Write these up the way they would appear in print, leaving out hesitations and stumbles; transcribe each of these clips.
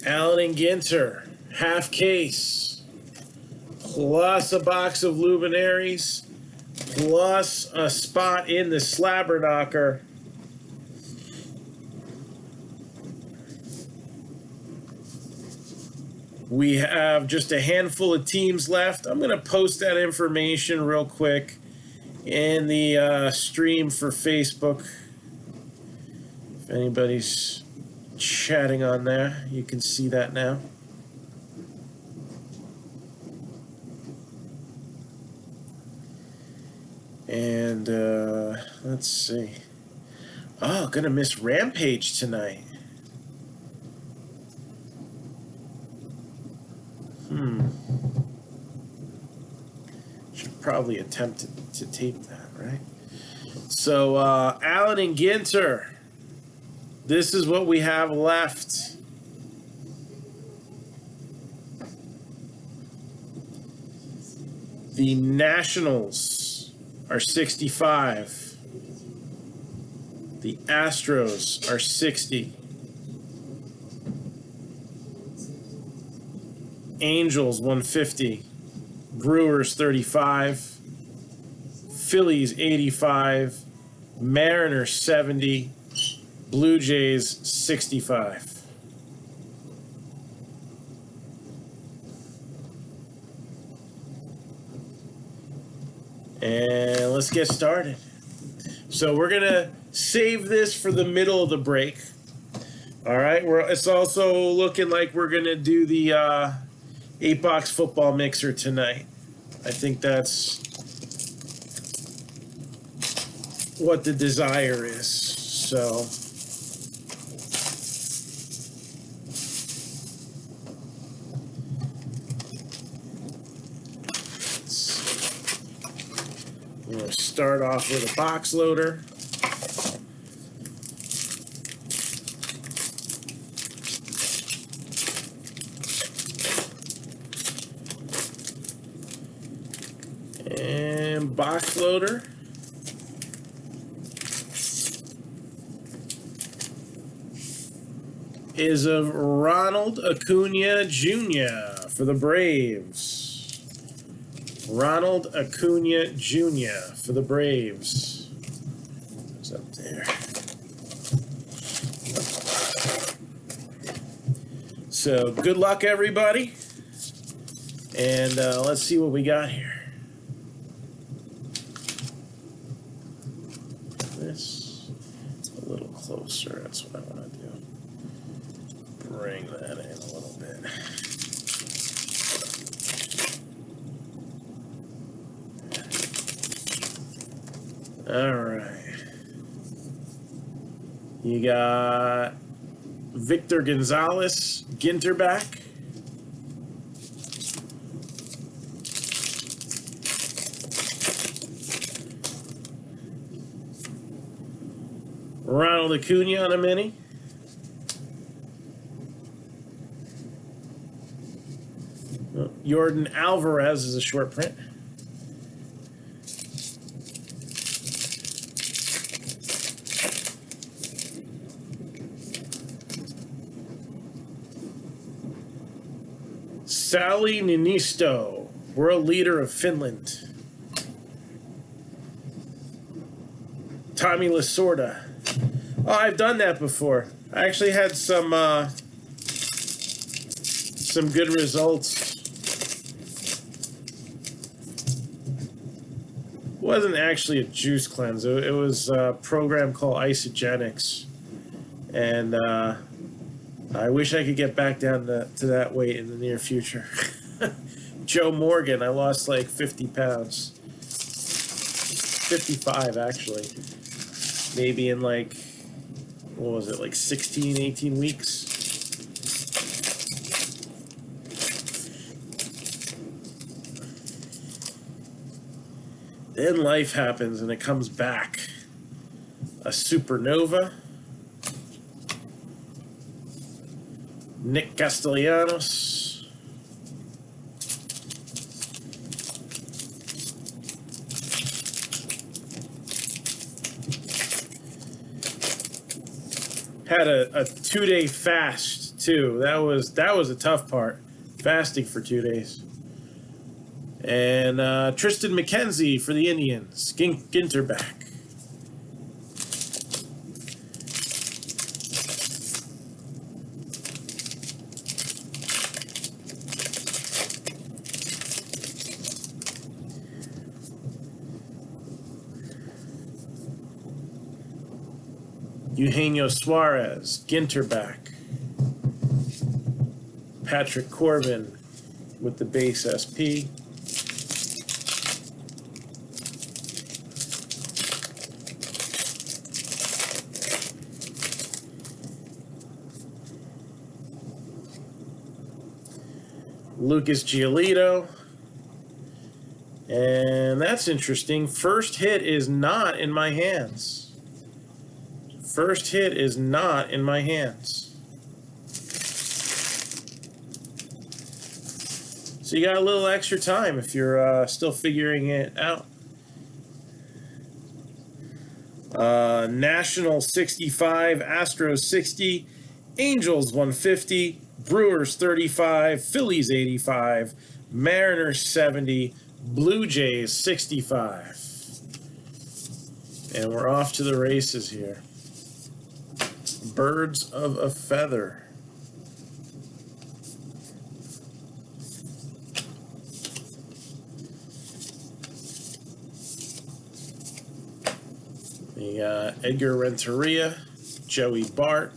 Allen and Ginter, half case, plus a box of luminaries, plus a spot in the slabber knocker. We have just a handful of teams left. I'm going to post that information real quick in the stream for Facebook. If anybody's chatting on there, you can see that now. And let's see. Oh, gonna miss Rampage tonight. Should probably attempt to tape that, right? So, Allen and Ginter. This is what we have left. The Nationals are 65. The Astros are 60. Angels 150. Brewers 35. Phillies 85. Mariners 70. Blue Jays 65. And let's get started. So we're gonna save this for the middle of the break. All right, it's also looking like we're gonna do the 8-box football mixer tonight. I think that's what the desire is. So we're going to start off with a box loader. And box loader. Is of Ronald Acuna Jr. for the Braves. Ronald Acuna Jr. for the Braves. What's up there? So good luck, everybody. And let's see what we got here. This a little closer. That's what I want to do. Bring that in a little bit. All right. You got Victor Gonzalez, Ginter back. Ronald Acuna on a mini. Jordan Alvarez is a short print. Sally Niinisto, world leader of Finland. Tommy Lasorda. Oh, I've done that before. I actually had some good results. It wasn't actually a juice cleanse. It was a program called Isogenics. And I wish I could get back down to that weight in the near future. Joe Morgan, I lost like 50 pounds. 55, actually. Maybe in like, what was it, like 16, 18 weeks? Then life happens and it comes back. A supernova. Nick Castellanos. Had a 2-day fast too. That was a tough part. Fasting for 2 days. And Tristan McKenzie for the Indians. Ginter back. Eugenio Suarez, Ginter back. Patrick Corbin with the base SP. Lucas Giolito. And that's interesting. First hit is not in my hands. First hit is not in my hands. So you got a little extra time if you're still figuring it out. National 65, Astros 60, Angels 150, Brewers 35, Phillies 85, Mariners 70, Blue Jays 65. And we're off to the races here. Birds of a feather. We got Edgar Renteria, Joey Bart,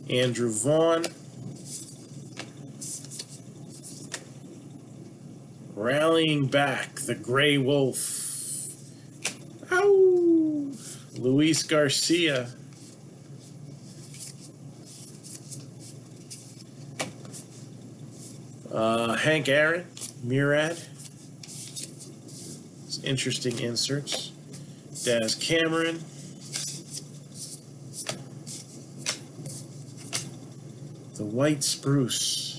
Andrew Vaughn, rallying back, the Gray Wolf. Ow! Luis Garcia. Hank Aaron, Murad. It's interesting inserts. Daz Cameron. The White Spruce.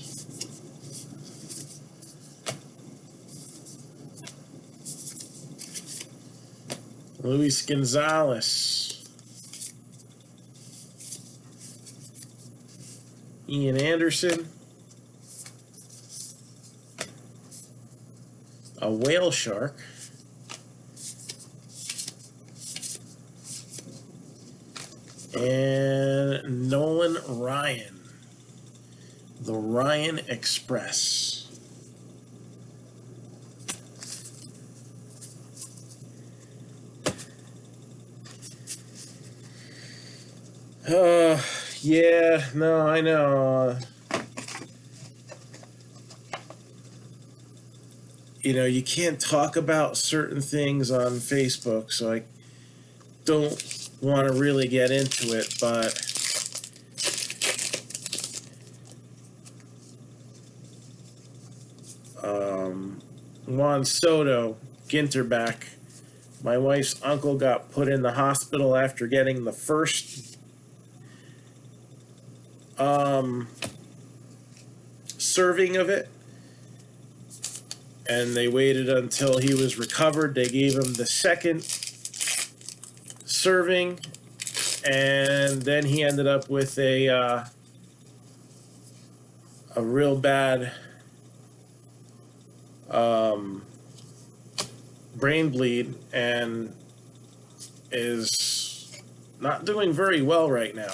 Luis Gonzalez. Ian Anderson. A whale shark. And Nolan Ryan. The Ryan Express. Yeah, no, I know. You know, you can't talk about certain things on Facebook, so I don't want to really get into it, but Juan Soto, Ginter back. My wife's uncle got put in the hospital after getting the first serving of it, and they waited until he was recovered. They gave him the second serving, and then he ended up with a real bad brain bleed and is not doing very well right now.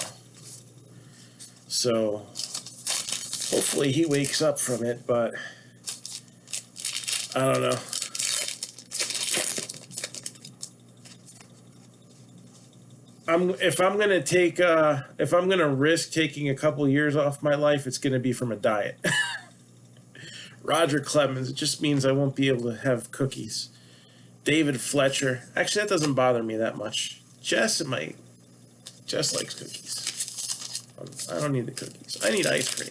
So hopefully he wakes up from it, but I don't know. If I'm gonna risk taking a couple years off my life, it's gonna be from a diet. Roger Clemens, it just means I won't be able to have cookies. David Fletcher, actually that doesn't bother me that much. Jess likes cookies. I don't need the cookies. I need ice cream.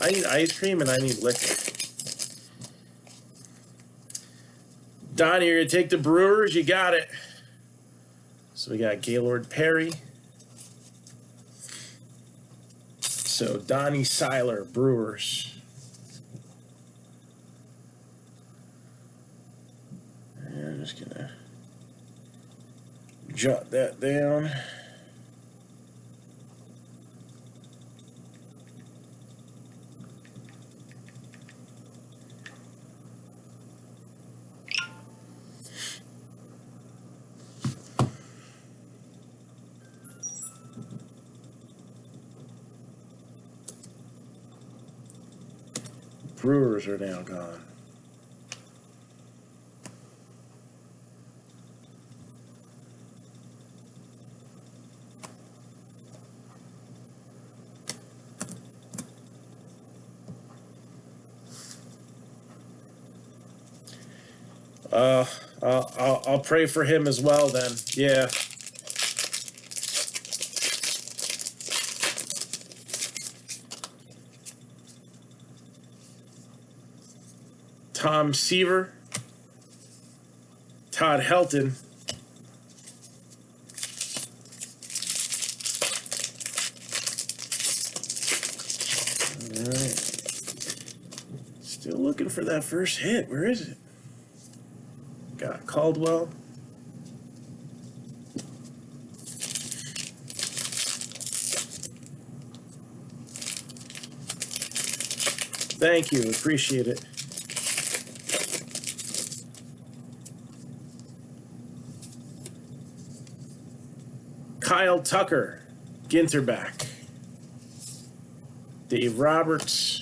I need ice cream and I need liquor. Donnie, you're gonna take the Brewers. You got it. So we got Gaylord Perry. So Donnie Seiler, Brewers. And I'm just gonna jot that down. Brewers are now gone. I'll pray for him as well then. Yeah. Tom Seaver. Todd Helton. All right. Still looking for that first hit. Where is it? Got Caldwell. Thank you. Appreciate it. Kyle Tucker. Ginter back. Dave Roberts.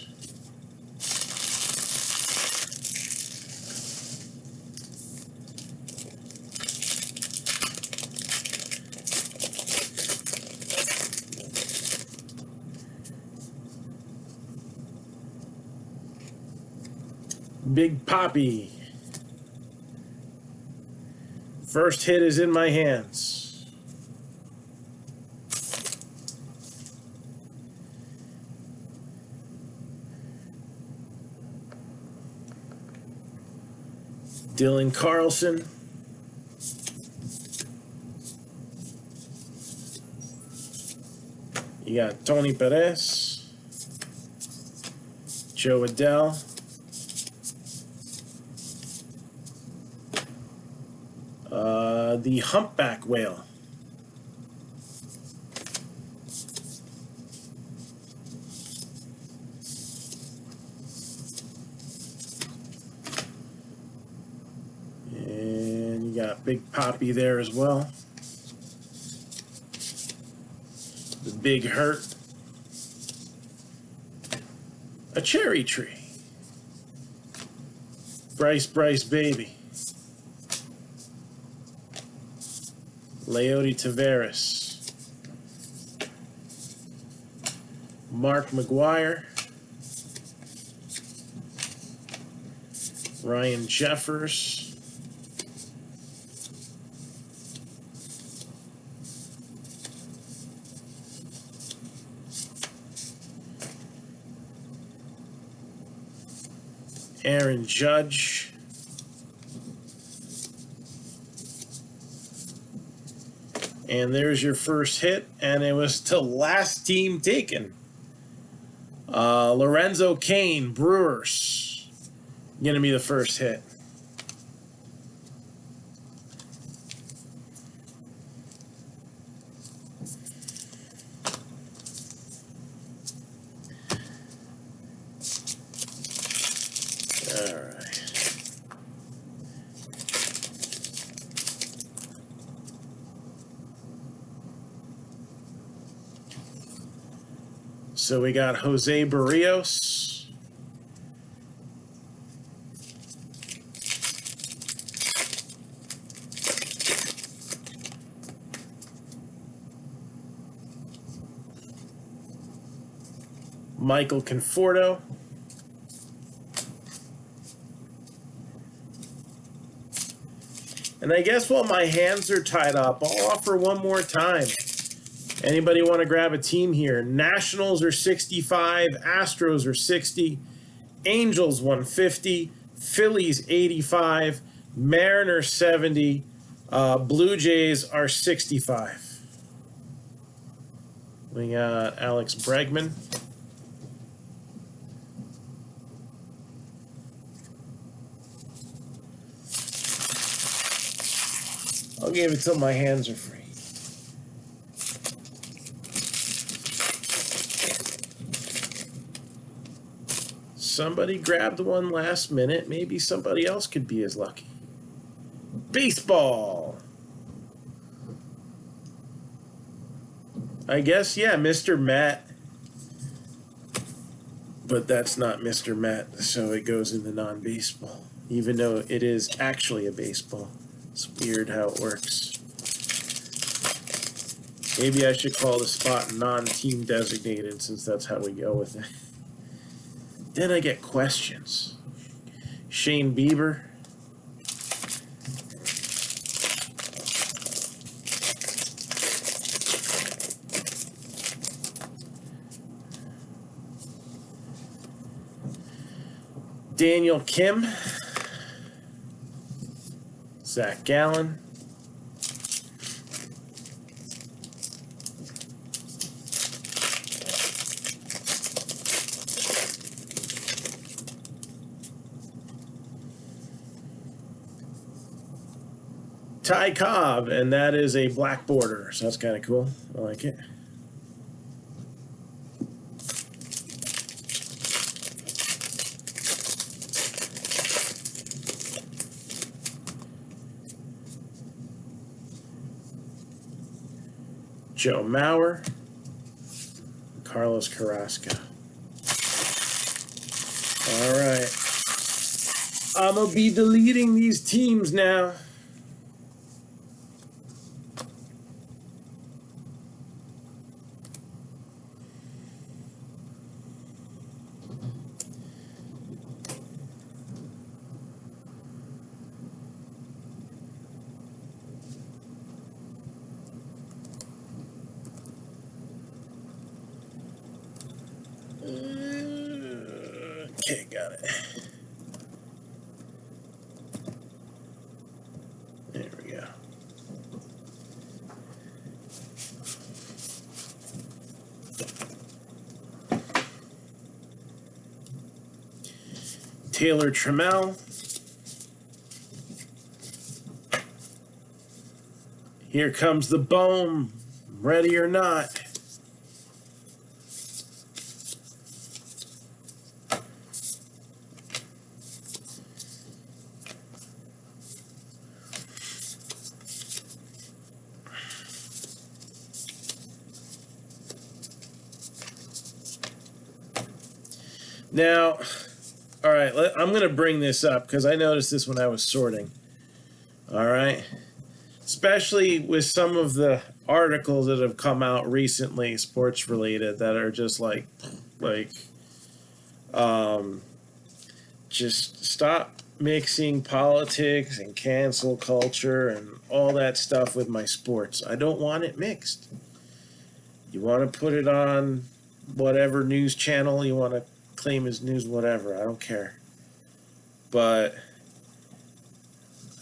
Big Poppy. First hit is in my hands. Dylan Carlson. You got Tony Perez. Joe Adele. The humpback whale. And you got Big Poppy there as well. The Big Hurt. A cherry tree. Bryce Baby. Leody Taveras. Mark McGuire. Ryan Jeffers. Aaron Judge. And there's your first hit, and it was to last team taken. Lorenzo Cain, Brewers. Gonna be the first hit. All right. So we got Jose Barrios. Michael Conforto. And I guess while my hands are tied up, I'll offer one more time. Anybody want to grab a team here? Nationals are 65, Astros are 60, Angels 150, Phillies 85, Mariners 70, Blue Jays are 65. We got Alex Bregman. I'll give it till my hands are free. Somebody grabbed one last minute. Maybe somebody else could be as lucky. Baseball. I guess, yeah, Mr. Matt. But that's not Mr. Met, so it goes into non-baseball, even though it is actually a baseball. It's weird how it works. Maybe I should call the spot non-team designated, since that's how we go with it. Then I get questions. Shane Bieber. Daniel Kim. Zach Gallen. Ty Cobb, and that is a black border, so that's kind of cool. I like it. Joe Mauer, Carlos Carrasco. All right. I'm going to be deleting these teams now. Okay, got it. There we go. Taylor Trammell. Here comes the Bohm. Ready or not. Now, all right, I'm going to bring this up because I noticed this when I was sorting. All right. Especially with some of the articles that have come out recently, sports related, that are just just stop mixing politics and cancel culture and all that stuff with my sports. I don't want it mixed. You want to put it on whatever news channel you want to claim as news, whatever. I don't care. But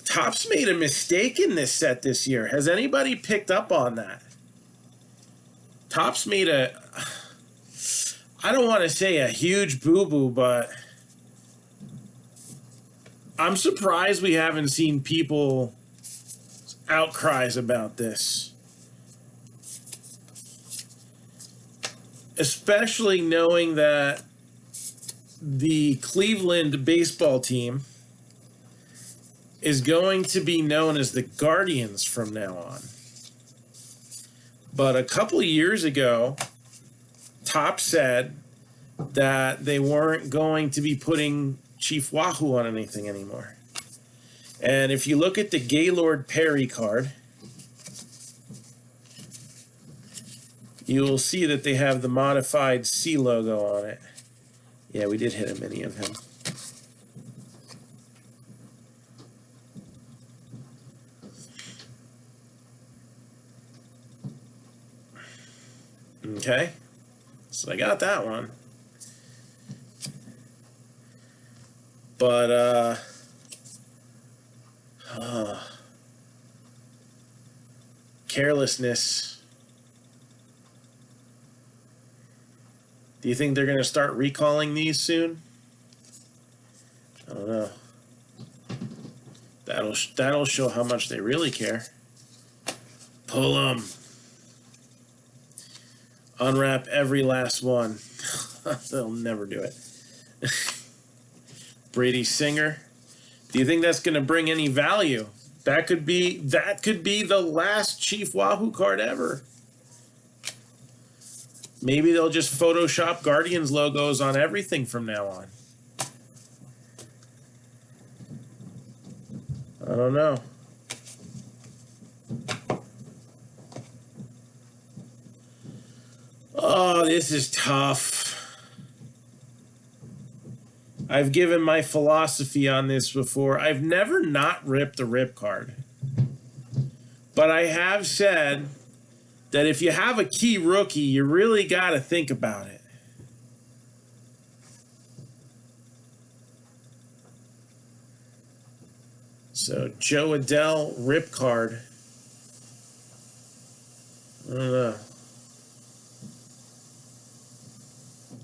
Topps made a mistake in this set this year. Has anybody picked up on that? Topps made I don't want to say a huge boo-boo, but I'm surprised we haven't seen people outcries about this. Especially knowing that the Cleveland baseball team is going to be known as the Guardians from now on. But a couple of years ago, Topps said that they weren't going to be putting Chief Wahoo on anything anymore. And if you look at the Gaylord Perry card, you will see that they have the modified C logo on it. Yeah, we did hit a mini of him. Okay, so I got that one. But, carelessness. Do you think they're going to start recalling these soon? I don't know. That'll show how much they really care. Pull them. Unwrap every last one. They'll never do it. Brady Singer. Do you think that's going to bring any value? That could be the last Chief Wahoo card ever. Maybe they'll just Photoshop Guardians logos on everything from now on. I don't know. Oh, this is tough. I've given my philosophy on this before. I've never not ripped a rip card. But I have said that if you have a key rookie, you really got to think about it. So, Joe Adell, rip card. I don't know.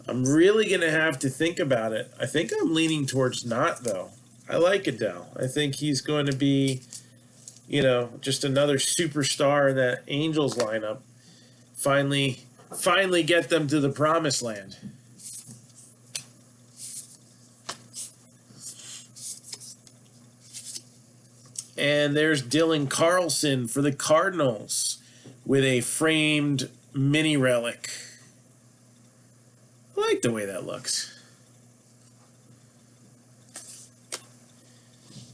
I'm really going to have to think about it. I think I'm leaning towards not, though. I like Adell. I think he's going to be, you know, just another superstar in that Angels lineup. Finally get them to the promised land. And there's Dylan Carlson for the Cardinals with a framed mini relic. I like the way that looks.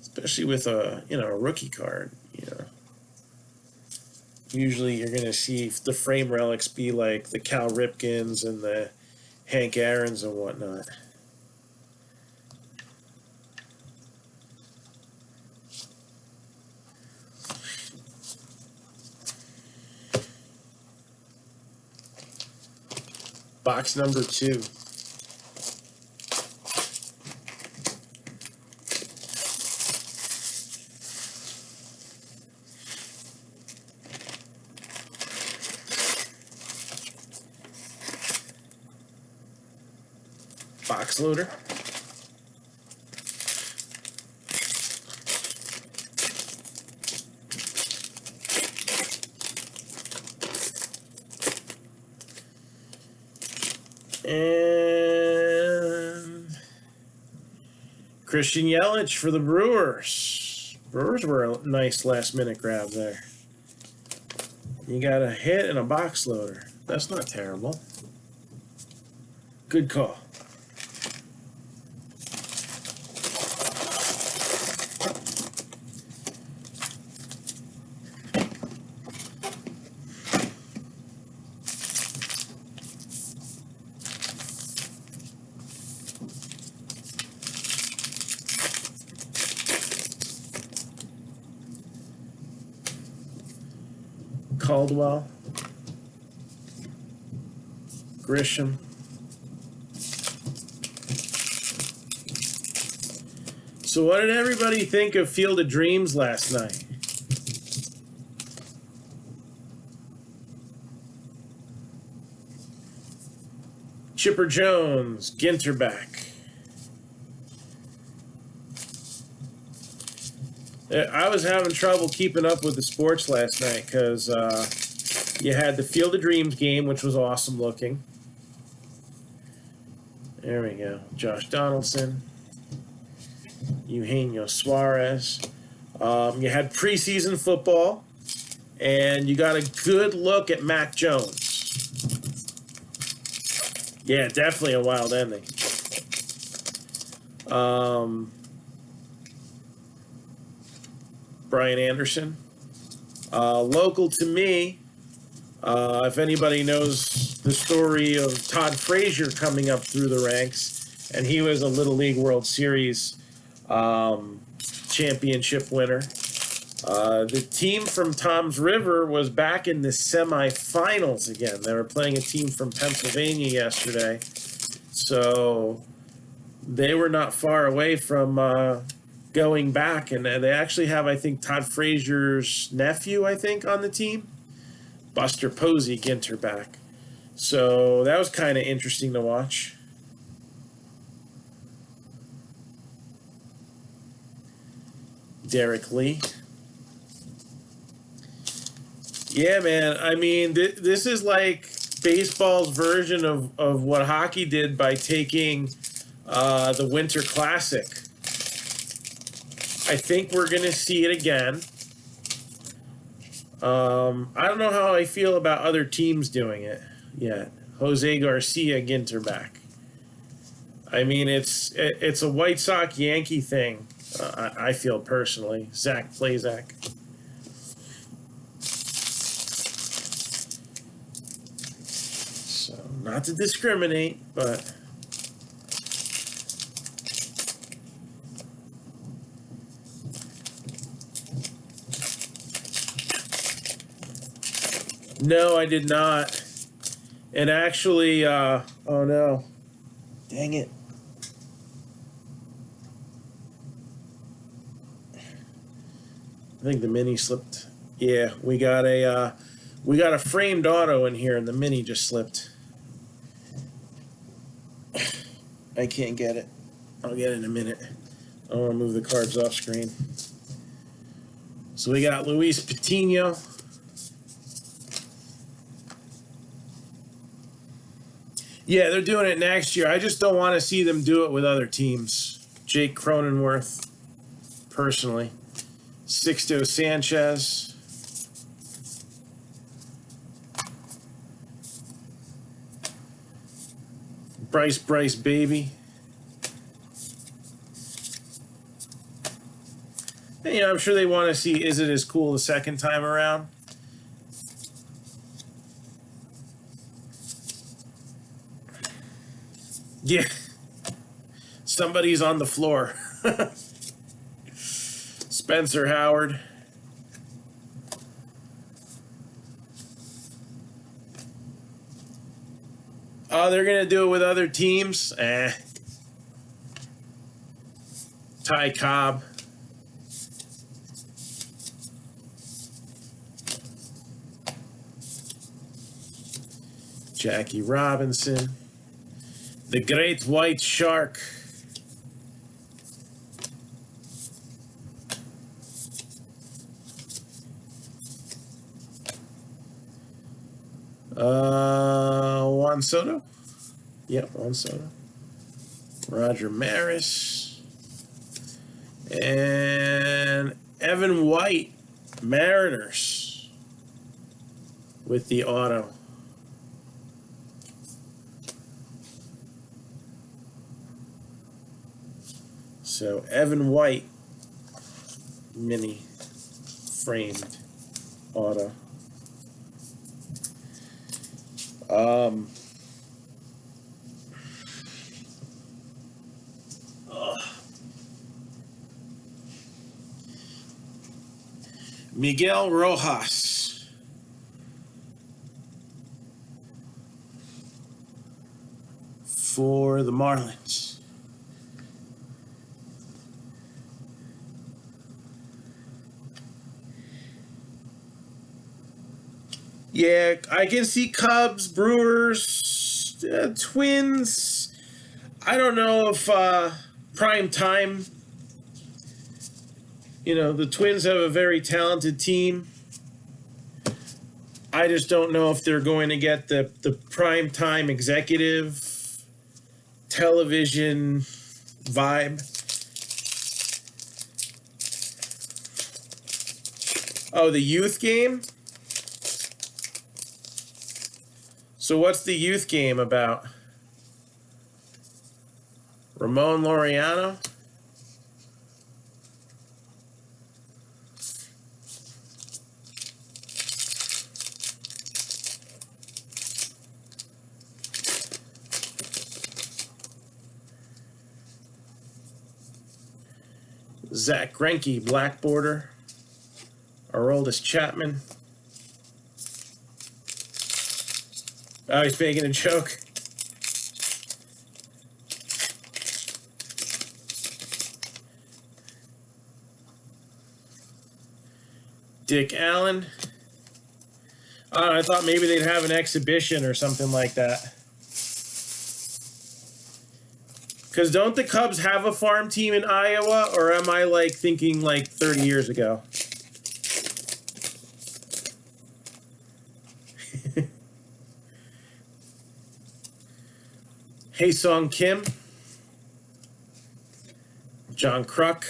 Especially with a rookie card, Usually you're going to see the frame relics be like the Cal Ripkins and the Hank Aaron's and whatnot. Box number 2. Box loader. And Christian Yelich for the Brewers. Brewers were a nice last-minute grab there. You got a hit and a box loader. That's not terrible. Good call. Caldwell, Grisham, so what did everybody think of Field of Dreams last night? Chipper Jones, Ginter back. I was having trouble keeping up with the sports last night because you had the Field of Dreams game, which was awesome looking. There we go. Josh Donaldson. Eugenio Suarez. You had preseason football, and you got a good look at Mac Jones. Yeah, definitely a wild ending. Brian Anderson. Local to me, if anybody knows the story of Todd Frazier coming up through the ranks, and he was a Little League World Series championship winner. The team from Toms River was back in the semifinals again. They were playing a team from Pennsylvania yesterday. So they were not far away from going back, and they actually have, I think, Todd Frazier's nephew, I think, on the team. Buster Posey, Ginter back. So that was kind of interesting to watch. Derek Lee. Yeah, man. I mean, this is like baseball's version of what hockey did by taking the Winter Classic. I think we're going to see it again. I don't know how I feel about other teams doing it yet. Jose Garcia Ginter back. I mean, it's a White Sox Yankee thing. I feel personally. Zach Plazak. So not to discriminate, but no, I did not. And actually, oh no, dang it. I think the mini slipped. Yeah, we got a framed auto in here, and the mini just slipped. I can't get it. I'll get it in a minute. I want to move the cards off screen. So we got Luis Patino. Yeah, they're doing it next year. I just don't want to see them do it with other teams. Jake Cronenworth, personally. Sixto Sanchez. Bryce Baby. And, I'm sure they want to see, is it as cool the second time around? Yeah. Somebody's on the floor. Spencer Howard. Oh, they're going to do it with other teams? Ty Cobb. Jackie Robinson. The Great White Shark. Juan Soto. Yep, Juan Soto. Roger Maris. And Evan White, Mariners, with the auto. So Evan White, mini framed auto. Miguel Rojas. For the Marlins. Yeah, I can see Cubs, Brewers, Twins. I don't know if prime time. The Twins have a very talented team. I just don't know if they're going to get the prime time executive television vibe. Oh, the youth game? So what's the youth game about? Ramon Laureano? Zach Greinke, black border. Aroldis Chapman. Oh, he's making a joke. Dick Allen. I thought maybe they'd have an exhibition or something like that. Because don't the Cubs have a farm team in Iowa, or am I thinking 30 years ago? Hae-Sung Kim. John Kruk.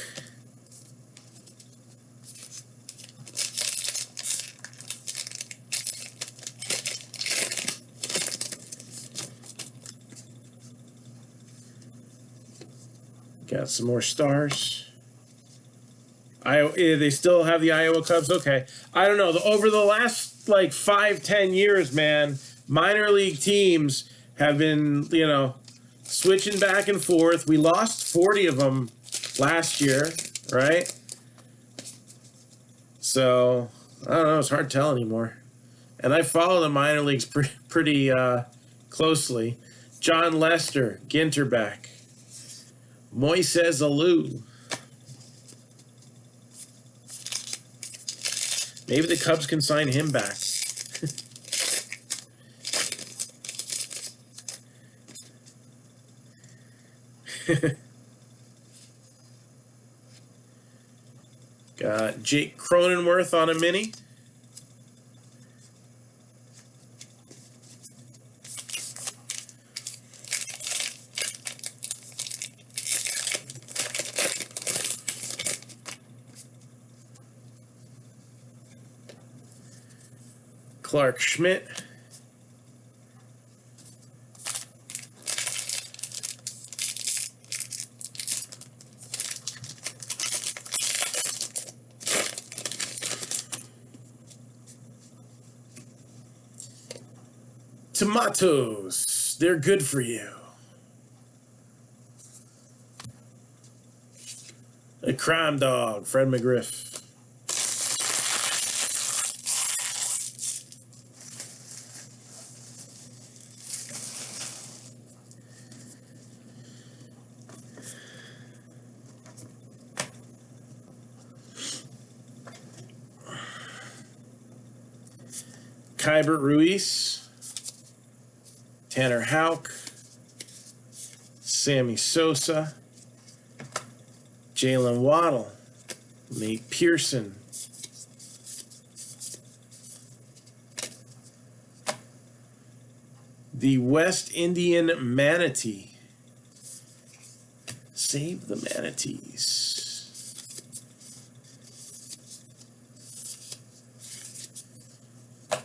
Got some more stars. They still have the Iowa Cubs. Okay, I don't know. Over the last like 5-10 years, man, minor league teams have been switching back and forth. We lost 40 of them last year, right? So I don't know. It's hard to tell anymore. And I follow the minor leagues pretty closely. John Lester, Ginter back. Moises Alou. Maybe the Cubs can sign him back. Got Jake Cronenworth on a mini. Clark Schmidt. Tomatoes. They're good for you. A crime dog, Fred McGriff. Kybert Ruiz, Tanner Houck, Sammy Sosa, Jalen Waddle, Nate Pearson, the West Indian Manatee. Save the Manatees.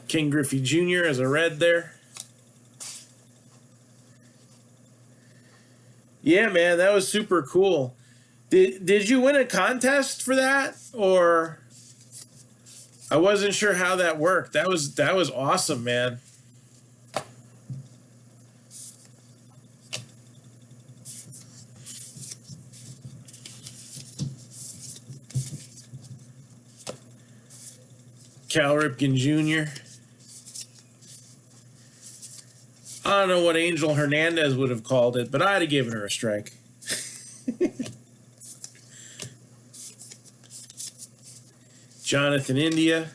King Griffey Jr. as a red there. Yeah, man, that was super cool. Did you win a contest for that, or I wasn't sure how that worked. That was awesome, man. Cal Ripken Jr. I don't know what Angel Hernandez would have called it, but I'd have given her a strike. Jonathan India.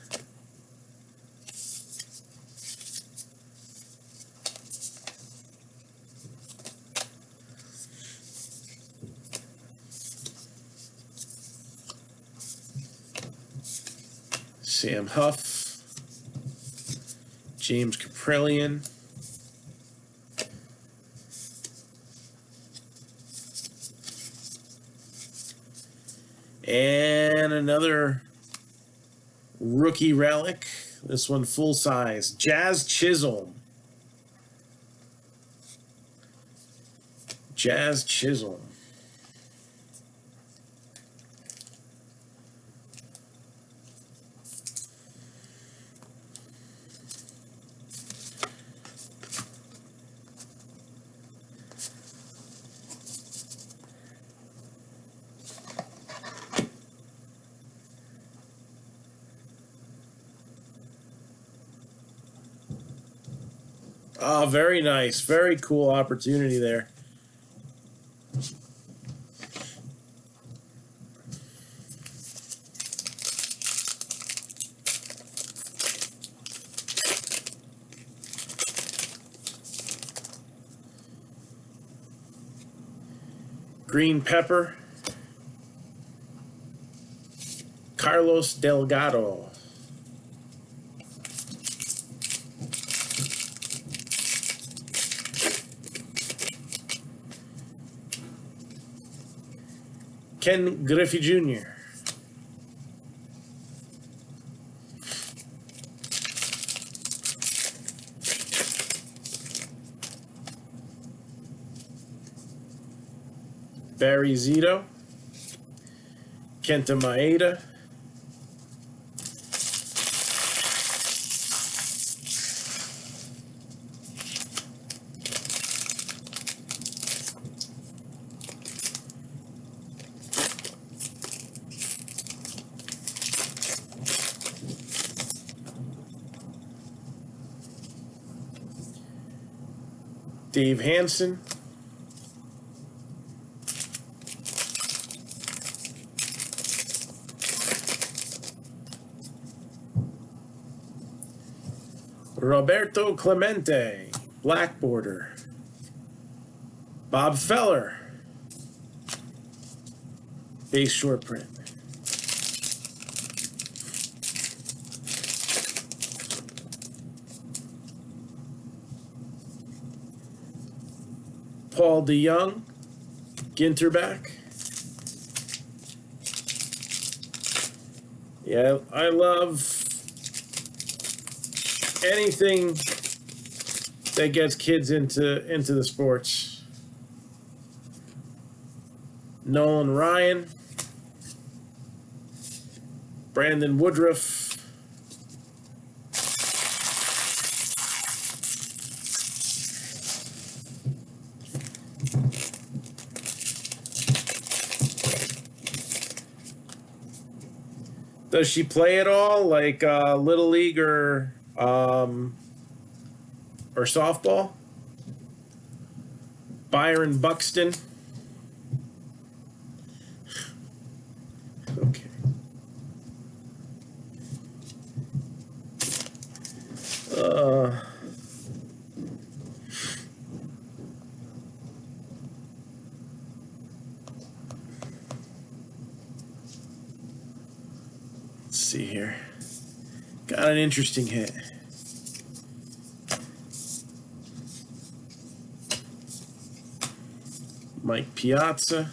Sam Huff. James Caprillion. And another rookie relic. This one full size. Jazz Chisholm. Jazz Chisholm. Oh, very nice. Very cool opportunity there. Green Pepper. Carlos Delgado. Ken Griffey Jr. Barry Zito, Kenta Maeda, Dave Hansen, Roberto Clemente, black border, Bob Feller, base short print, Paul DeYoung, Ginter back. Yeah, I love anything that gets kids into the sports. Nolan Ryan, Brandon Woodruff, does she play at all, like Little League or softball? Byron Buxton. Okay. Let's see here. Got an interesting hit. Mike Piazza.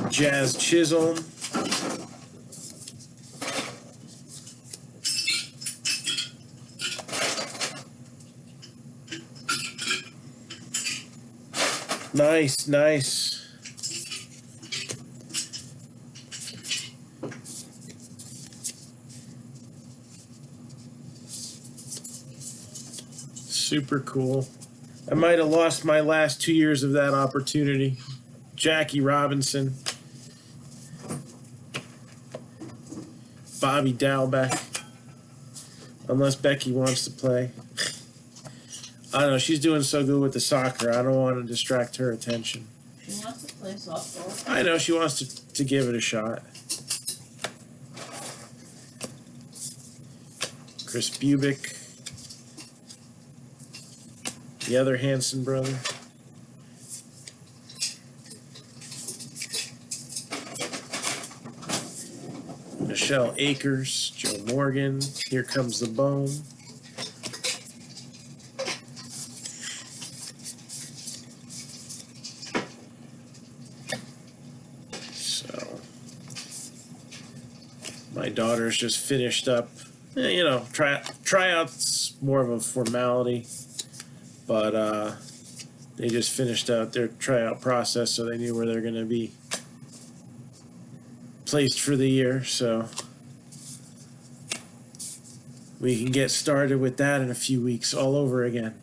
Jazz Chisholm. Nice, nice. Super cool. I might have lost my last 2 years of that opportunity. Jackie Robinson. Bobby Dalbeck. Unless Becky wants to play. I don't know. She's doing so good with the soccer. I don't want to distract her attention. She wants to play softball. I know she wants to give it a shot. Chris Bubick. The other Hanson brother. Michelle Akers, Joe Morgan. Here comes the bone. So, my daughter's just finished up. You know, tryouts more of a formality, but they just finished out their tryout process, so they knew where they're going to be placed for the year. So we can get started with that in a few weeks all over again.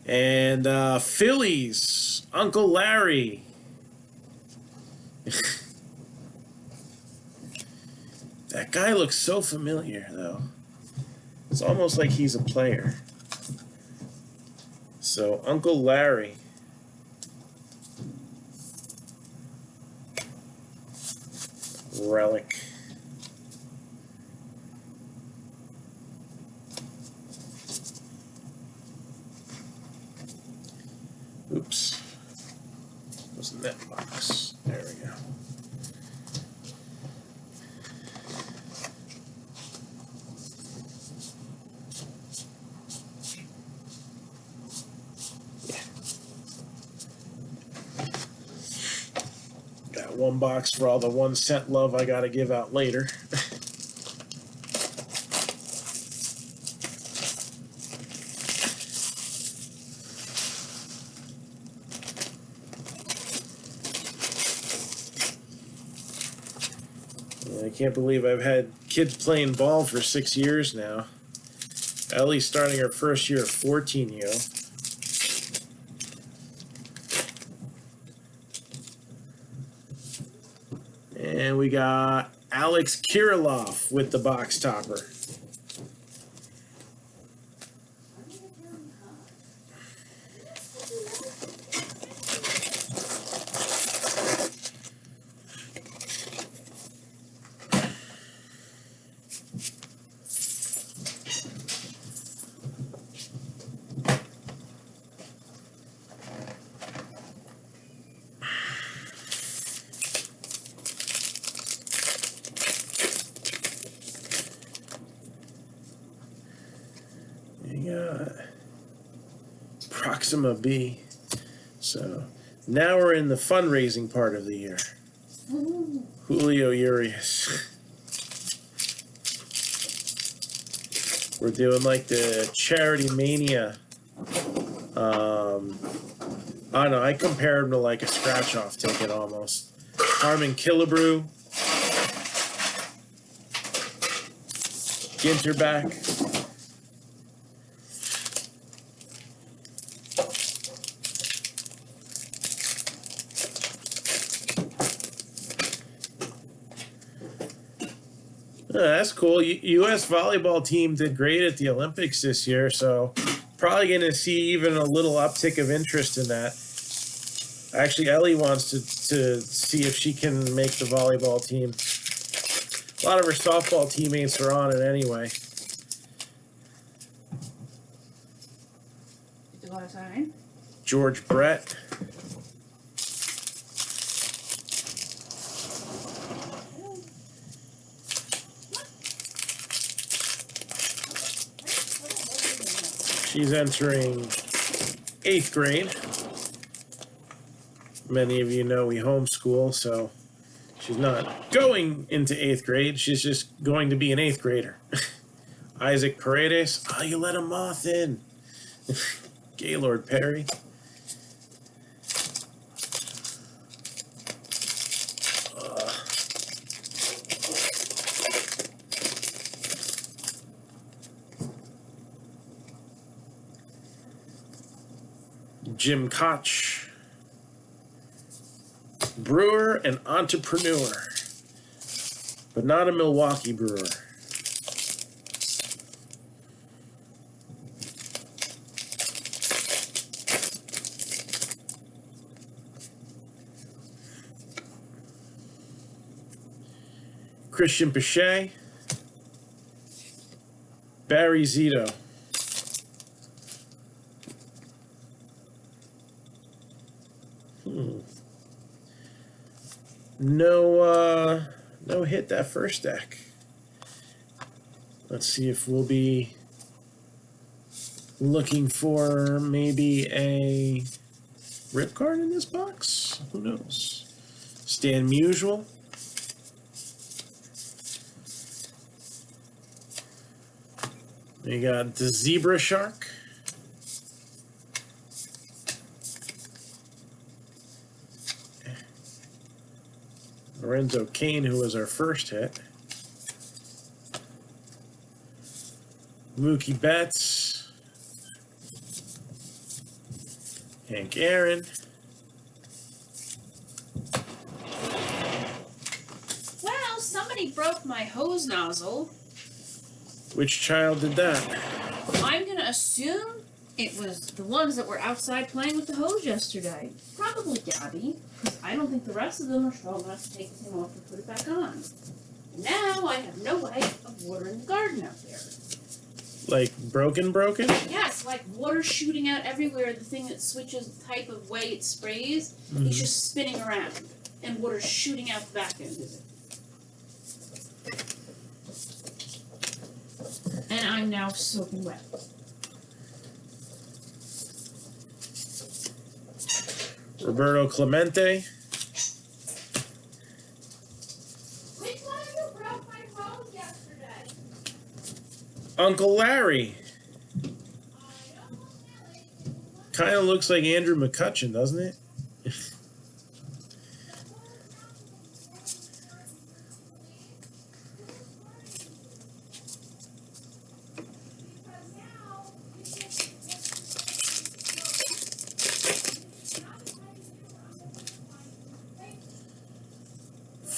And Phillies, Uncle Larry. That guy looks so familiar, though. It's almost like he's a player. So, Uncle Larry. Relic. Oops. Wasn't that box? There we go. Got one box for all the 1 cent love I gotta give out later. I can't believe I've had kids playing ball for 6 years now. Ellie's starting her first year at 14 year. And we got Alex Kirilov with the box topper. Proxima B. So now we're in the fundraising part of the year. Ooh. Julio Urias. We're doing like the Charity Mania. I don't know. I compare him to like a scratch-off ticket almost. Harmon Killebrew. Ginter back. That's cool. U.S. volleyball team did great at the Olympics this year, so probably going to see even a little uptick of interest in that. Actually, Ellie wants to see if she can make the volleyball team. A lot of her softball teammates are on it anyway. Did you go outside? George Brett. She's entering 8th grade. Many of you know we homeschool, so she's not going into 8th grade. She's just going to be an 8th grader. Isaac Paredes. Oh, you let a moth in. Gaylord Perry. Jim Koch, brewer and entrepreneur, but not a Milwaukee brewer. Christian Pache, Barry Zito. No hit that first deck. Let's see if we'll be looking for maybe a rip card in this box. Who knows? Stan Musial. We got the Zebra Shark. Lorenzo Kane, who was our first hit. Mookie Betts. Hank Aaron. Well, somebody broke my hose nozzle. Which child did that? I'm gonna assume it was the ones that were outside playing with the hose yesterday. Probably Gabby, because I don't think the rest of them are strong enough to take the thing off and put it back on. Now I have no way of watering the garden out there. Like broken? Yes, like water shooting out everywhere. The thing that switches the type of way it sprays is just spinning around, and water's shooting out the back end of it. And I'm now soaking wet. Roberto Clemente. Which one of you broke my hose yesterday? Uncle Larry. Kind of looks like Andrew McCutcheon, doesn't it?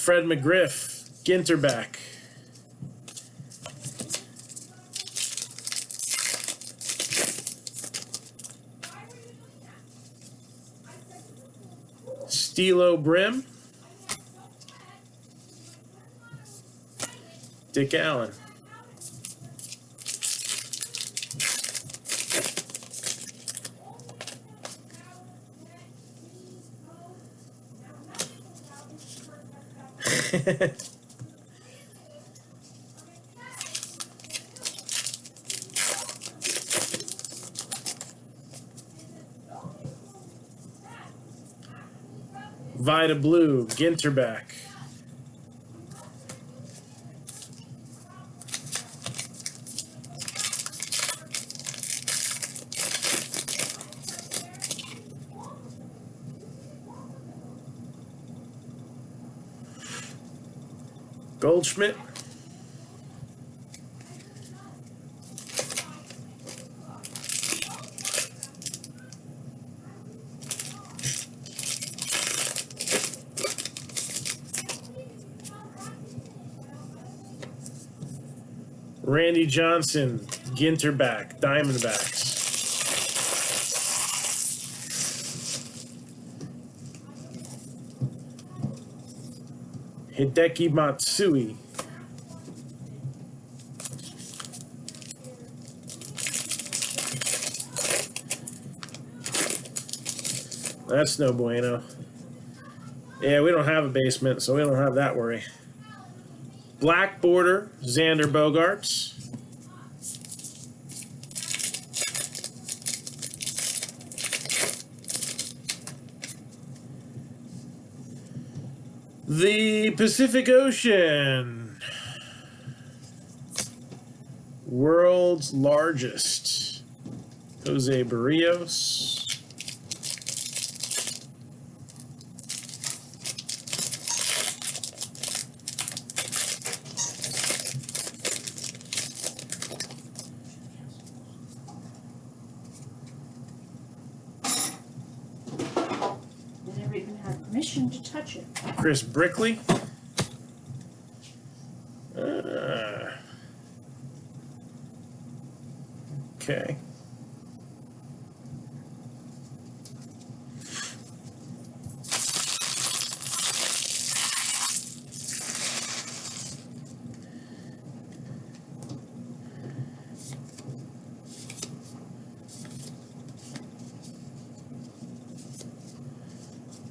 Fred McGriff, Ginter back. Stilo Brim, Dick Allen. Vida Blue, Ginter back. Goldschmidt. Randy Johnson, Ginter back, Diamondbacks. Hideki Matsui. That's no bueno. Yeah, we don't have a basement, so we don't have that worry. Black border, Xander Bogaerts. The Pacific Ocean. World's largest. Jose Barrios. To touch it. Chris Brickley. Okay.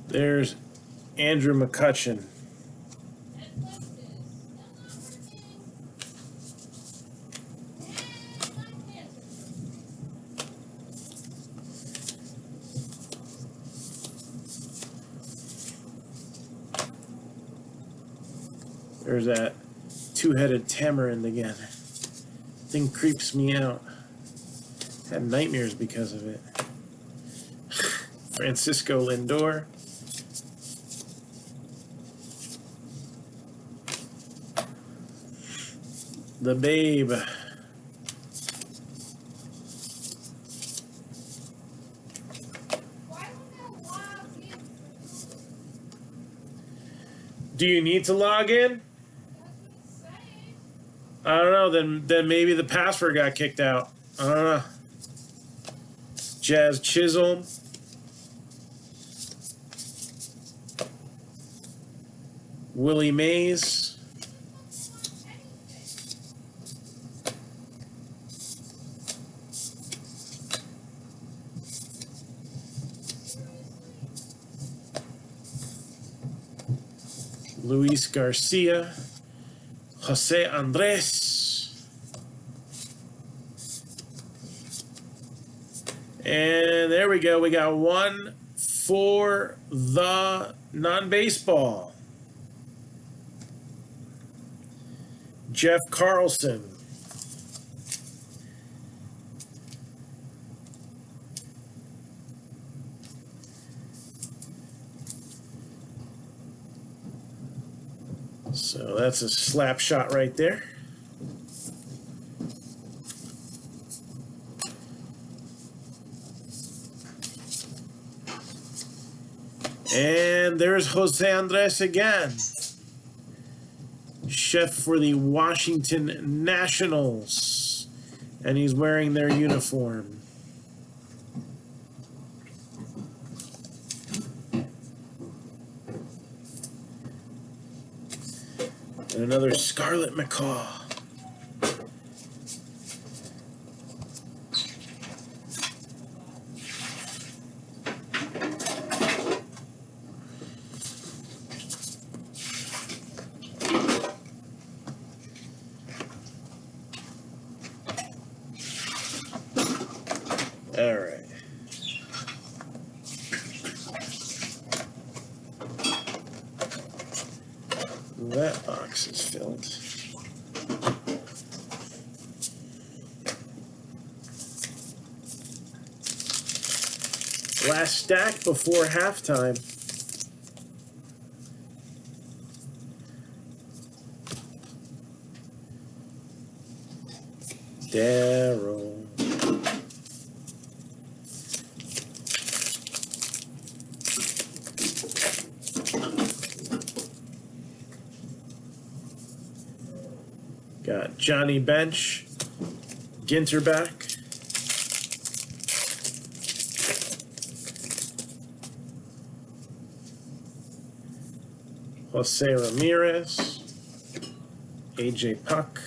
There's Andrew McCutchen. There's that two-headed tamarind again. Thing creeps me out. Had nightmares because of it. Francisco Lindor. The Babe. Do you need to log in? I don't know. Then maybe the password got kicked out. I don't know. Jazz Chisholm. Willie Mays. Luis Garcia, Jose Andres, and there we go. We got one for the non-baseball. Jeff Carlson. So that's a slap shot right there. And there's Jose Andres again. chef for the Washington Nationals, and he's wearing their uniform. And another Scarlet Macaw. All right. That box is filled. Last stack before halftime. Darryl. Got Johnny Bench, Ginter back. Jose Ramirez, AJ Puck.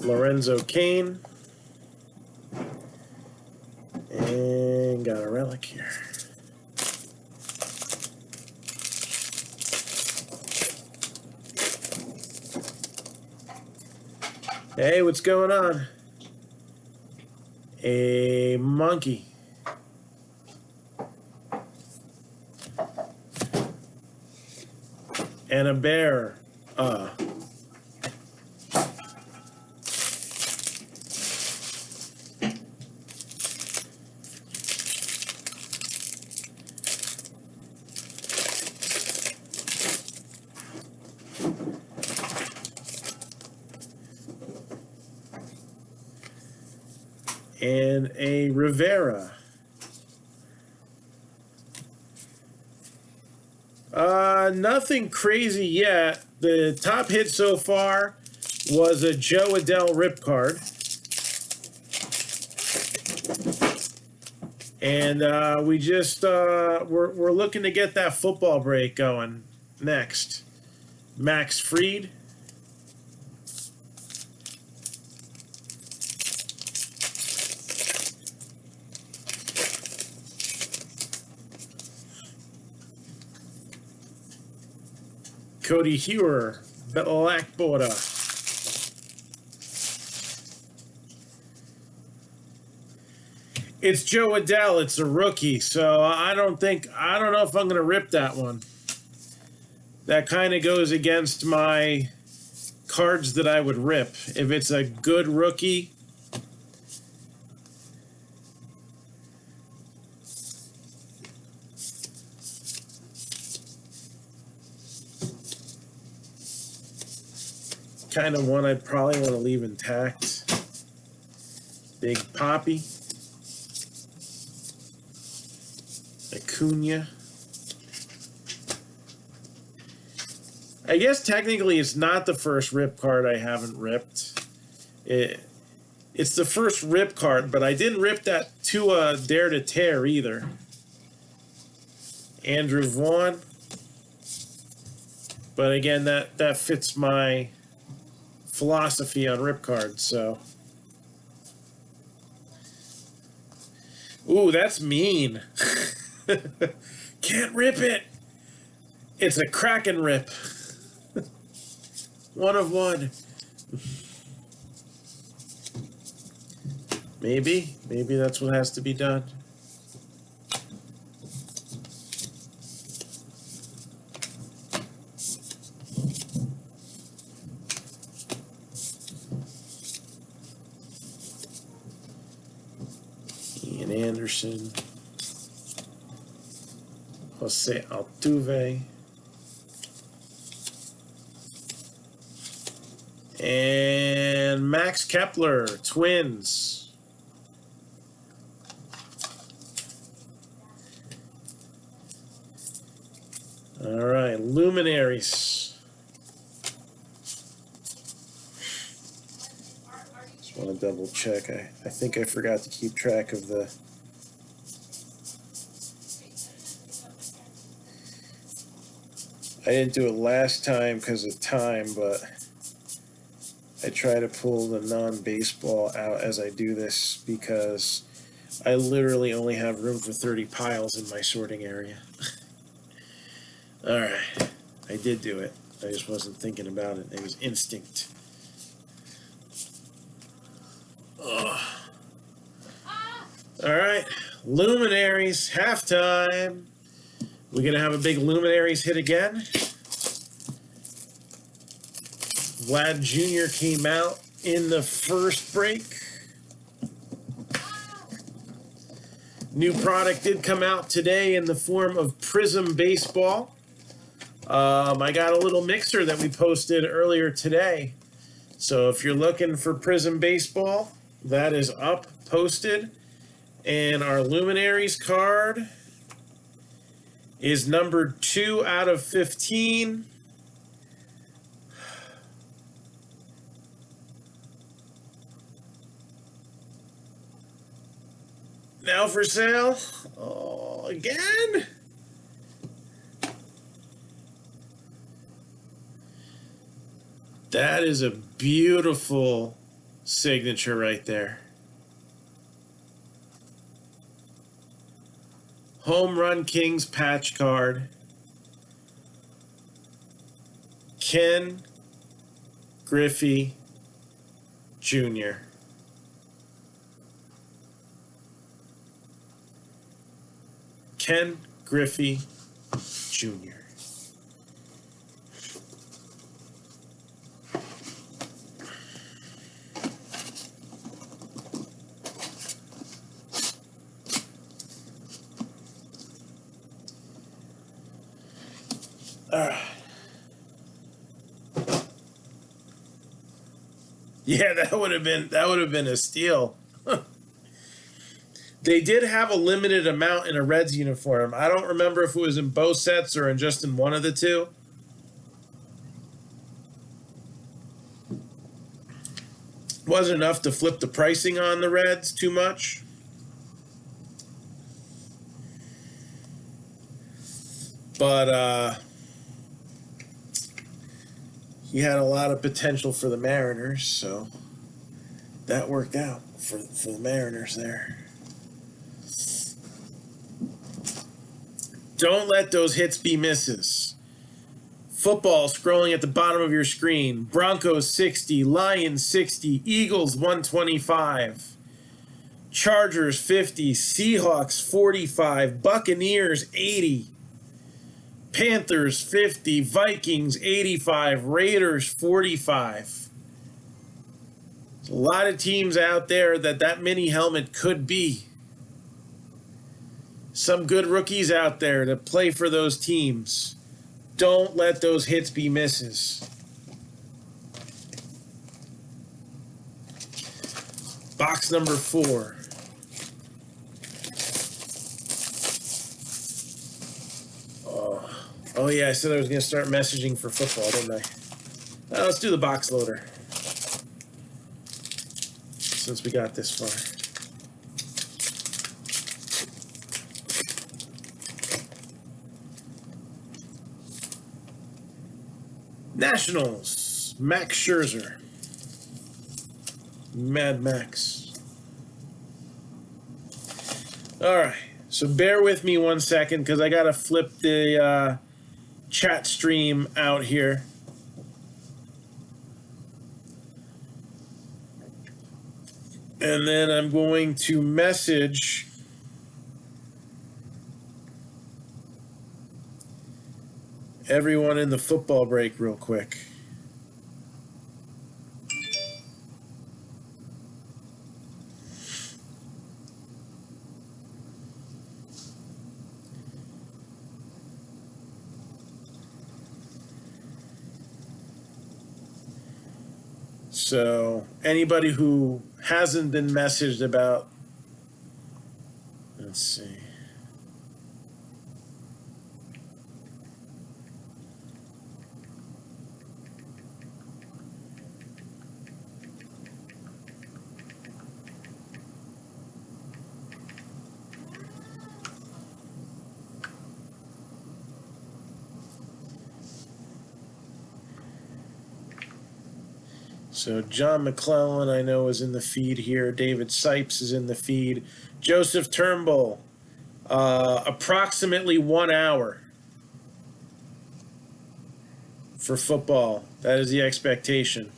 Lorenzo Cain. And got a relic here. Hey, what's going on? A monkey. And a bear. And a Rivera. Nothing crazy yet. The top hit so far was a Joe Adell rip card. And we just we're looking to get that football break going next. Max Fried. Cody Hewer, Black Border. It's Joe Adell. It's a rookie, so I don't know if I'm going to rip that one. That kind of goes against my cards that I would rip. If it's a good rookie, kind of one I'd probably want to leave intact. Big Poppy. Acuna. I guess technically it's not the first rip card I haven't ripped. It's the first rip card, but I didn't rip that Tua Dare to Tear either. Andrew Vaughn. But again, that fits my philosophy on rip cards, so. Ooh, that's mean. Can't rip it. It's a Kraken rip. One of one. Maybe that's what has to be done. Ian Anderson. Jose Altuve. And And Max Kepler, Twins. All right, Luminaries. Just want to double check. I think I forgot to keep track of the... I didn't do it last time because of time, but I try to pull the non-baseball out as I do this because I literally only have room for 30 piles in my sorting area. All right, I did do it. I just wasn't thinking about it. It was instinct. Ugh. All right, Luminaries, halftime. We're going to have a big Luminaries hit again. Vlad Jr. came out in the first break. New product did come out today in the form of Prism Baseball. I got a little mixer that we posted earlier today. So if you're looking for Prism Baseball, that is up, posted. And our Luminaries card is numbered 2 out of 15. Now for sale. Oh, again? That is a beautiful signature right there. Home Run Kings patch card. Ken Griffey Jr. Ken Griffey Jr. Yeah, that would have been a steal. They did have a limited amount in a Reds uniform. I don't remember if it was in both sets or in just in one of the two. Wasn't enough to flip the pricing on the Reds too much. But he had a lot of potential for the Mariners, so that worked out for the Mariners there. Don't let those hits be misses. Football scrolling at the bottom of your screen. Broncos 60, Lions 60, Eagles 125, Chargers 50, Seahawks 45, Buccaneers 80, Panthers 50, Vikings 85, Raiders 45. There's a lot of teams out there that mini helmet could be. Some good rookies out there to play for those teams. Don't let those hits be misses. Box number 4. Oh yeah, I said I was going to start messaging for football, didn't I? Let's do the box loader, since we got this far. Nationals, Max Scherzer. Mad Max. All right, so bear with me 1 second because I got to flip the chat stream out here. And then I'm going to message everyone in the football break real quick. So anybody who hasn't been messaged about, let's see. So John McClellan, I know, is in the feed here. David Sipes is in the feed. Joseph Turnbull, approximately 1 hour for football. That is the expectation.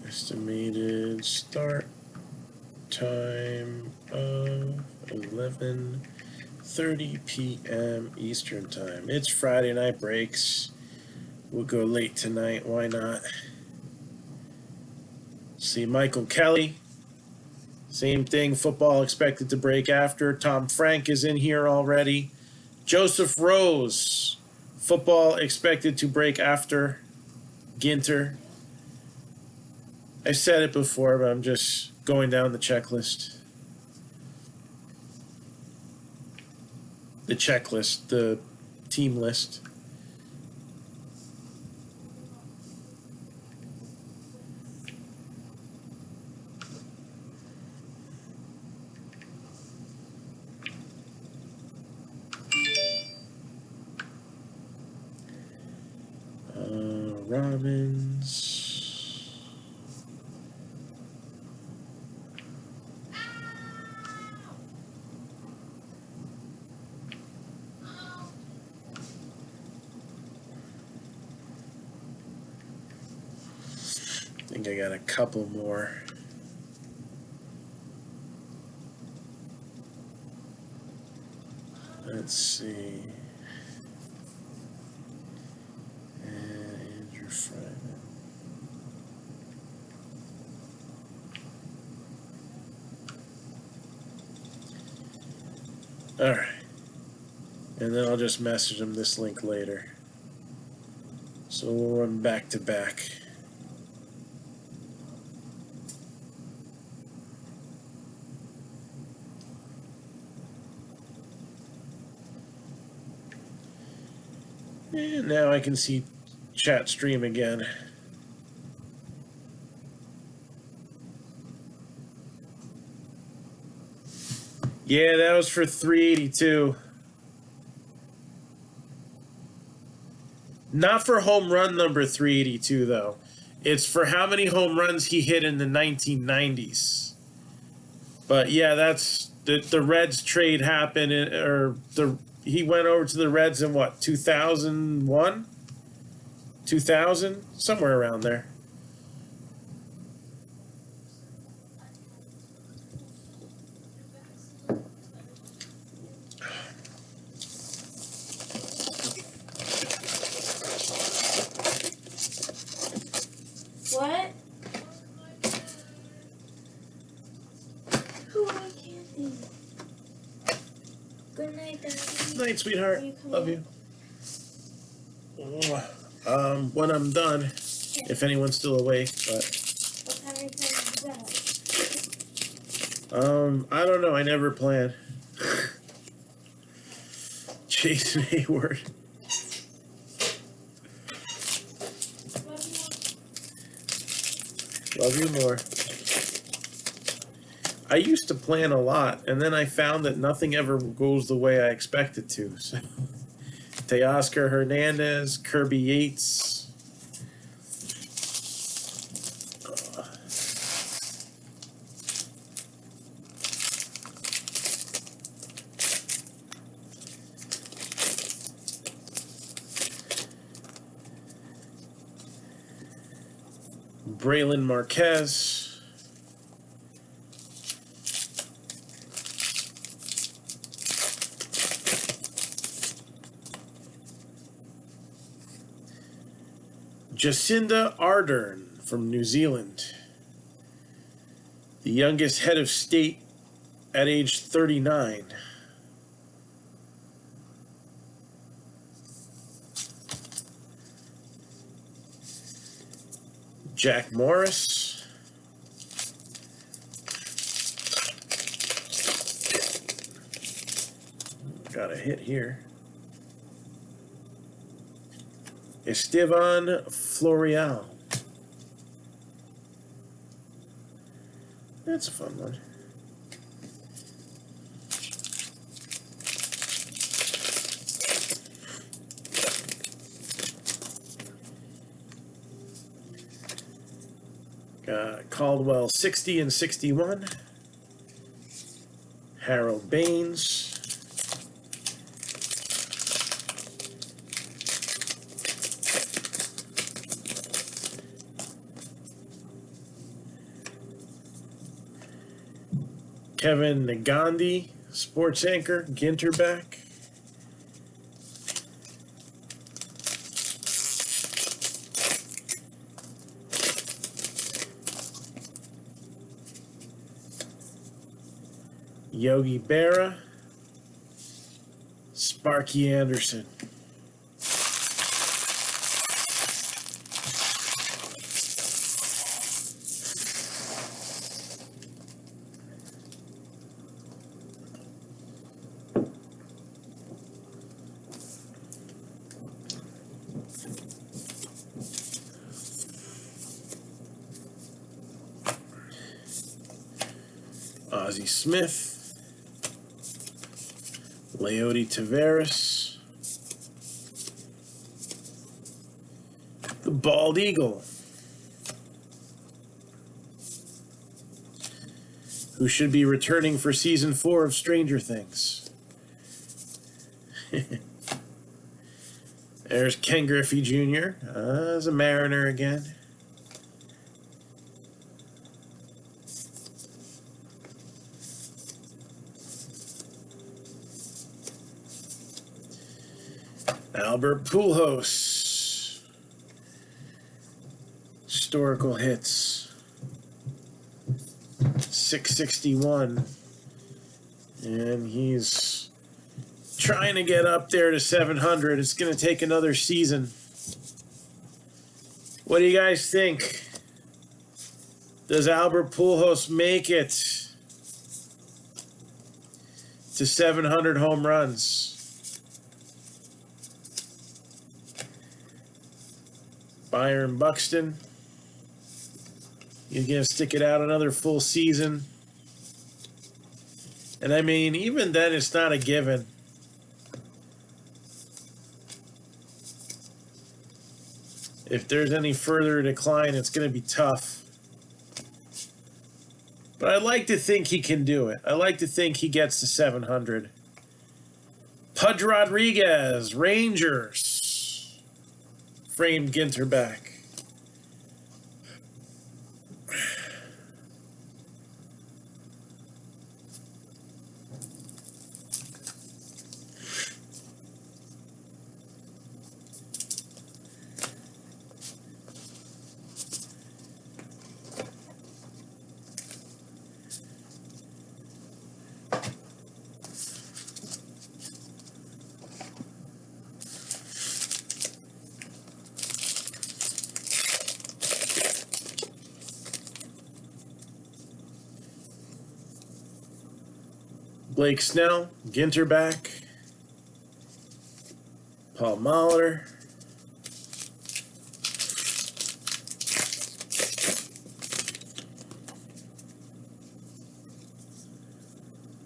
Estimated start time of 11:30 p.m. Eastern Time. It's Friday night breaks. We'll go late tonight. Why not? See Michael Kelly. Same thing. Football expected to break after. Tom Frank is in here already. Joseph Rose. Football expected to break after. Ginter. I've said it before, but I'm just going down the checklist. The checklist, the team list. Robbins. I think I got a couple more. Let's see. Andrew Fryman. All right. And then I'll just message them this link later. So we'll run back to back. And now I can see chat stream again. Yeah, that was for 382. Not for home run number 382, though. It's for how many home runs he hit in the 1990s. But yeah, that's the Reds trade happened, he went over to the Reds in what, 2001? 2000? Somewhere around there. What? Who are Kathy? Good night, Daddy. Good night, sweetheart. Love you. When I'm done, if anyone's still awake, but What time are you playing that? I don't know. I never plan. Jason Hayward. Love you more. I used to plan a lot, and then I found that nothing ever goes the way I expect it to. So, Teoscar Hernandez, Kirby Yates. Braylon Marquez. Jacinda Ardern from New Zealand. The youngest head of state at age 39. Jack Morris. Got a hit here. Esteban Florial. That's a fun one. Caldwell 60 and 61. Harold Baines. Kevin Nagandi, sports anchor, Ginter back. Yogi Berra, Sparky Anderson. Ozzie Smith. Leody Taveras. The Bald Eagle, who should be returning for season 4 of Stranger Things. There's Ken Griffey Jr. As a Mariner again. Albert Pujols. Historical hits. 661. And he's trying to get up there to 700. It's going to take another season. What do you guys think? Does Albert Pujols make it to 700 home runs? Byron Buxton. You're going to stick it out another full season. And I mean, even then, it's not a given. If there's any further decline, it's going to be tough. But I like to think he can do it. I like to think he gets to 700. Pudge Rodriguez, Rangers. Framed Ginter back. Blake Snell, Ginter back. Paul Molitor.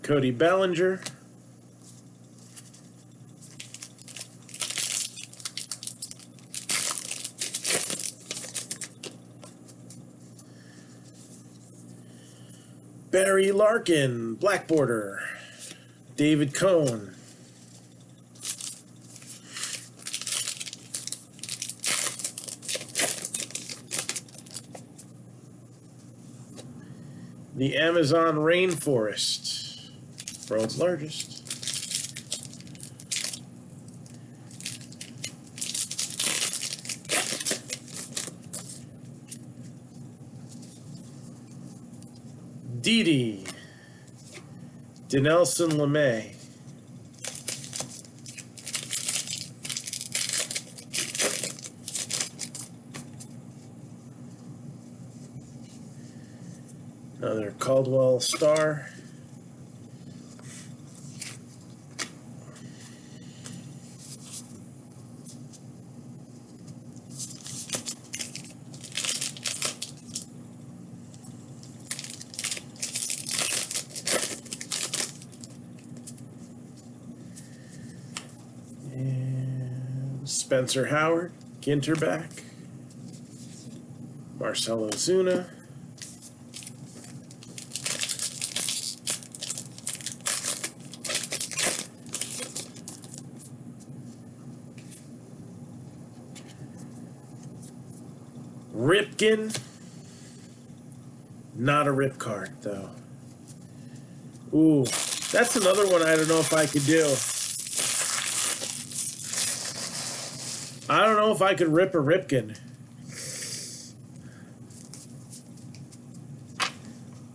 Cody Bellinger. Barry Larkin, black border. David Cohn. The Amazon rainforest, world's largest. Didi. Dinelson LeMay. Another Caldwell star. And Spencer Howard, Ginter back. Marcelo Zuna. Ripken. Not a rip card, though. Ooh, that's another one I don't know if I could do. I don't know if I could rip a Ripken.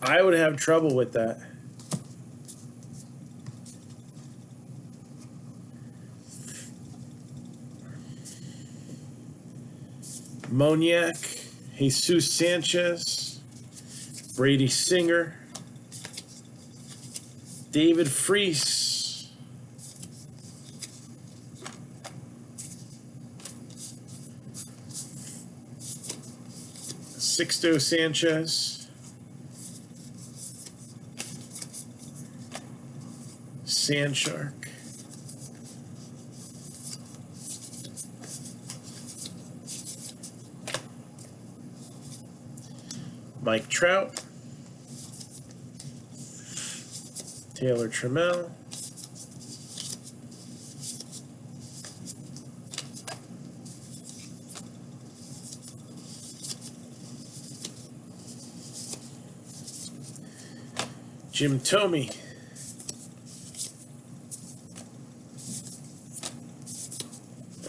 I would have trouble with that. Moniak, Jesus Sanchez, Brady Singer, David Freese, Sixto Sanchez, Sandshark, Mike Trout, Taylor Trammell, Jim Thome,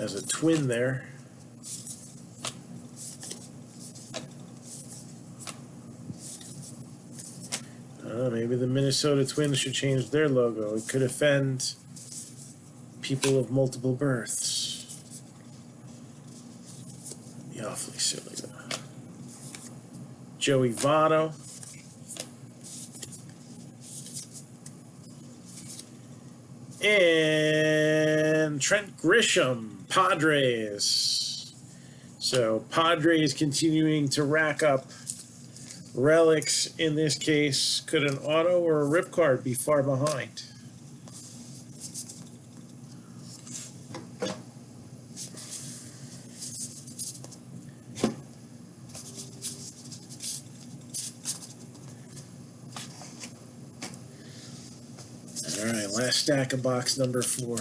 as a twin there. Maybe the Minnesota Twins should change their logo. It could offend people of multiple births. Be awfully silly, though. Joey Votto. And Trent Grisham, Padres. So Padres continuing to rack up relics. In this case, could an auto or a rip card be far behind? All right, last stack of box number 4.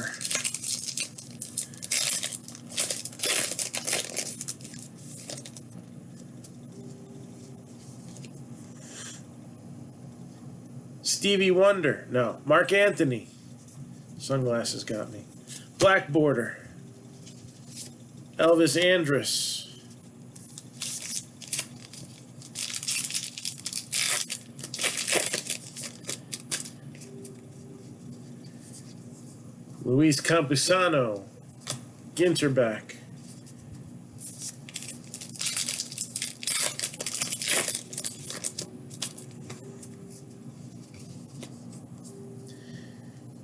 Stevie Wonder. No. Mark Anthony. Sunglasses got me. Black border. Elvis Andrus. Luis Campusano. Ginter back.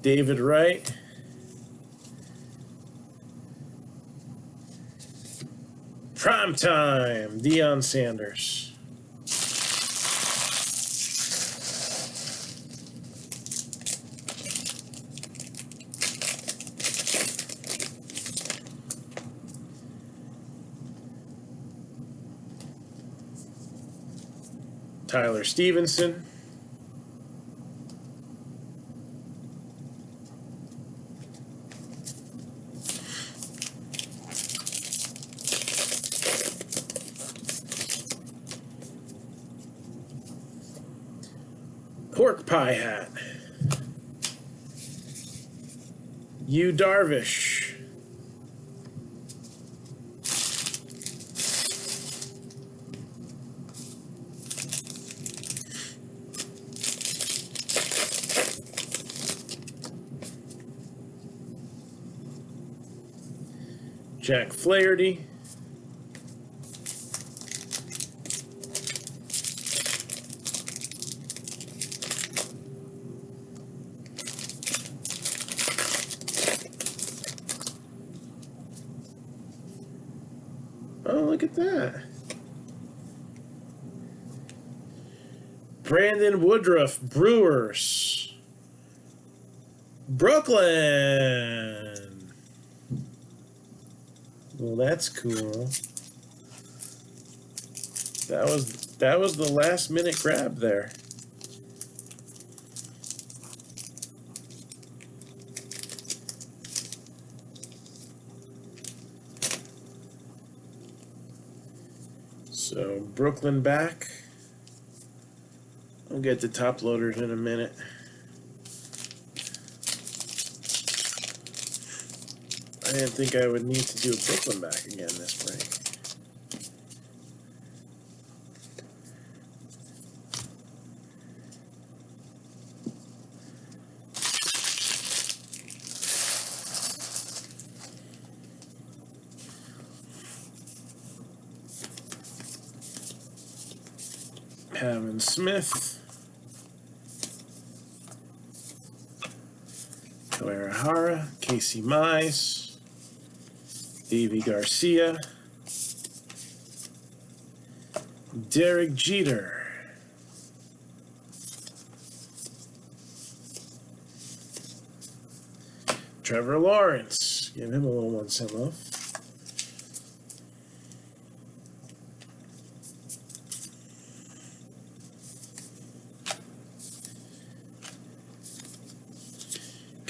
David Wright. Prime time, Deion Sanders. Tyler Stevenson. Pork pie hat. Yu Darvish. Jack Flaherty. Oh, look at that. Brandon Woodruff, Brewers. Brooklyn. Well, that's cool. That was the last minute grab there. So Brooklyn back. I'll get the top loaders in a minute. I didn't think I would need to do a Brooklyn back again this break. Pavin Smith. Hara, Casey Mize, Davey Garcia, Derek Jeter, Trevor Lawrence, give him a little 1 cent love.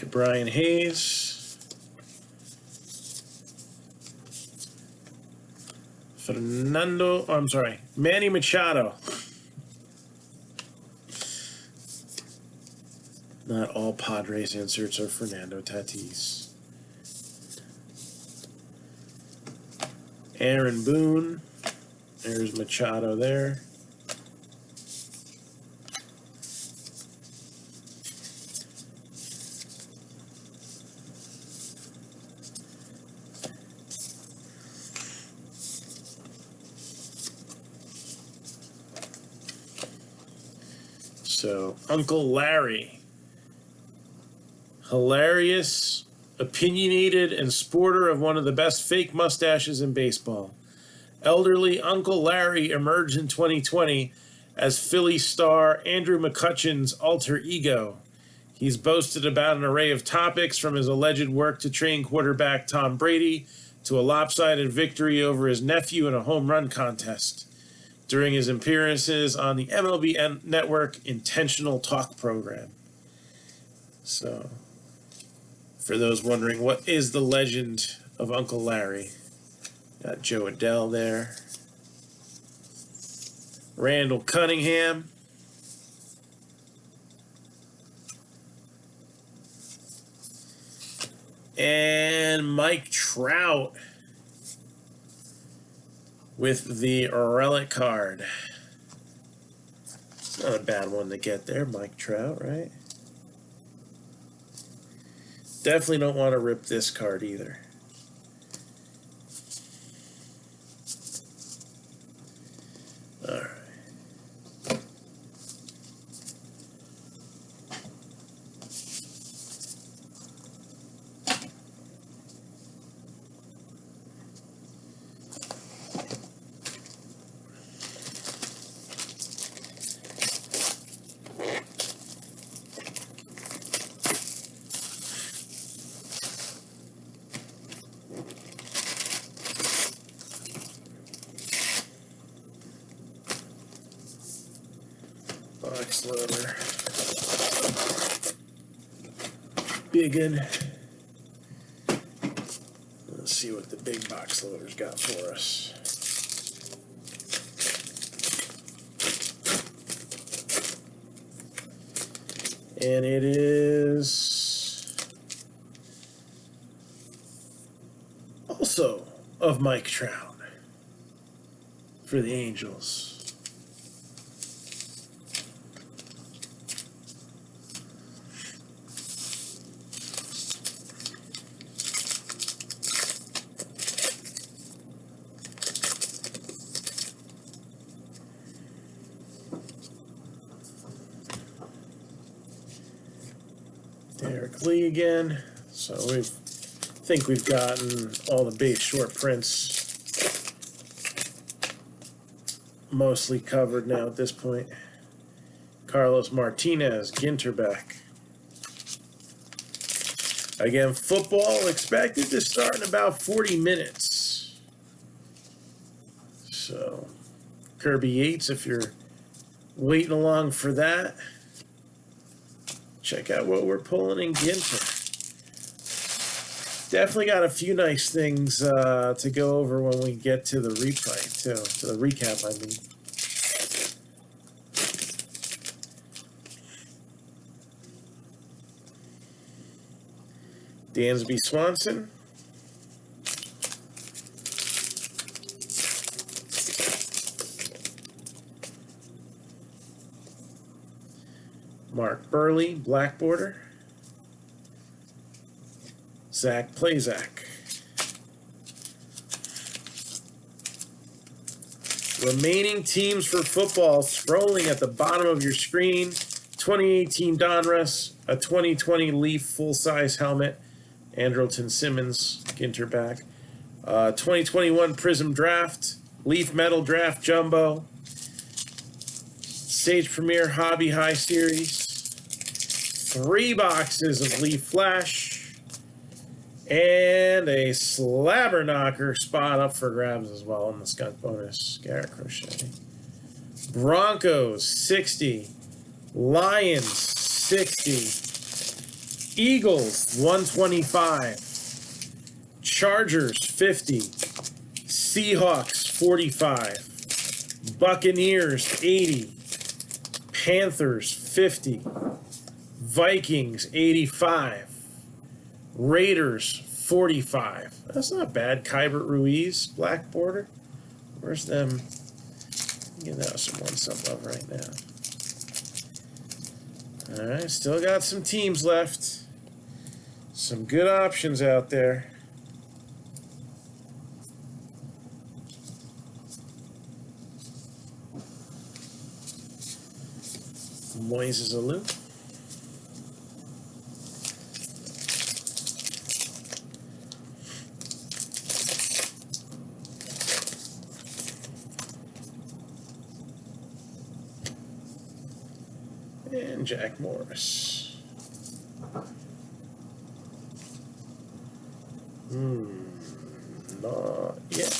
Brian Hayes, Manny Machado. Not all Padres inserts are Fernando Tatis. Aaron Boone, there's Machado there. So, Uncle Larry. Hilarious, opinionated, and sporter of one of the best fake mustaches in baseball. Elderly Uncle Larry emerged in 2020 as Philly star Andrew McCutchen's alter ego. He's boasted about an array of topics, from his alleged work to train quarterback Tom Brady to a lopsided victory over his nephew in a home run contest during his appearances on the MLB Network Intentional Talk program. So, for those wondering, what is the legend of Uncle Larry? Got Joe Adele there. Randall Cunningham. And Mike Trout with the relic card. Not a bad one to get there, Mike Trout, right? Definitely don't want to rip this card either. All right. Box loader. Biggin. Let's see what the big box loader's got for us. And it is also of Mike Trout for the Angels. Monopoly again. So we think we've gotten all the base short prints mostly covered now at this point. Carlos Martinez, Ginter back. Again, football expected to start in about 40 minutes. So, Kirby Yates, if you're waiting along for that, check out what we're pulling in Ginter. Definitely got a few nice things to go over when we get to the replay, too. To the recap, I mean. Dansby Swanson. Mark Burley, black border. Zach Plazak. Remaining teams for football scrolling at the bottom of your screen. 2018 Donruss, a 2020 Leaf full-size helmet. Andrelton Simmons, Ginter back. 2021 Prism Draft, Leaf Metal Draft Jumbo. Sage Premier Hobby High Series. 3 boxes of Leaf Flash. And a slabber knocker spot up for grabs as well in the skunk bonus. Garrett Crochet. Broncos 60. Lions 60. Eagles 125. Chargers 50. Seahawks 45. Buccaneers 80. Panthers 50. Vikings 85. Raiders 45. That's not bad. Kybert Ruiz, black border. Where's them? Give that someone some love right now. All right, still got some teams left. Some good options out there. Moises Alou. And Jack Morris. Not yet.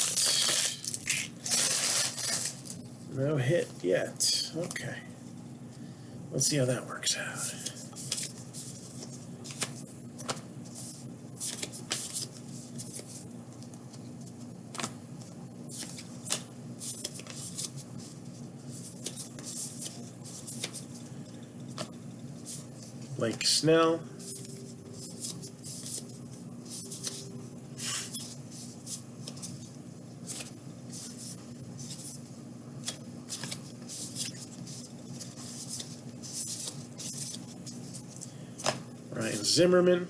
No hit yet. Okay. Let's see how that works out. Blake Snell. Ryan Zimmerman.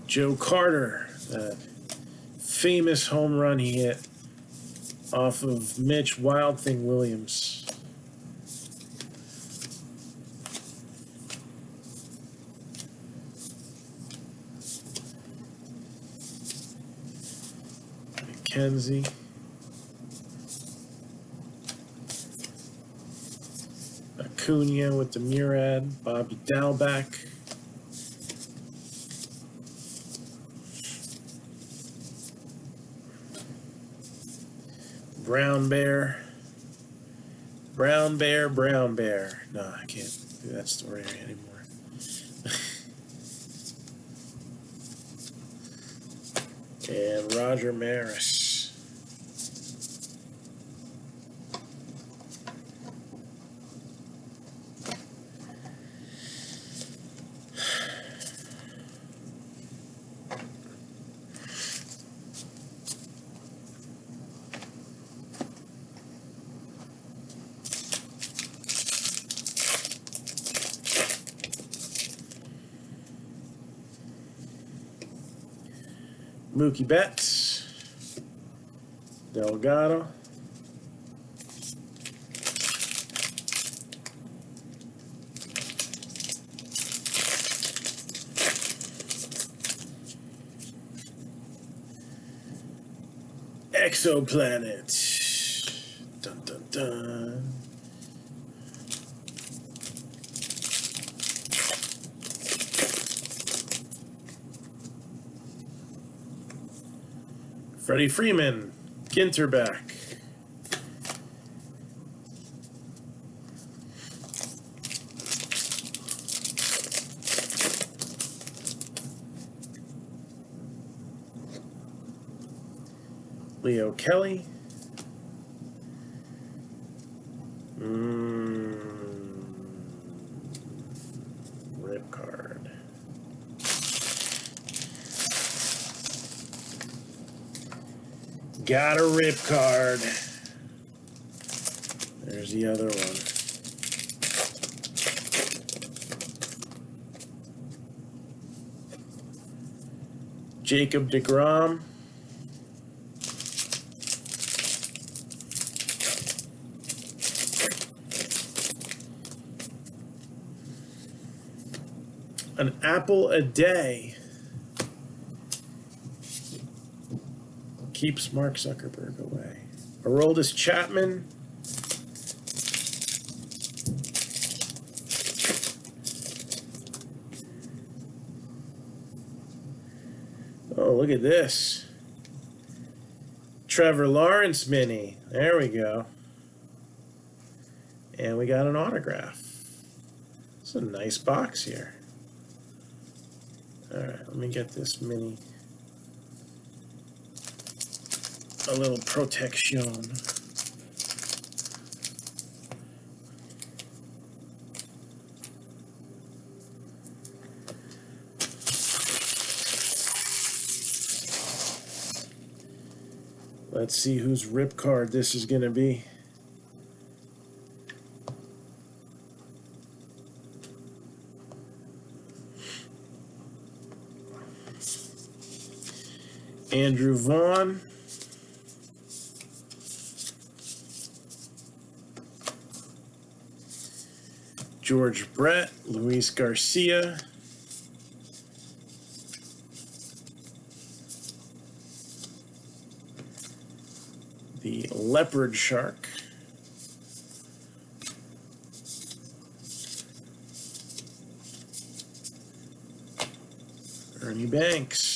Joe Carter, that famous home run he hit off of Mitch Wild Thing Williams. McKenzie. Acuna with the Murad. Bobby Dalbeck. Brown Bear. Brown Bear, Brown Bear. No, I can't do that story anymore. And Roger Maris. Mookie Betts, Delgado, Exoplanet. Dun dun dun. Freddie Freeman. Ginter back. Leo Kelly. Rip card. Got a rip card. There's the other one. Jacob deGrom. An apple a day keeps Mark Zuckerberg away. Aroldis Chapman. Oh, look at this. Trevor Lawrence mini. There we go. And we got an autograph. It's a nice box here. All right, let me get this mini. A little protection. Let's see whose rip card this is going to be. Andrew Vaughn. George Brett. Luis Garcia. The Leopard Shark. Ernie Banks.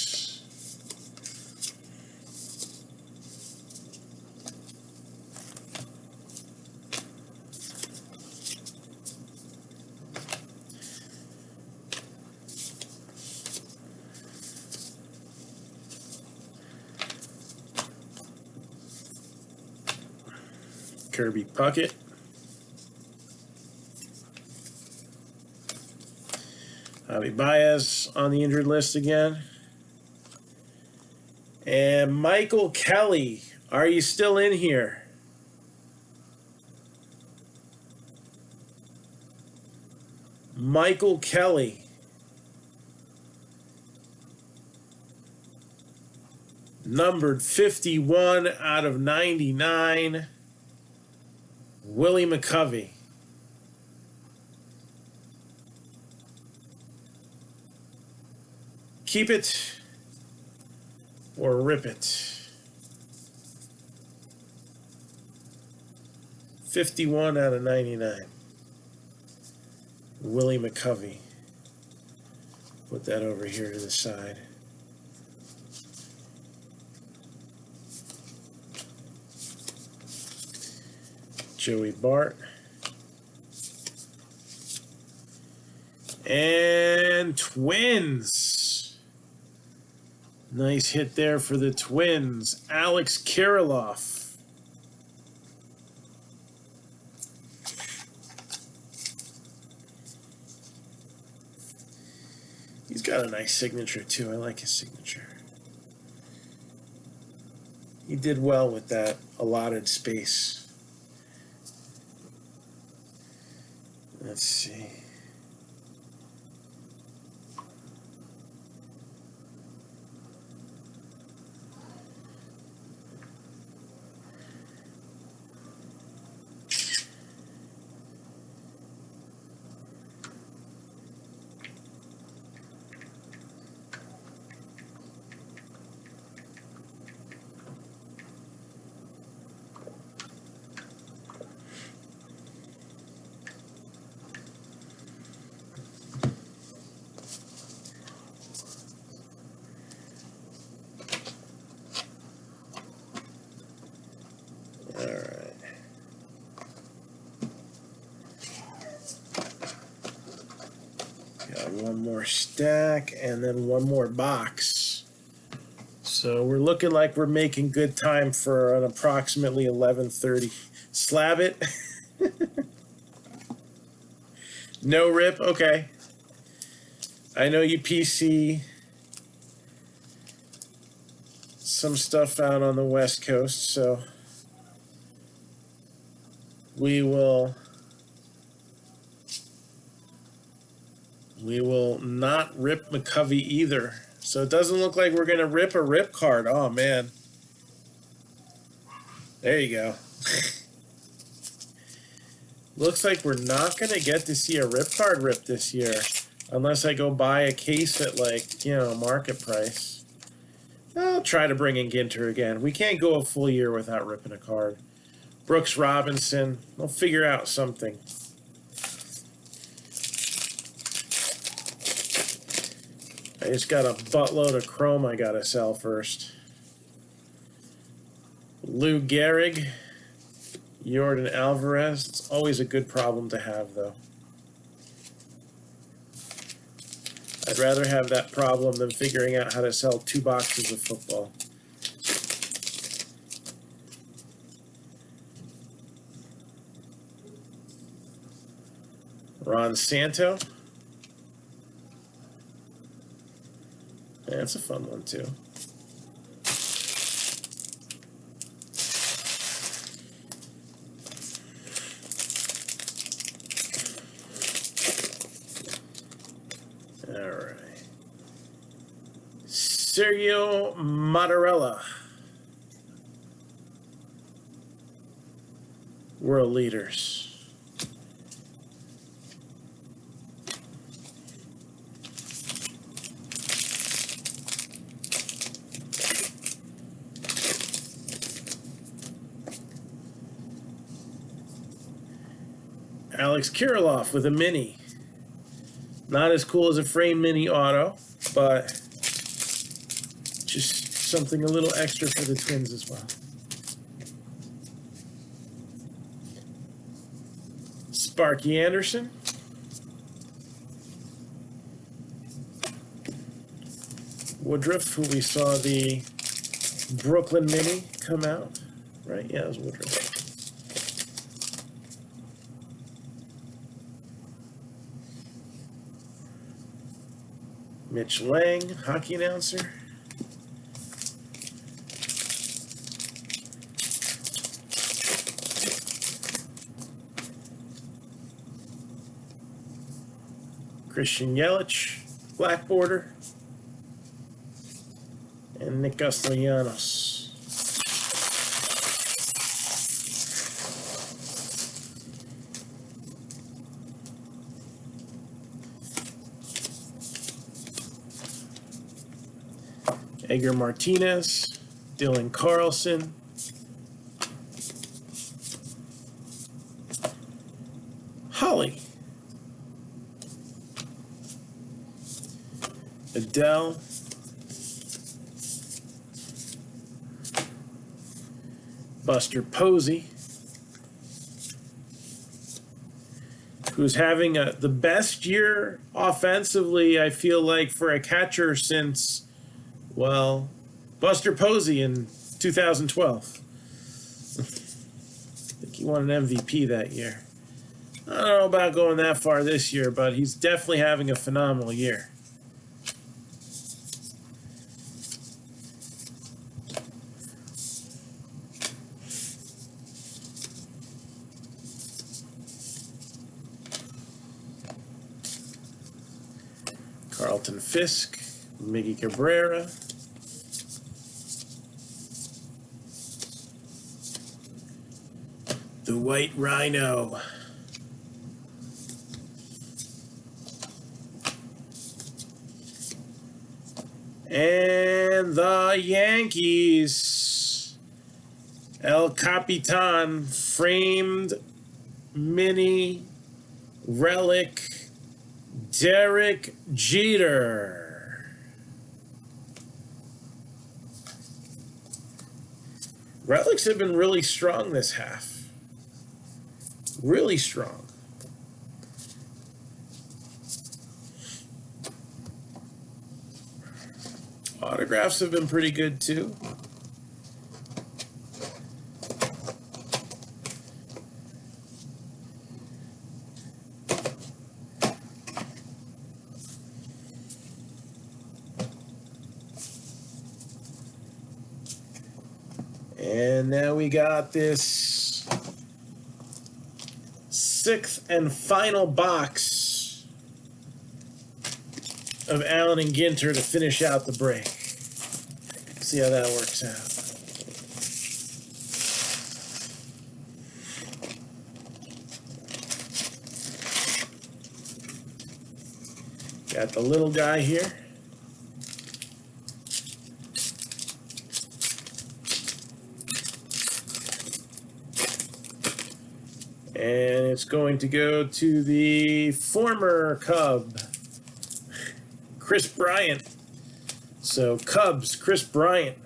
Kirby Puckett. Javi Baez on the injured list again. And Michael Kelly. Are you still in here? Michael Kelly. Numbered 51 out of 99. Willie McCovey. Keep it or rip it. 51 out of 99. Willie McCovey. Put that over here to the side. Joey Bart. And Twins. Nice hit there for the Twins. Alex Kirilloff. He's got a nice signature too. I like his signature. He did well with that allotted space. Let's see. One more stack and then one more box. So we're looking like we're making good time for an approximately 11:30. Slab it. No rip. Okay. I know you PC some stuff out on the West Coast, so we will not rip McCovey either. So it doesn't look like we're going to rip a rip card. Oh, man. There you go. Looks like we're not going to get to see a rip card rip this year. Unless I go buy a case at, like, you know, market price. I'll try to bring in Ginter again. We can't go a full year without ripping a card. Brooks Robinson. We'll figure out something. I just got a buttload of chrome I gotta sell first. Lou Gehrig, Jordan Alvarez. It's always a good problem to have, though. I'd rather have that problem than figuring out how to sell 2 boxes of football. Ron Santo. That's a fun one, too. All right. Sergio Mattarella. World leaders. Alex Kirilloff with a mini. Not as cool as a frame mini auto, but just something a little extra for the Twins as well. Sparky Anderson. Woodruff, who we saw the Brooklyn mini come out, right? Yeah, it was Woodruff. Mitch Lang, hockey announcer. Christian Yelich, black border. And Nick Castellanos. Edgar Martinez, Dylan Carlson, Holly, Adele, Buster Posey, who's having the best year offensively, I feel like, for a catcher since, well, Buster Posey in 2012. I think he won an MVP that year. I don't know about going that far this year, but he's definitely having a phenomenal year. Carlton Fisk, Miggy Cabrera, the White Rhino, and the Yankees, El Capitan, framed mini relic, Derek Jeter. Relics have been really strong this half. Really strong. Autographs have been pretty good too. And now we got this 6th and final box of Allen and Ginter to finish out the break. See how that works out. Got the little guy here. And it's going to go to the former Cub, Chris Bryant. So Cubs, Chris Bryant.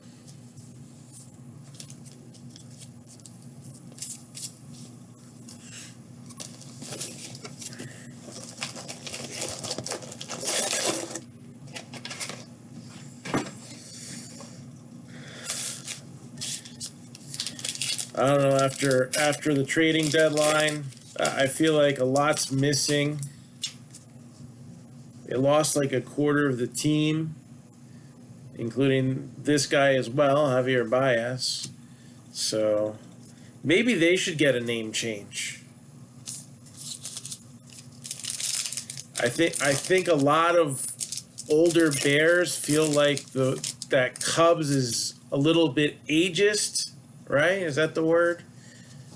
I don't know, after the trading deadline, I feel like a lot's missing. They lost like a quarter of the team, including this guy as well, Javier Baez. So maybe they should get a name change. I think a lot of older Bears feel like that Cubs is a little bit ageist. Right? Is that the word?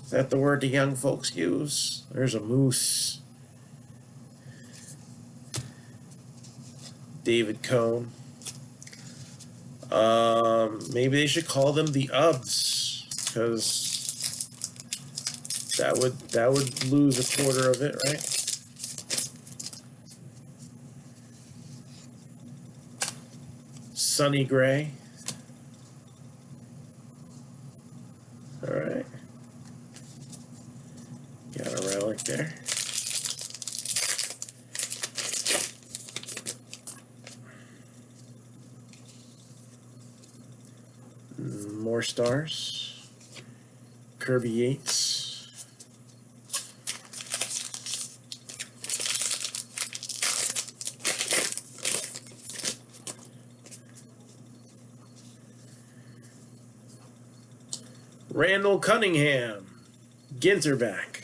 Is that the word the young folks use? There's a moose. David Cohn. Maybe they should call them the Ubs, because that would lose a quarter of it, right? Sonny Gray. All right. Got a relic there. More stars. Kirby Yates. Randall Cunningham, Ginter back.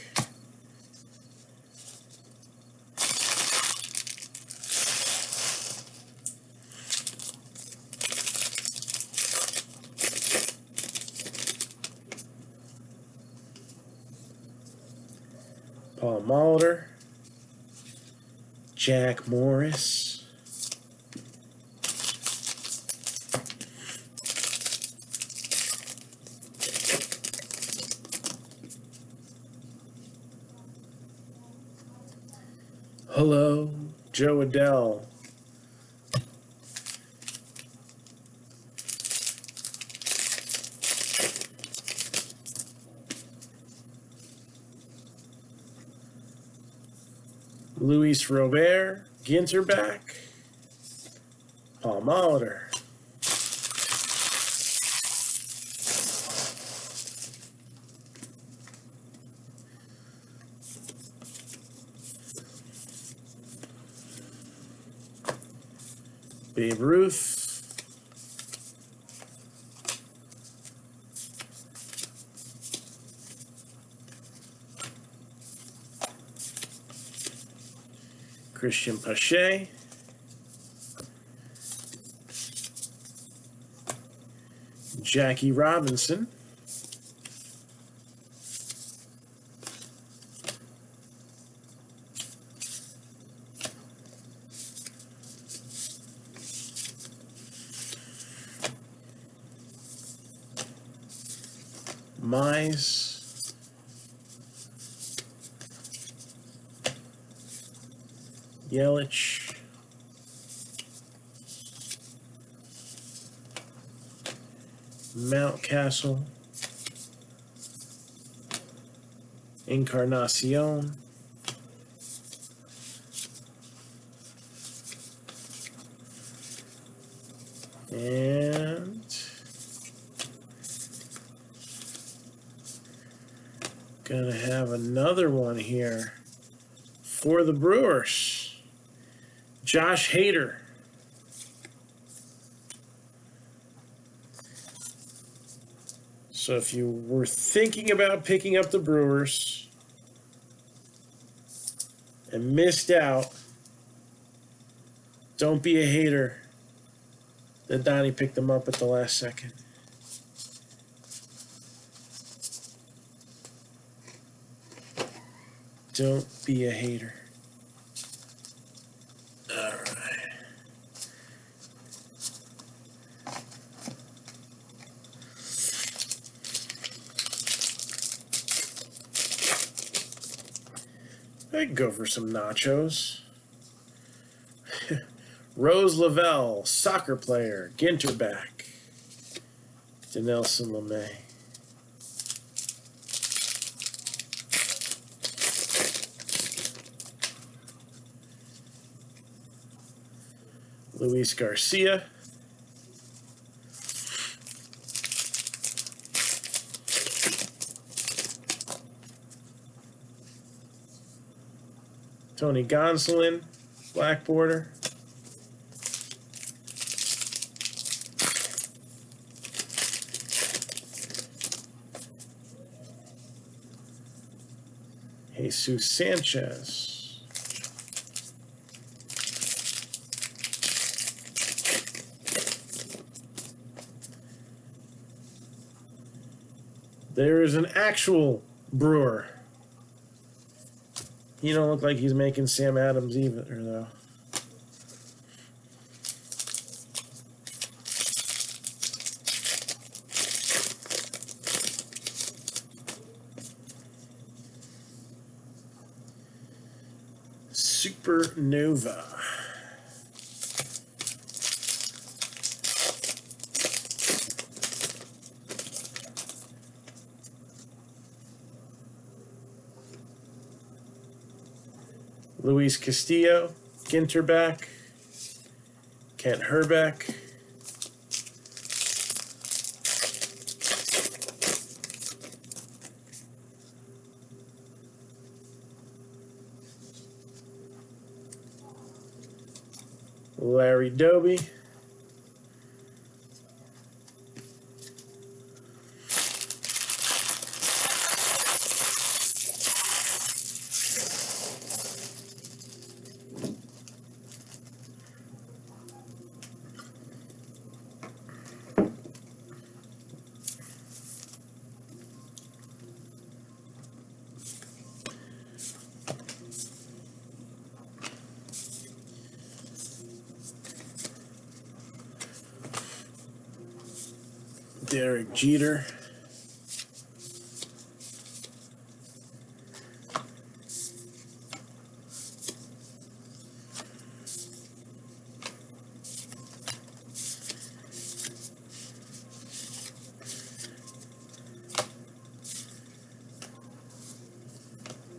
Paul Molitor, Jack Morris. Hello, Joe Adell. Luis Robert, Ginter back. Paul Molitor. Babe Ruth. Christian Pache. Jackie Robinson. Mize. Yelich. Mountcastle. Encarnacion. And gonna have another one here for the Brewers. Josh Hader. So if you were thinking about picking up the Brewers and missed out, don't be a hater that Donnie picked them up at the last second. Don't be a hater. All right. I could go for some nachos. Rose Lavelle, soccer player, Ginter back. Denelson LeMay. Luis Garcia. Tony Gonsolin, black border. Jesus Sanchez. There is an actual Brewer. He don't look like he's making Sam Adams either, though. Supernova. Luis Castillo, Ginter back. Kent Herbeck. Larry Doby. Derek Jeter.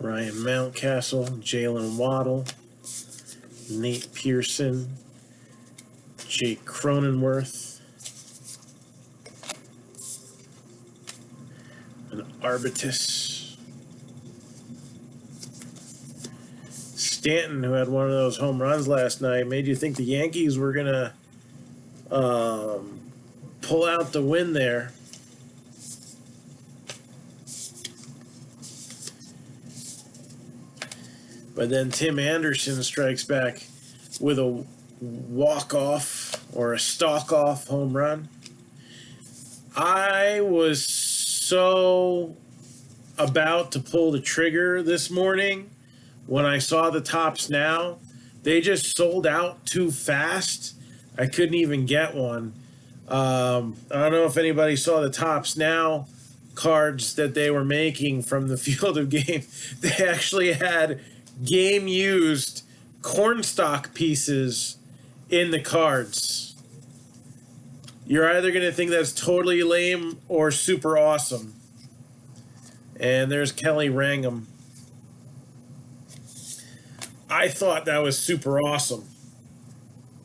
Ryan Mountcastle, Jalen Waddle, Nate Pearson, Jake Cronenworth, an Arbitus, Stanton, who had one of those home runs last night, made you think the Yankees were gonna pull out the win there. But then Tim Anderson strikes back with a walk-off or a stalk-off home run. I was so about to pull the trigger this morning when I saw the Tops Now. They just sold out too fast. I couldn't even get one. I don't know if anybody saw the Tops Now cards that they were making from the Field of Game. They actually had game-used cornstalk pieces in the cards. You're either going to think that's totally lame or super awesome. And there's Kelly Rangam. I thought that was super awesome.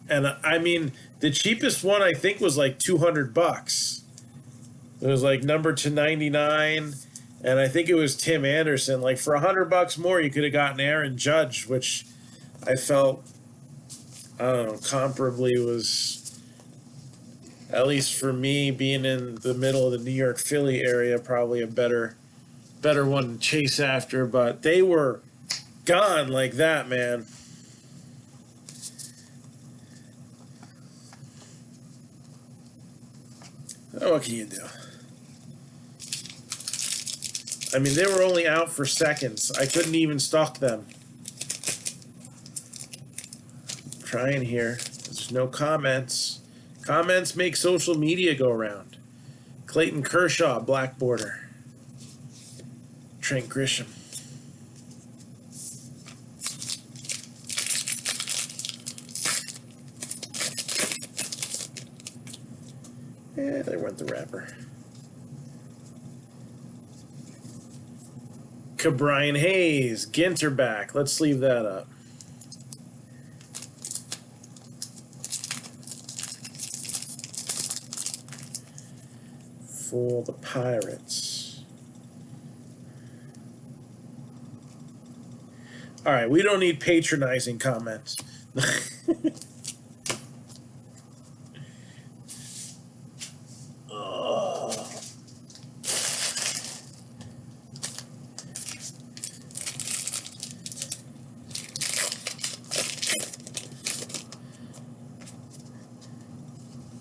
And I mean, the cheapest one I think was like $200. It was like number 299, and I think it was Tim Anderson. Like for $100 more, you could have gotten Aaron Judge, which I felt, I don't know, comparably was, at least for me, being in the middle of the New York Philly area, probably a better one to chase after. But they were gone like that, man. Oh, what can you do? I mean, they were only out for seconds. I couldn't even stalk them. Trying here. There's no comments. Comments make social media go around. Clayton Kershaw, black border. Trent Grisham. Yeah, there went the wrapper. Brian Hayes, Ginter back. Let's leave that up. For the Pirates. All right, we don't need patronizing comments.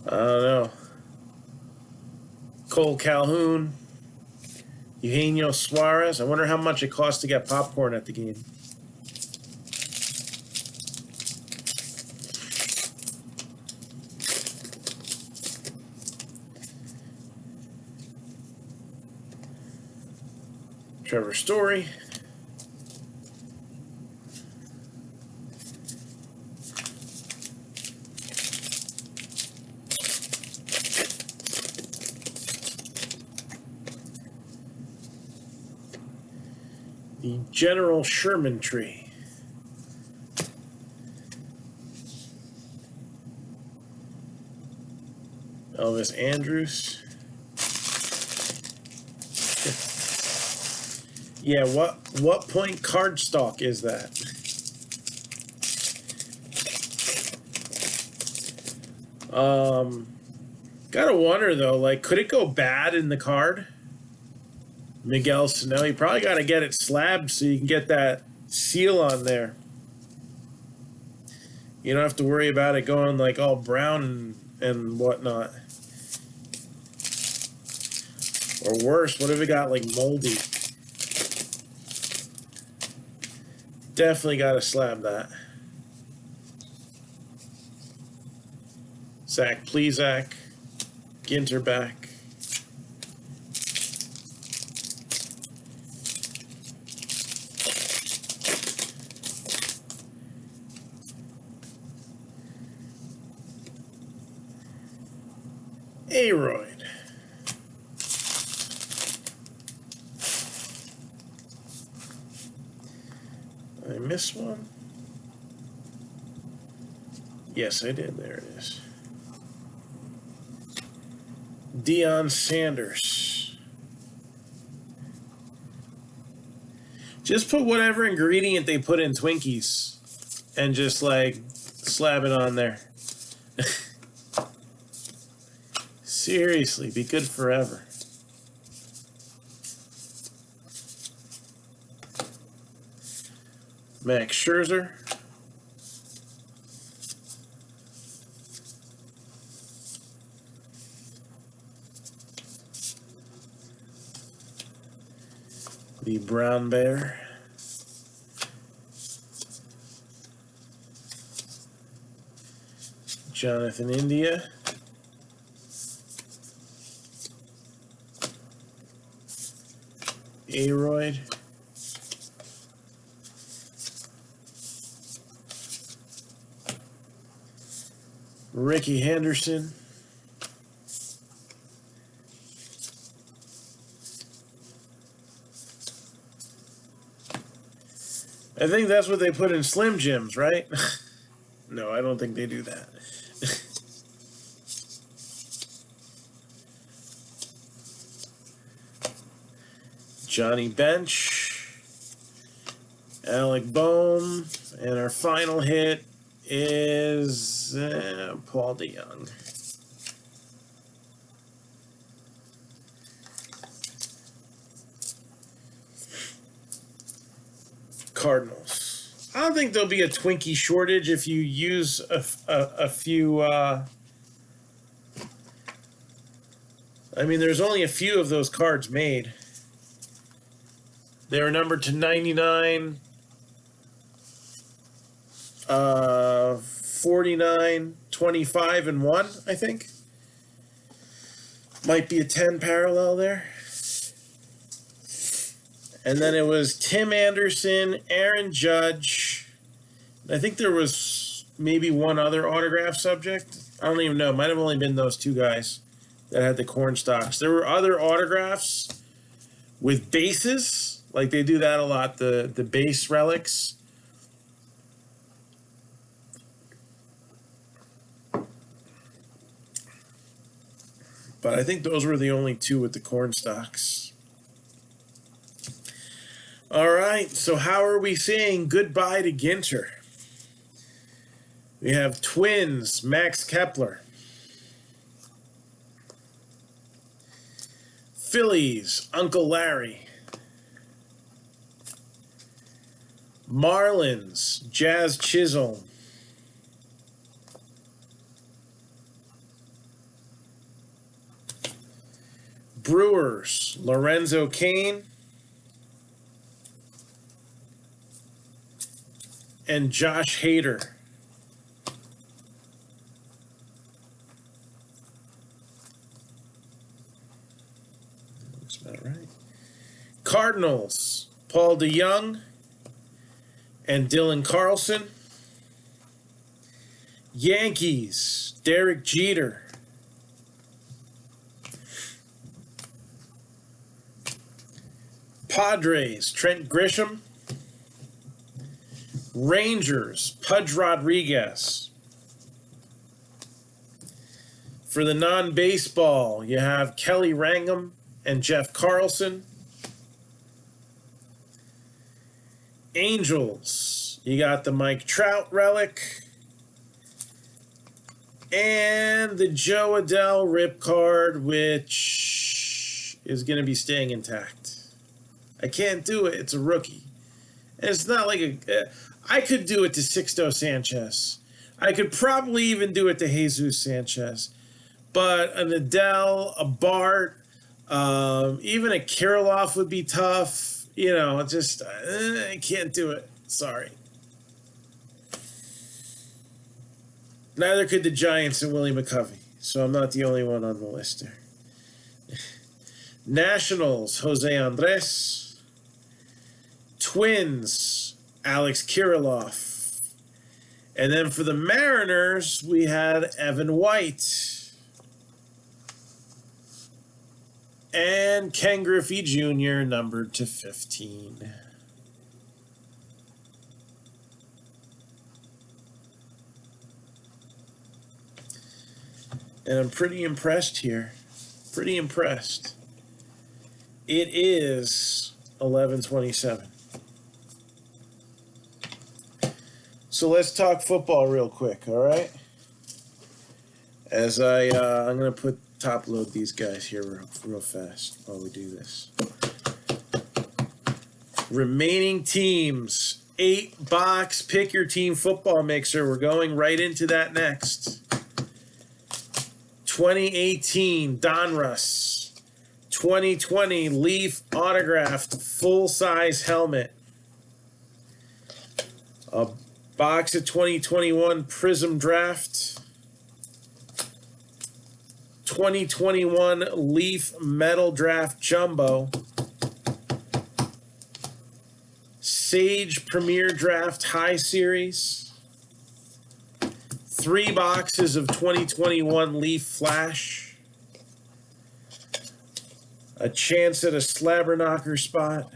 I don't know. Cole Calhoun, Eugenio Suarez. I wonder how much it costs to get popcorn at the game. Trevor Story. The General Sherman tree. Elvis Andrews. Yeah, what point card stock is that? Gotta wonder though, like, could it go bad in the card? Miguel Sano, you probably got to get it slabbed so you can get that seal on there. You don't have to worry about it going like all brown and whatnot. Or worse, what if it got like moldy? Definitely got to slab that. Zach Plesac, Ginter back. Aroyd. I missed one? Yes, I did. There it is. Deion Sanders. Just put whatever ingredient they put in Twinkies and just like slab it on there. Seriously, be good forever. Max Scherzer. The Brown Bear. Jonathan India. Aroyd. Ricky Henderson. I think that's what they put in Slim Jims, right? No, I don't think they do that. Johnny Bench, Alec Boehm, and our final hit is Paul DeYoung. Cardinals. I don't think there'll be a Twinkie shortage if you use a few. I mean, there's only a few of those cards made. They were numbered to 99, 49, 25, and 1, I think. Might be a 10 parallel there. And then it was Tim Anderson, Aaron Judge. I think there was maybe one other autograph subject. I don't even know. It might have only been those two guys that had the corn stalks. There were other autographs with bases. Like they do that a lot, the base relics. But I think those were the only two with the corn stalks. All right, so how are we saying goodbye to Ginter? We have Twins, Max Kepler. Phillies, Uncle Larry. Marlins, Jazz Chisholm. Brewers, Lorenzo Cain. And Josh Hader. Looks about right. Cardinals, Paul DeYoung and Dylan Carlson. Yankees, Derek Jeter. Padres, Trent Grisham. Rangers, Pudge Rodriguez. For the non-baseball, you have Kelly Rangam and Jeff Carlson. Angels, you got the Mike Trout relic. And the Joe Adell rip card, which is going to be staying intact. I can't do it. It's a rookie. And it's not like a... I could do it to Sixto Sanchez. I could probably even do it to Jesus Sanchez. But an Adell, a Bart, even a Kirilloff would be tough. You know, just... I can't do it. Sorry. Neither could the Giants and Willie McCovey. So I'm not the only one on the list there. Nationals, Jose Andres. Twins, Alex Kirilloff. And then for the Mariners, we had Evan White. And Ken Griffey Jr. numbered to 15. And I'm pretty impressed here. Pretty impressed. It is 11:27. So let's talk football real quick, all right? As I'm going to top load these guys here real fast while we do this. Remaining teams, 8-box pick your team football mixer. We're going right into that next. 2018 Donruss. 2020 Leaf autographed full-size helmet. A box of 2021 Prism Draft. 2021 Leaf Metal Draft Jumbo. Sage Premier Draft High Series. 3 boxes of 2021 Leaf Flash. A chance at a slabber knocker spot.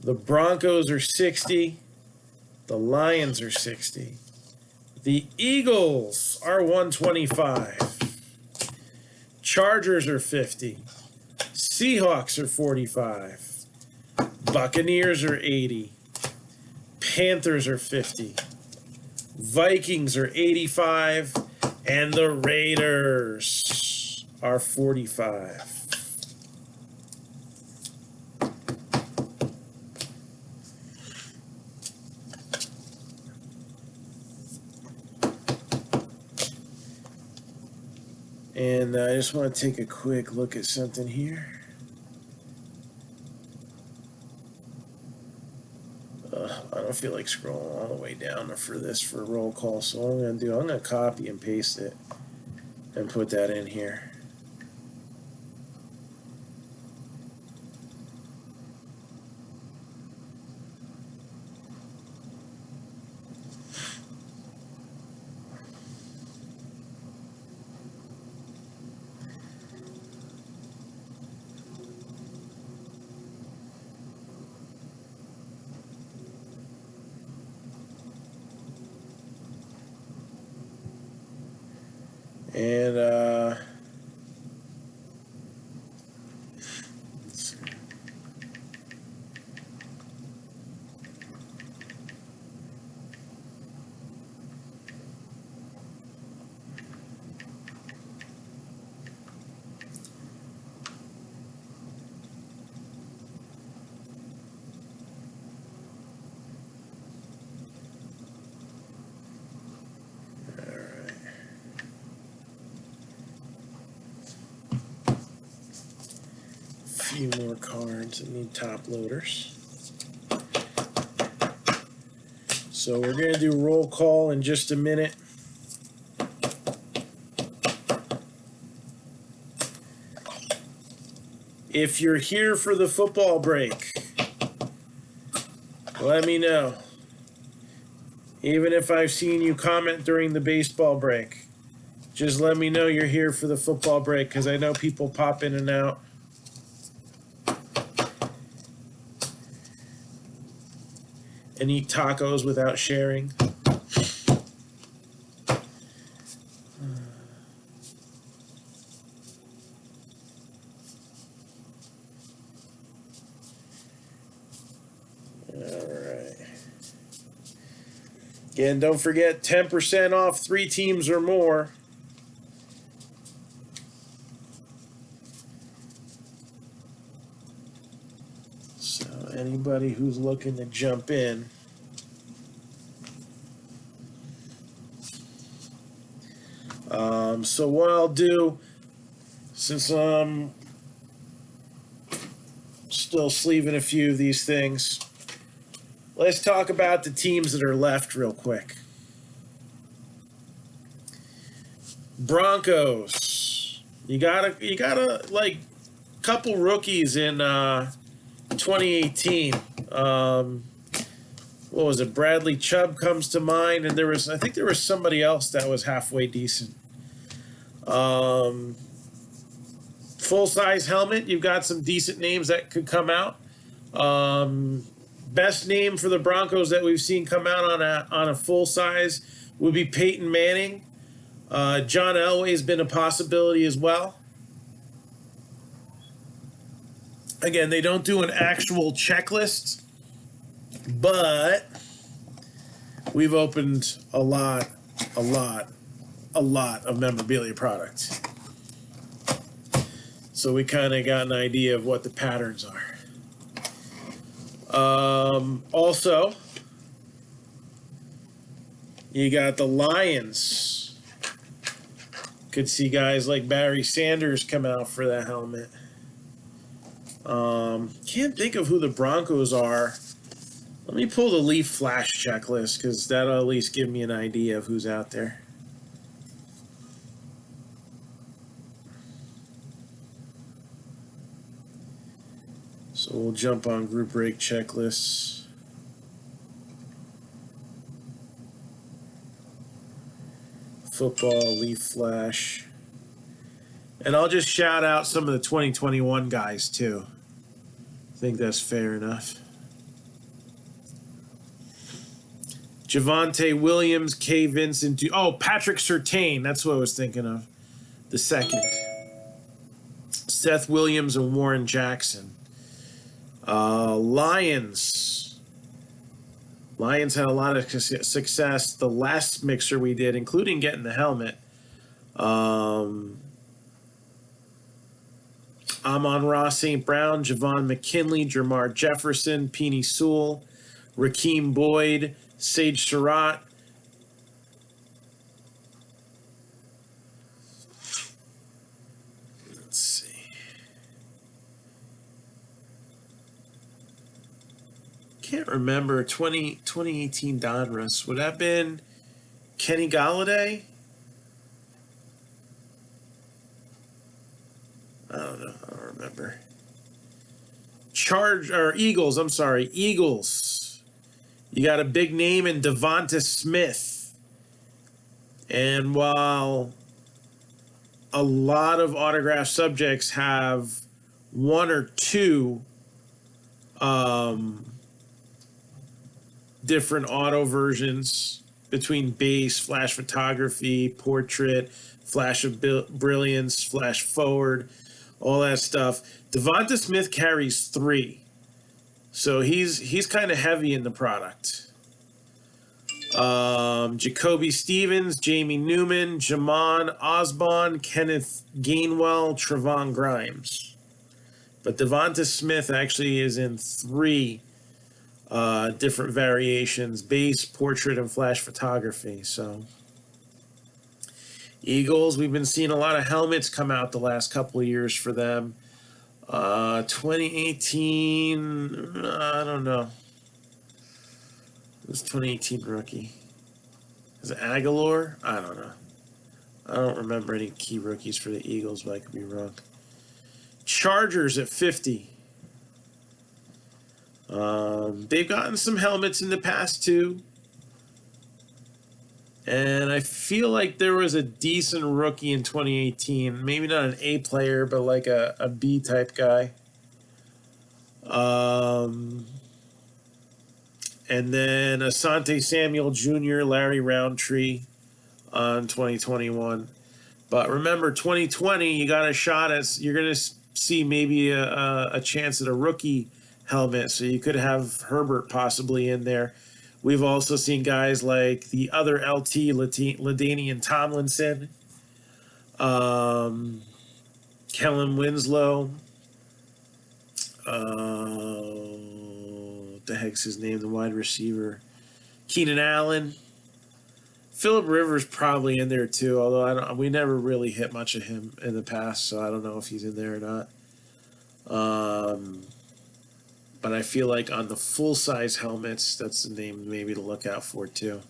The Broncos are 60. The Lions are 60. The Eagles are 125. Chargers are 50. Seahawks are 45. Buccaneers are 80. Panthers are 50. Vikings are 85. And the Raiders are 45. And I just want to take a quick look at something here. I don't feel like scrolling all the way down for roll call, so what I'm going to copy and paste it and put that in here. And let's see. Few more cards that need top loaders. So we're going to do roll call in just a minute. If you're here for the football break, let me know. Even if I've seen you comment during the baseball break, just let me know you're here for the football break, because I know people pop in and out. And eat tacos without sharing. Alright. Again, don't forget 10% off 3 teams or more. So anybody who's looking to jump in, so what I'll do, since I'm still sleeving a few of these things, let's talk about the teams that are left real quick. Broncos, you gotta like couple rookies in 2018. What was it? Bradley Chubb comes to mind, and I think there was somebody else that was halfway decent. Full-size helmet, you've got some decent names that could come out. Best name for the Broncos that we've seen come out on a full-size would be Peyton Manning. John Elway's been a possibility as well. Again, they don't do an actual checklist, but we've opened a lot of memorabilia products. So we kind of got an idea of what the patterns are. Also, you got the Lions. Could see guys like Barry Sanders come out for that helmet. Can't think of who the Broncos are. Let me pull the Leaf Flash checklist, because that'll at least give me an idea of who's out there. So we'll jump on group break checklists. Football, Leaf Flash. And I'll just shout out some of the 2021 guys too. I think that's fair enough. Javonte Williams, K. Vincent. Oh, Patrick Surtain. That's what I was thinking of. The second. Seth Williams and Warren Jackson. Lions. Lions had a lot of success. The last mixer we did, including getting the helmet. Amon-Ra St. Brown, Javon McKinley, Jermar Jefferson, Penei Sewell, Rakeem Boyd, Sage Surratt. Let's see. Can't remember 2018 Donruss. Would that have been Kenny Galladay? I don't know. I don't remember. Eagles. I'm sorry. Eagles. You got a big name in Devonta Smith. And while a lot of autograph subjects have one or two different auto versions between base, flash photography, portrait, flash of brilliance, flash forward, all that stuff. Devonta Smith carries 3. So he's kind of heavy in the product. Jacoby Stevens, Jamie Newman, Jamon Osborne, Kenneth Gainwell, Trevon Grimes. But Devonta Smith actually is in 3 different variations: base, portrait, and flash photography. So Eagles, we've been seeing a lot of helmets come out the last couple of years for them. 2018, I don't know. Who's 2018 rookie? Is it Aguilar? I don't know. I don't remember any key rookies for the Eagles, but I could be wrong. Chargers at 50. They've gotten some helmets in the past too. And I feel like there was a decent rookie in 2018. Maybe not an A player, but like a B type guy. And then Asante Samuel Jr., Larry Roundtree on 2021. But remember, 2020, you got a shot at, you're going to see maybe a chance at a rookie helmet. So you could have Herbert possibly in there. We've also seen guys like the other LT, LaDainian Tomlinson, Kellen Winslow, what the heck's his name, the wide receiver, Keenan Allen. Phillip Rivers probably in there too, although we never really hit much of him in the past, so I don't know if he's in there or not. But I feel like on the full-size helmets, that's the name maybe to look out for too.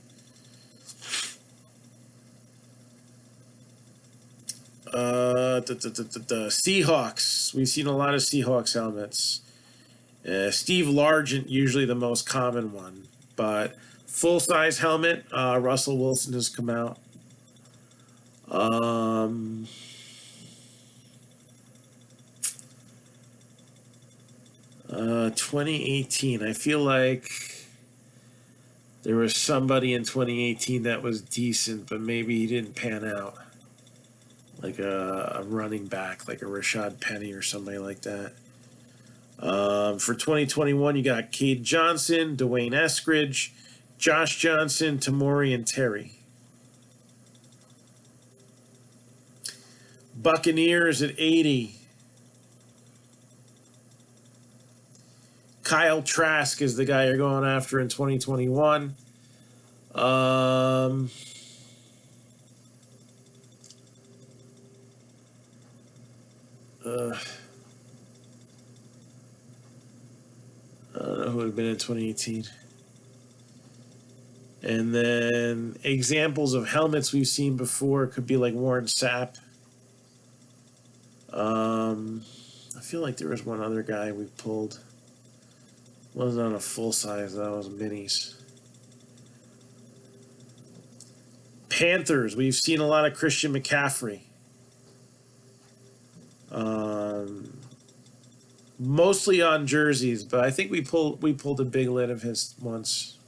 Seahawks. We've seen a lot of Seahawks helmets. Steve Largent, usually the most common one. But full-size helmet, Russell Wilson has come out. 2018. I feel like there was somebody in 2018 that was decent, but maybe he didn't pan out. Like a running back, like a Rashad Penny or somebody like that. For 2021, you got Cade Johnson, Dwayne Eskridge, Josh Johnson, Tamori, and Terry. Buccaneers at 80. Kyle Trask is the guy you're going after in 2021. I don't know who would have been in 2018. And then examples of helmets we've seen before could be like Warren Sapp. I feel like there was one other guy we pulled. Wasn't on a full size, that was minis. Panthers, we've seen a lot of Christian McCaffrey. Mostly on jerseys, but I think we pulled a big lid of his once.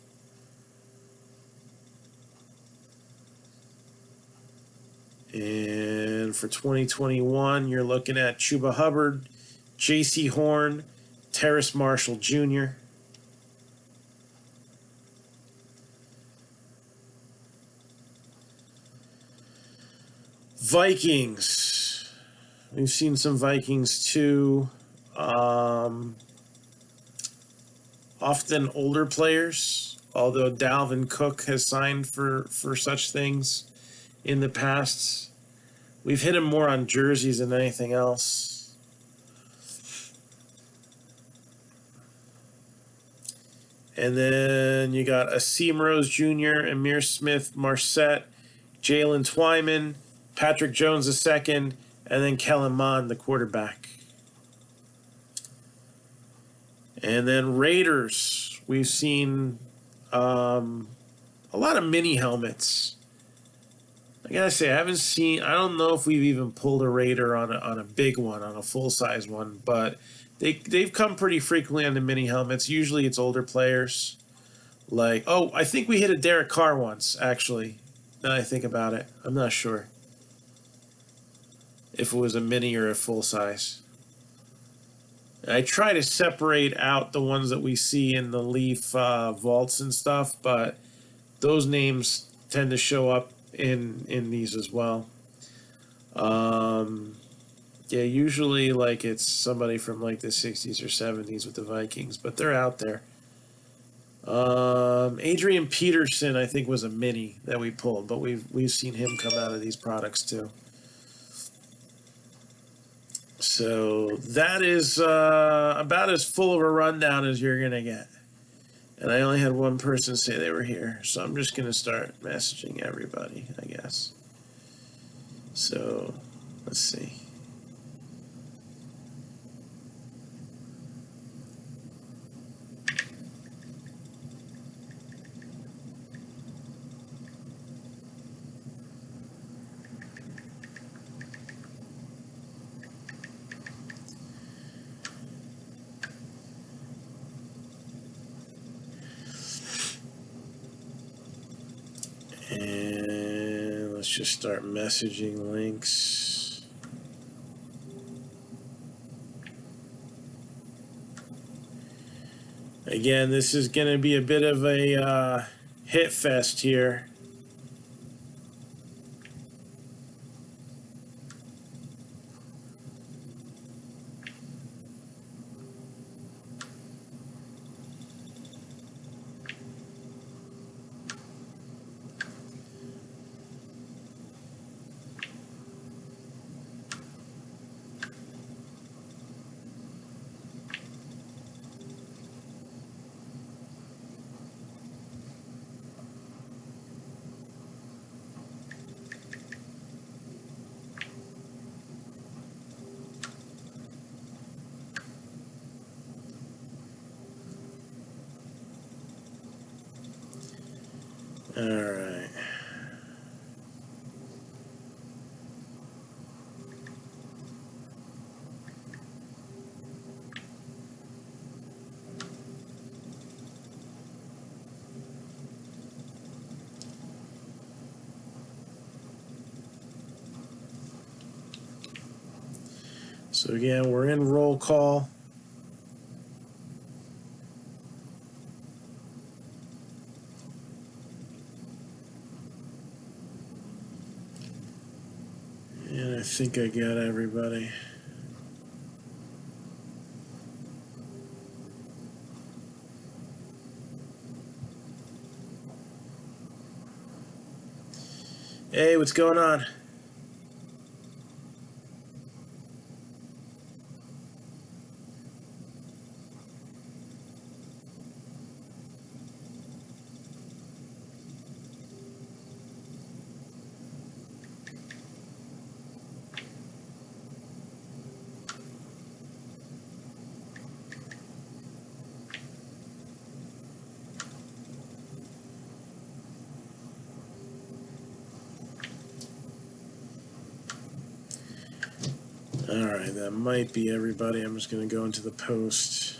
And for 2021, you're looking at Chuba Hubbard, J.C. Horn, Terrace Marshall Jr. Vikings. We've seen some Vikings too. Often older players, although Dalvin Cook has signed for such things in the past. We've hit him more on jerseys than anything else. And then you got Asim Rose Jr., Amir Smith Marset, Jalen Twyman, Patrick Jones II, and then Kellen Mond, the quarterback. And then Raiders, we've seen a lot of mini helmets. I gotta say, I don't know if we've even pulled a Raider on a big one, on a full-size one, but they've come pretty frequently on the mini helmets. Usually it's older players. Like, I think we hit a Derek Carr once, actually, now I think about it. I'm not sure if it was a mini or a full-size. I try to separate out the ones that we see in the Leaf vaults and stuff, but those names tend to show up in these as well. Yeah, usually like it's somebody from like the 60s or 70s with the Vikings, but they're out there. Adrian Peterson, I think, was a mini that we pulled, but we've seen him come out of these products too. So that is about as full of a rundown as you're going to get. And I only had one person say they were here, so I'm just going to start messaging everybody, I guess. So, let's see. And let's just start messaging links. Again, this is going to be a bit of a hit fest here. All right. So again, we're in roll call. And I think I got everybody. Hey, what's going on? All right, that might be everybody. I'm just going to go into the post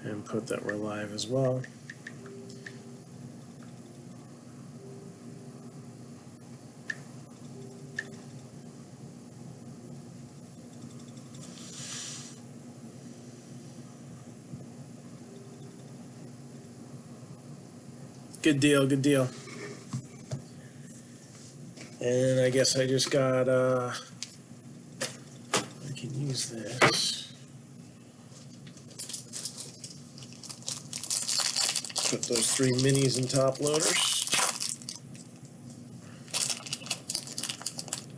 and put that we're live as well. Good deal, good deal. And I guess I just got, I can use this. Put those 3 minis in top loaders.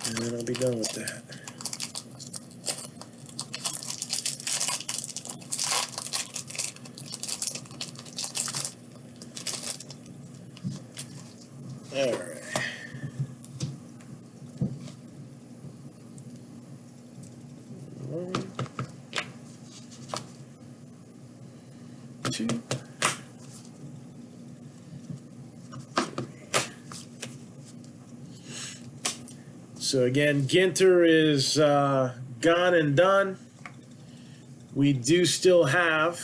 And then I'll be done with that. All right. 1, 2. So again, Ginter is gone and done. We do still have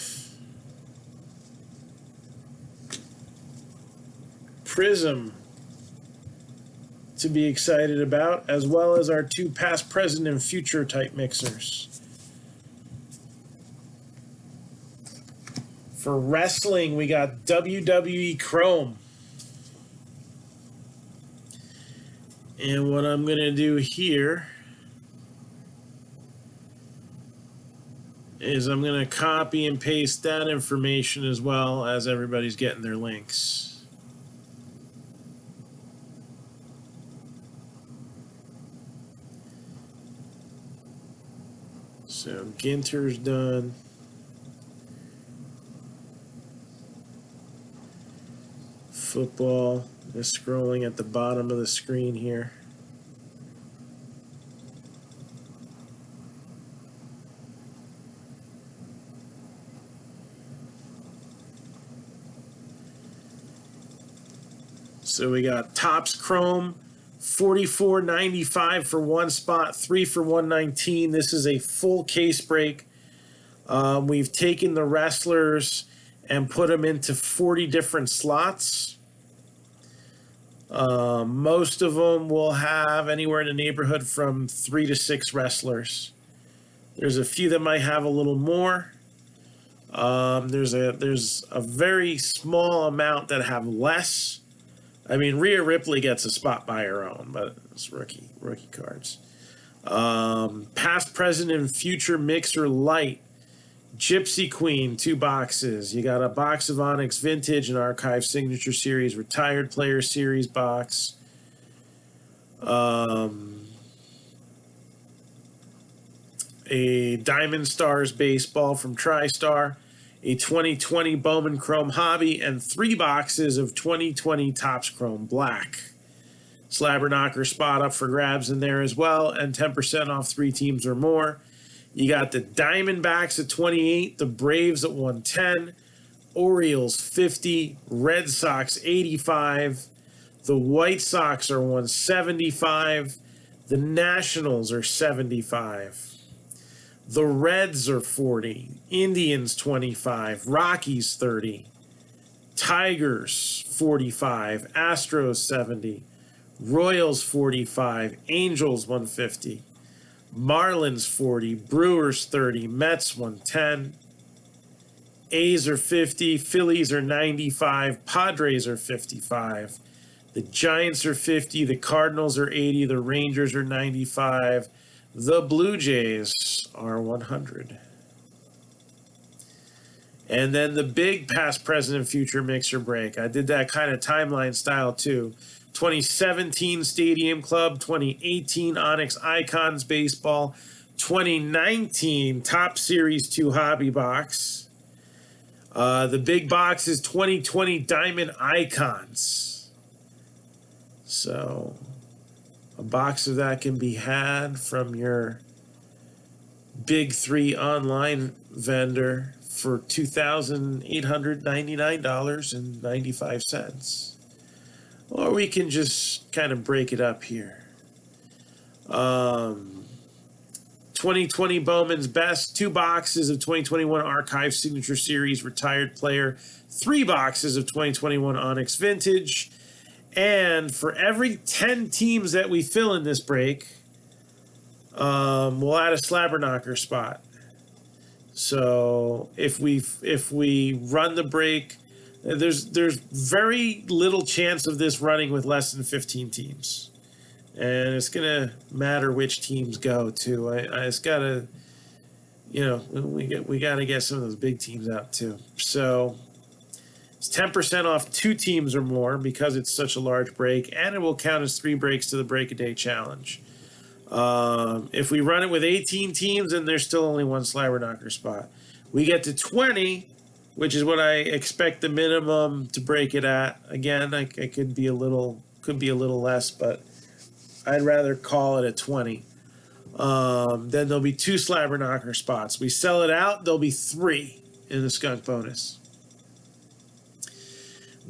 Prism to be excited about, as well as our 2 past, present, and future type mixers. For wrestling, we got WWE Chrome. And what I'm going to do here is I'm going to copy and paste that information as well as everybody's getting their links. So Ginter's done. Football is scrolling at the bottom of the screen here. So we got Topps Chrome, $44.95 for 1 spot, 3 for $119. This is a full case break. We've taken the wrestlers and put them into 40 different slots. Most of them will have anywhere in the neighborhood from 3 to 6 wrestlers. There's a few that might have a little more. There's a very small amount that have less. I mean, Rhea Ripley gets a spot by her own, but it's rookie cards. Past, present, and future mixer light. Gypsy Queen, 2 boxes. You got a box of Onyx Vintage, an Archive Signature Series, Retired Player Series box. A Diamond Stars baseball from TriStar. A 2020 Bowman Chrome Hobby, and 3 boxes of 2020 Topps Chrome Black. Slabber Knocker spot up for grabs in there as well, and 10% off 3 teams or more. You got the Diamondbacks at 28, the Braves at 110, Orioles 50, Red Sox 85, the White Sox are 175, the Nationals are 75. The Reds are 40, Indians 25, Rockies 30, Tigers 45, Astros 70, Royals 45, Angels 150, Marlins 40, Brewers 30, Mets 110, A's are 50, Phillies are 95, Padres are 55, the Giants are 50, the Cardinals are 80, the Rangers are 95, the Blue Jays are 100. And then the big past, present, and future mixer break. I did that kind of timeline style too. 2017 Stadium Club, 2018 Onyx Icons Baseball, 2019 Top Series 2 Hobby Box. The big box is 2020 Diamond Icons. So a box of that can be had from your Big 3 online vendor for $2,899.95. Or we can just kind of break it up here. 2020 Bowman's Best, 2 boxes of 2021 Archive Signature Series Retired Player, 3 boxes of 2021 Onyx Vintage. And for every 10 teams that we fill in this break, we'll add a Slabber Knocker spot. So if we run the break There's very little chance of this running with less than 15 teams, and it's gonna matter which teams go too. I just gotta, we gotta get some of those big teams out too. So it's 10% off 2 teams or more because it's such a large break, and it will count as 3 breaks to the break a day challenge. If we run it with 18 teams, then there's still only 1 slabber knocker spot. We get to 20, which is what I expect the minimum to break it at. Again, I could be a little less, but I'd rather call it at 20. Then there'll be 2 slabber knocker spots. We sell it out, there'll be 3 in the skunk bonus.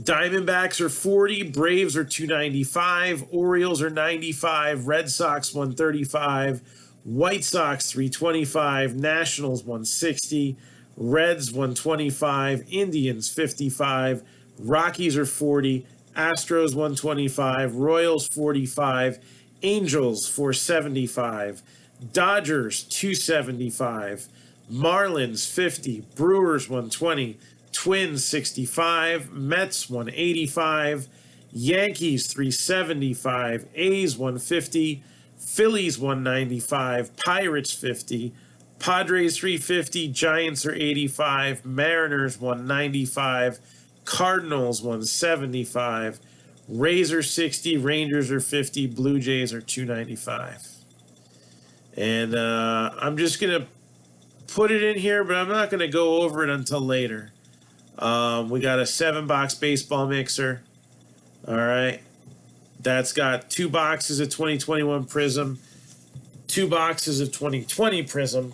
Diamondbacks are 40, Braves are 295, Orioles are 95, Red Sox 135, White Sox 325, Nationals 160, Reds 125, Indians 55, Rockies are 40, Astros 125, Royals 45, Angels 475, Dodgers 275, Marlins 50, Brewers 120, Twins 65, Mets 185, Yankees 375, A's 150, Phillies 195, Pirates 50, Padres 350, Giants are 85, Mariners 195, Cardinals 175, Rays are 60, Rangers are 50, Blue Jays are 295. And I'm just going to put it in here, but I'm not going to go over it until later. We got a 7-box baseball mixer. All right. That's got 2 boxes of 2021 Prism, 2 boxes of 2020 Prism,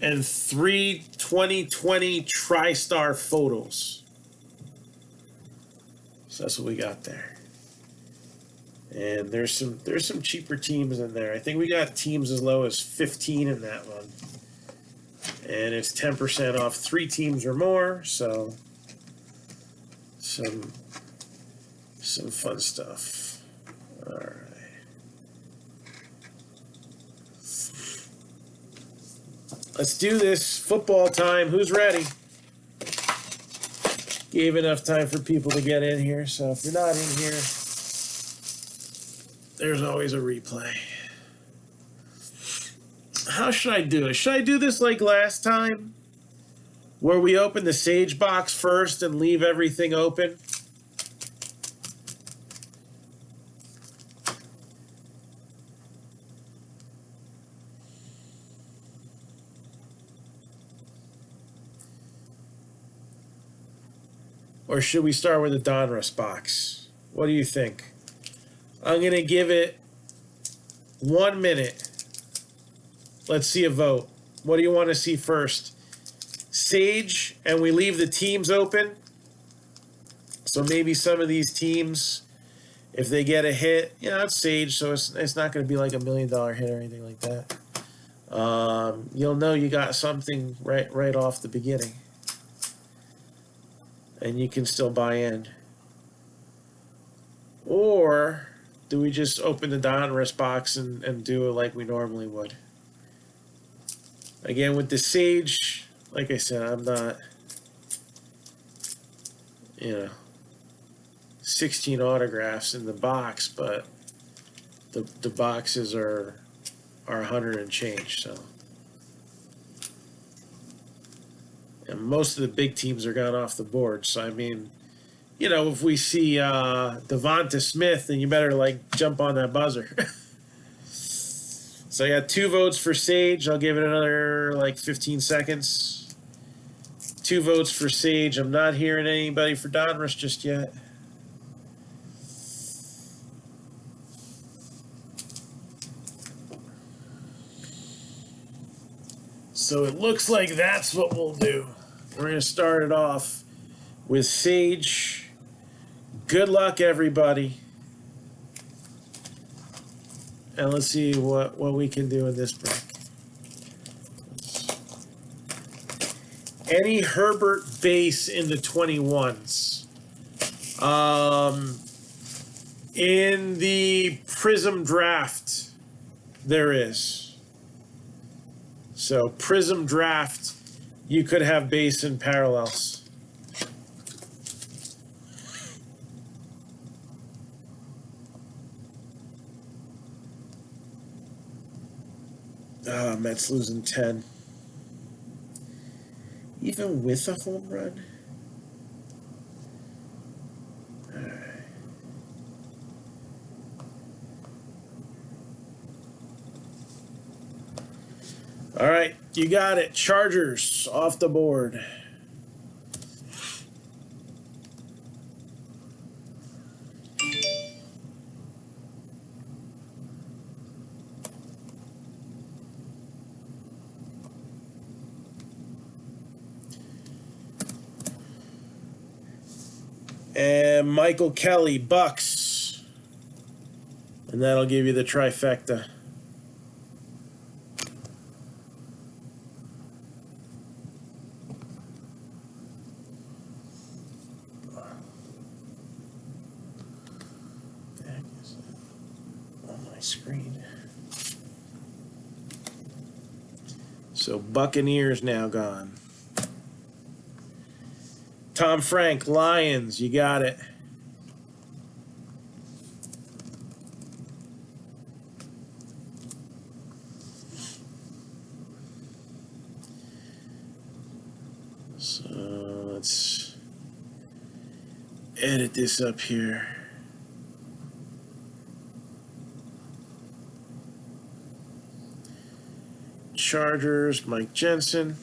and 3 2020 TriStar photos. So that's what we got there. And there's some cheaper teams in there. I think we got teams as low as 15 in that one. And it's 10% off 3 teams or more, so some fun stuff. All right. Let's do this. Football time. Who's ready? Gave enough time for people to get in here, so if you're not in here, there's always a replay. How should I do it? Should I do this like last time, where we open the Sage box first and leave everything open? Or should we start with the Donruss box? What do you think? I'm going to give it 1 minute. Let's see a vote. What do you want to see first? Sage, and we leave the teams open. So maybe some of these teams, if they get a hit, it's Sage, so it's not going to be like $1 million hit or anything like that. You'll know you got something right off the beginning. And you can still buy in. Or do we just open the Donruss box and do it like we normally would? Again, with the Sage, like I said, I'm not, 16 autographs in the box, but the boxes are 100 and change, so. And most of the big teams are gone off the board, so I mean, if we see Devonta Smith, then you better jump on that buzzer. So I got 2 votes for Sage. I'll give it another 15 seconds. 2 votes for Sage. I'm not hearing anybody for Donruss just yet. So it looks like that's what we'll do. We're going to start it off with Sage. Good luck, everybody. And let's see what we can do in this break. Any Herbert base in the 21s. In the Prism draft, there is. So Prism Draft, you could have base and parallels. Mets losing 10. Even with a home run? All right, you got it. Chargers off the board. And Michael Kelly, Bucks. And that'll give you the trifecta. Screen. So Buccaneers now gone. Tom Frank, Lions, you got it. So let's edit this up here. Chargers, Mike Jensen.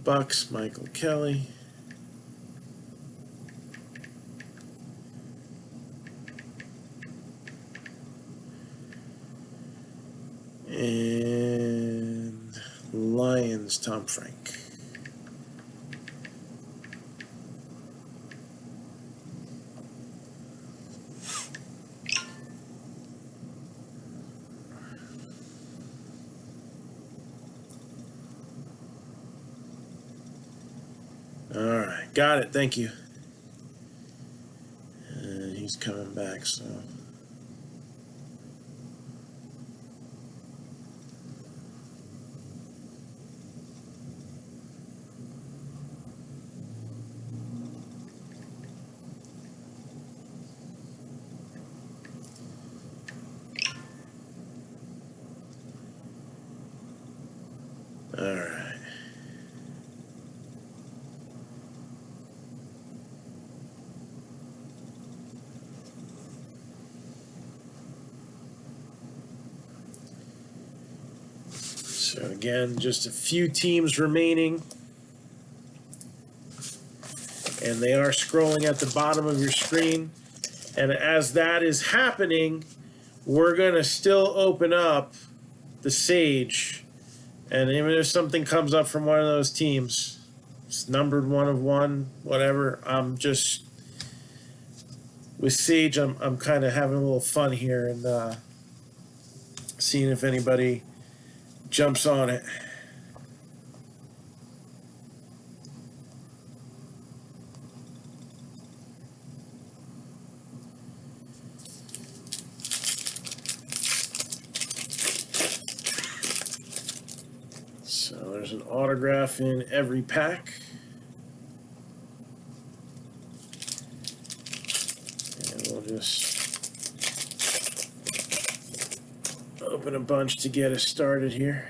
Bucks, Michael Kelly. And Lions, Tom Frank. All right, got it. Thank you. And he's coming back, so. All right. So again, just a few teams remaining. And they are scrolling at the bottom of your screen. And as that is happening, we're going to still open up the Sage. And even if something comes up from one of those teams, it's numbered 1 of 1, whatever, I'm just, with Sage, I'm kind of having a little fun here and seeing if anybody jumps on it. So there's an autograph in every pack. And we'll just open a bunch to get us started here.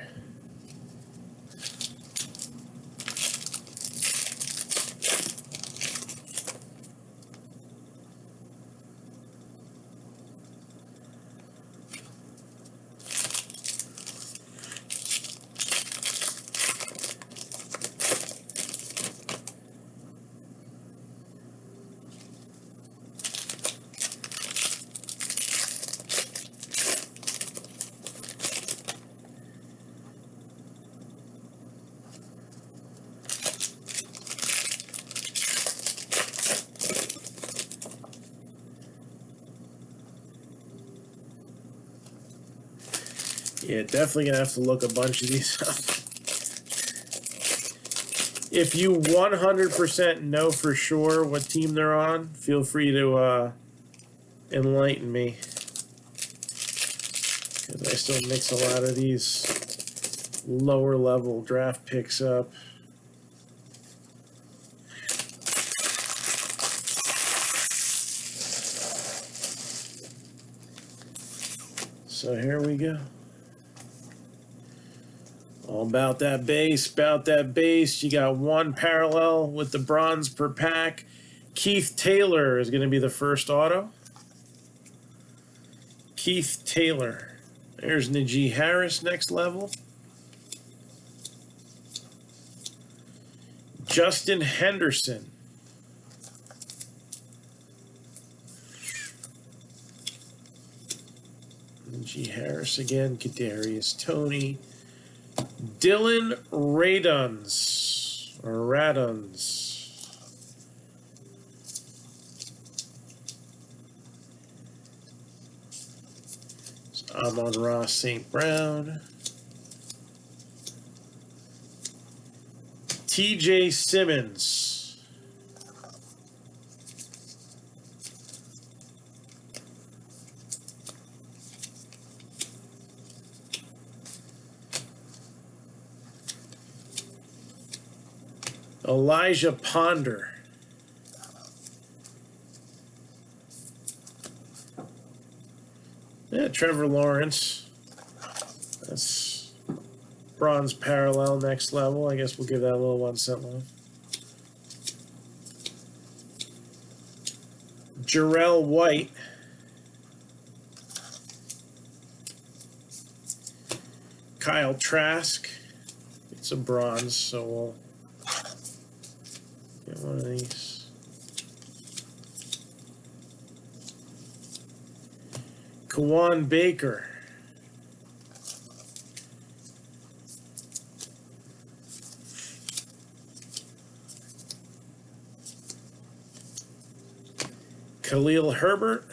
Yeah, definitely gonna have to look a bunch of these up. If you 100% know for sure what team they're on, feel free to enlighten me, because I still mix a lot of these lower level draft picks up. So here we go. All about that base, about that base. You got one parallel with the bronze per pack. Keith Taylor is going to be the first auto. Keith Taylor. There's Najee Harris, next level. Justin Henderson. Najee Harris again. Kadarius Toney. Dylan Raduns. Or Raduns. Amon-Ra St. Brown. TJ Simmons. Elijah Ponder. Yeah, Trevor Lawrence. That's bronze parallel, next level. I guess we'll give that a little 1 cent love. Jarrell White. Kyle Trask. It's a bronze, so we'll get one of these. Kawan Baker. Khalil Herbert.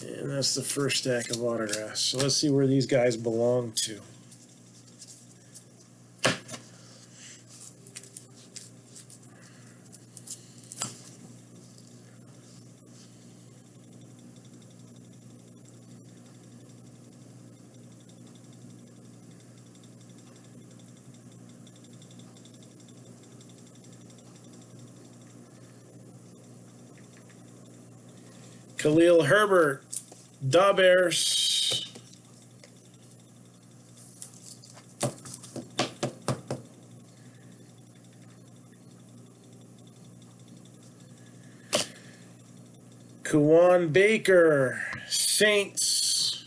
And that's the first stack of autographs. So let's see where these guys belong to. Khalil Herbert, Da Bears. Kawan Baker, Saints.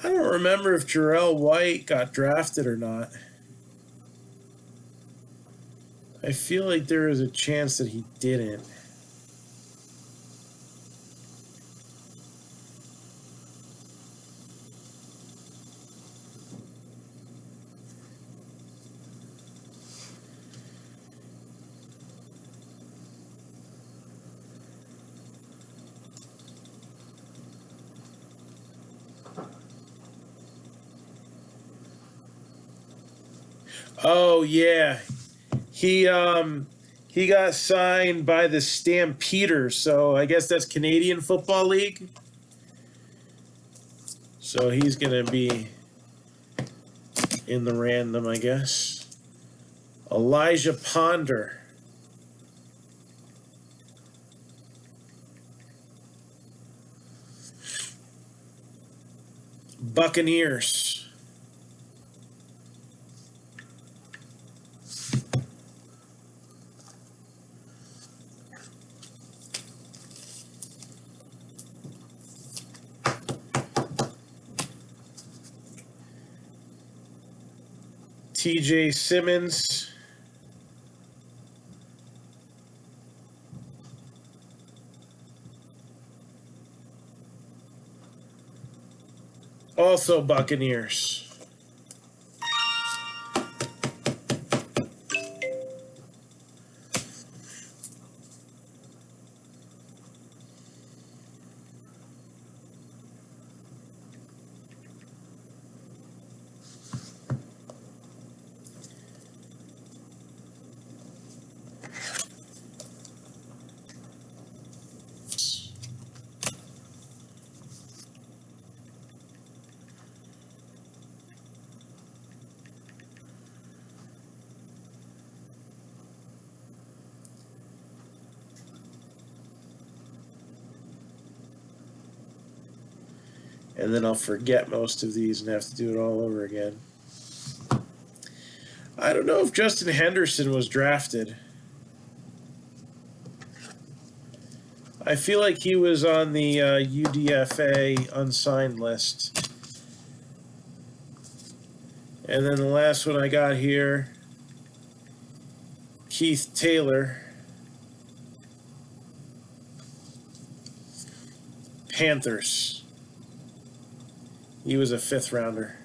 I don't remember if Jarrell White got drafted or not. I feel like there is a chance that he didn't. Oh yeah, he got signed by the Stampeders, so I guess that's Canadian Football League. So he's gonna be in the random, I guess. Elijah Ponder. Buccaneers. TJ Simmons. Also Buccaneers. And then I'll forget most of these and have to do it all over again. I don't know if Justin Henderson was drafted. I feel like he was on the UDFA unsigned list. And then the last one I got here, Keith Taylor, Panthers. He was a 5th rounder.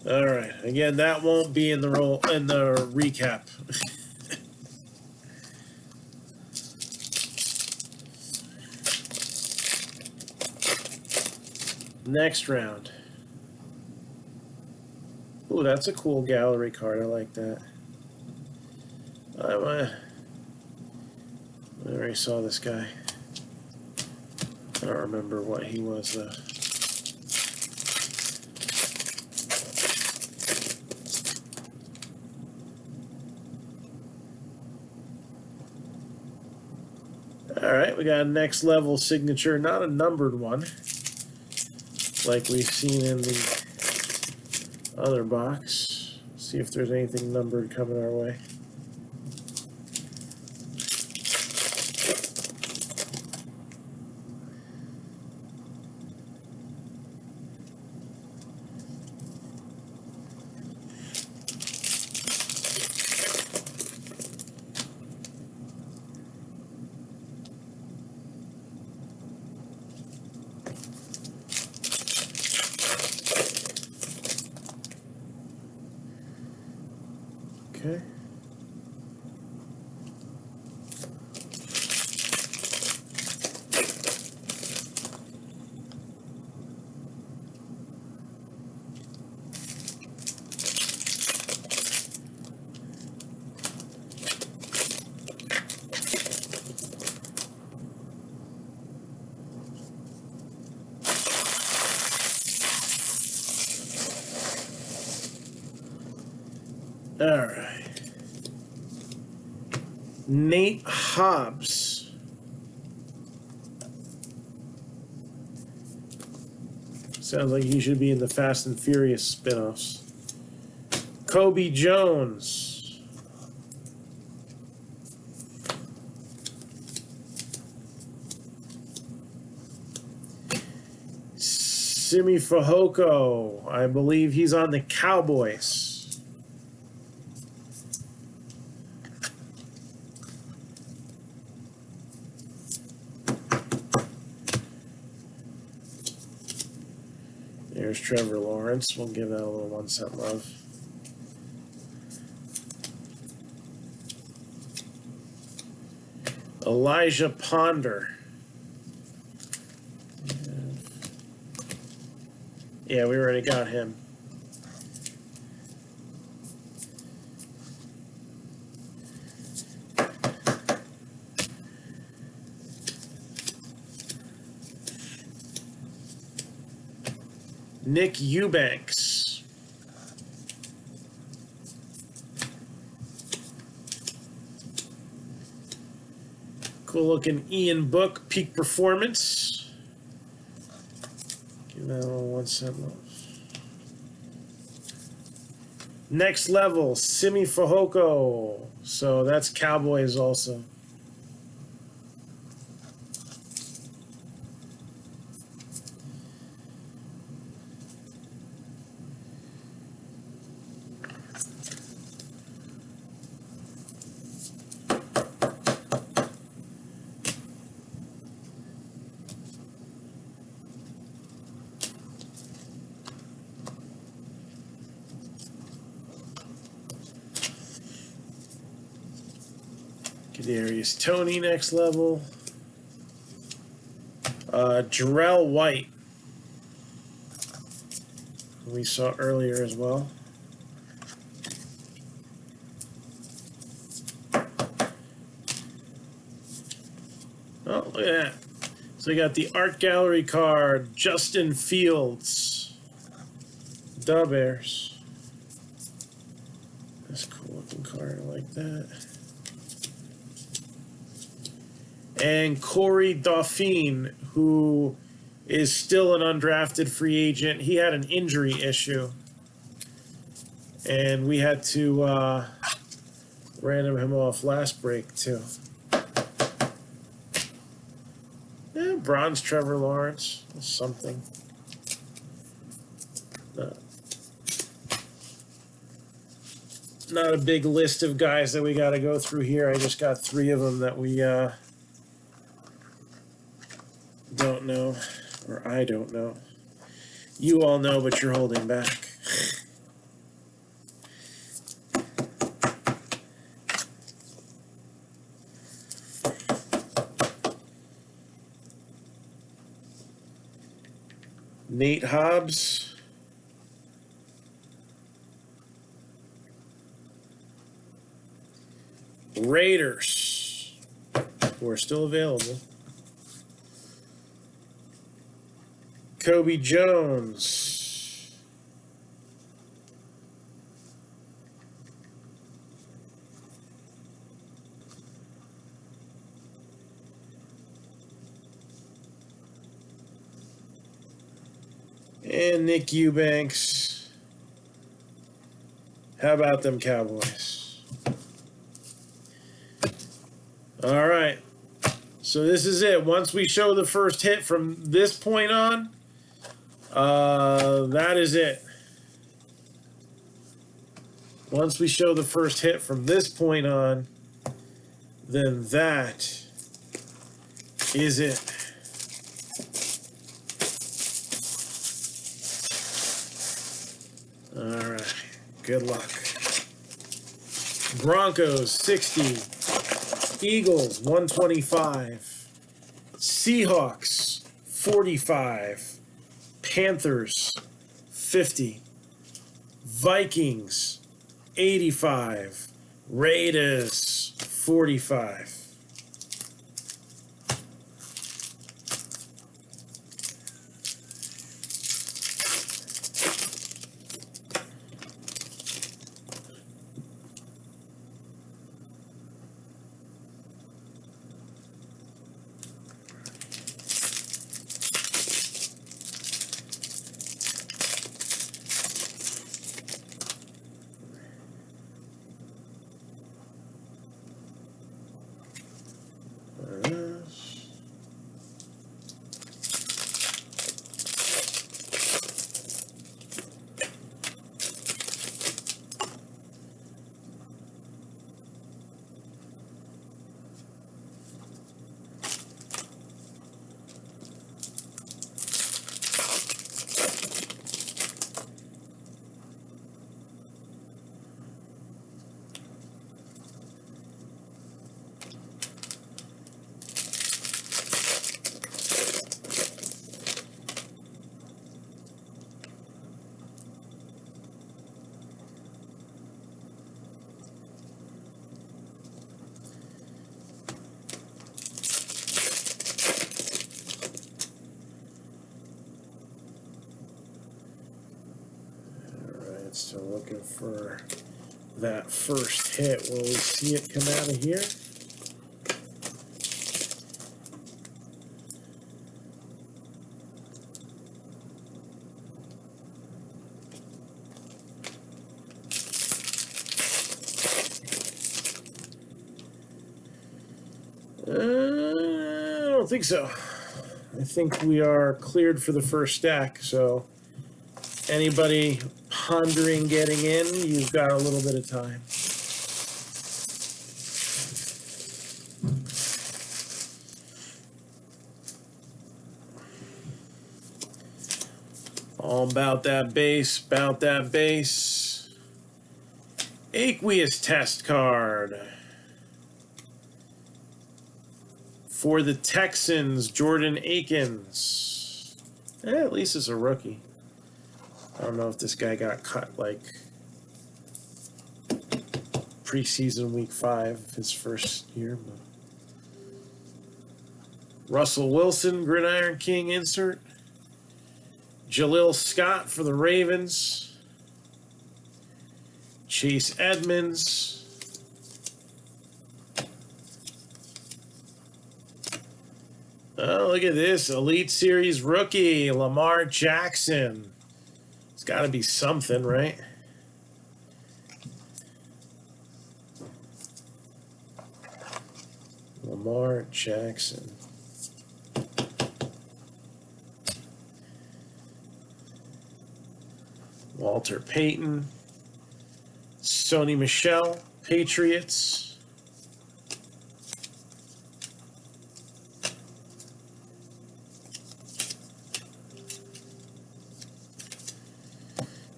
All right. Again, that won't be in the recap. Next round. Ooh, that's a cool gallery card. I like that. I already saw this guy. I don't remember what he was though. All right, we got a next level signature, not a numbered one, like we've seen in the other box. See if there's anything numbered coming our way. Okay. All right. Nate Hobbs. Sounds like he should be in the Fast and Furious spin-offs. Kobe Jones. Simi Fehoko. I believe he's on the Cowboys. There's Trevor Lawrence. We'll give that a little 1 cent love. Elijah Ponder. Yeah, we already got him. Nick Eubanks. Cool looking Ian Book, peak performance. Give that a little 1 cent love. Next level, Simi Fehoko. So that's Cowboys also. Kadarius Toney next level. Jarrell White, we saw earlier as well. Oh, look at that. So we got the art gallery card, Justin Fields. Da Bears. That's a cool looking card, I like that. And Corey Dauphine, who is still an undrafted free agent. He had an injury issue. And we had to random him off last break, too. Yeah, bronze Trevor Lawrence. Something. Not a big list of guys that we got to go through here. I just got 3 of them that we don't know, or I don't know. You all know, but you're holding back. Nate Hobbs. Raiders, who are still available. Kobe Jones. And Nick Eubanks. How about them Cowboys? All right. So this is it. Once we show the first hit from this point on, that is it. Once we show the first hit from this point on, then that is it. All right. Good luck. Broncos, 60. Eagles, 125. Seahawks, 45. Panthers, 50. Vikings, 85. Raiders, 45. Still looking for that first hit. Will we see it come out of here? I don't think so. I think we are cleared for the first stack, so anybody pondering getting in, you've got a little bit of time. All about that base, about that base. Aqueous test card. For the Texans, Jordan Akins. At least it's a rookie. I don't know if this guy got cut like preseason week 5, his first year. But Russell Wilson, Gridiron King insert. Jalil Scott for the Ravens. Chase Edmonds. Oh, look at this. Elite Series rookie, Lamar Jackson. It's got to be something, right? Lamar Jackson. Walter Payton. Sony Michel, Patriots.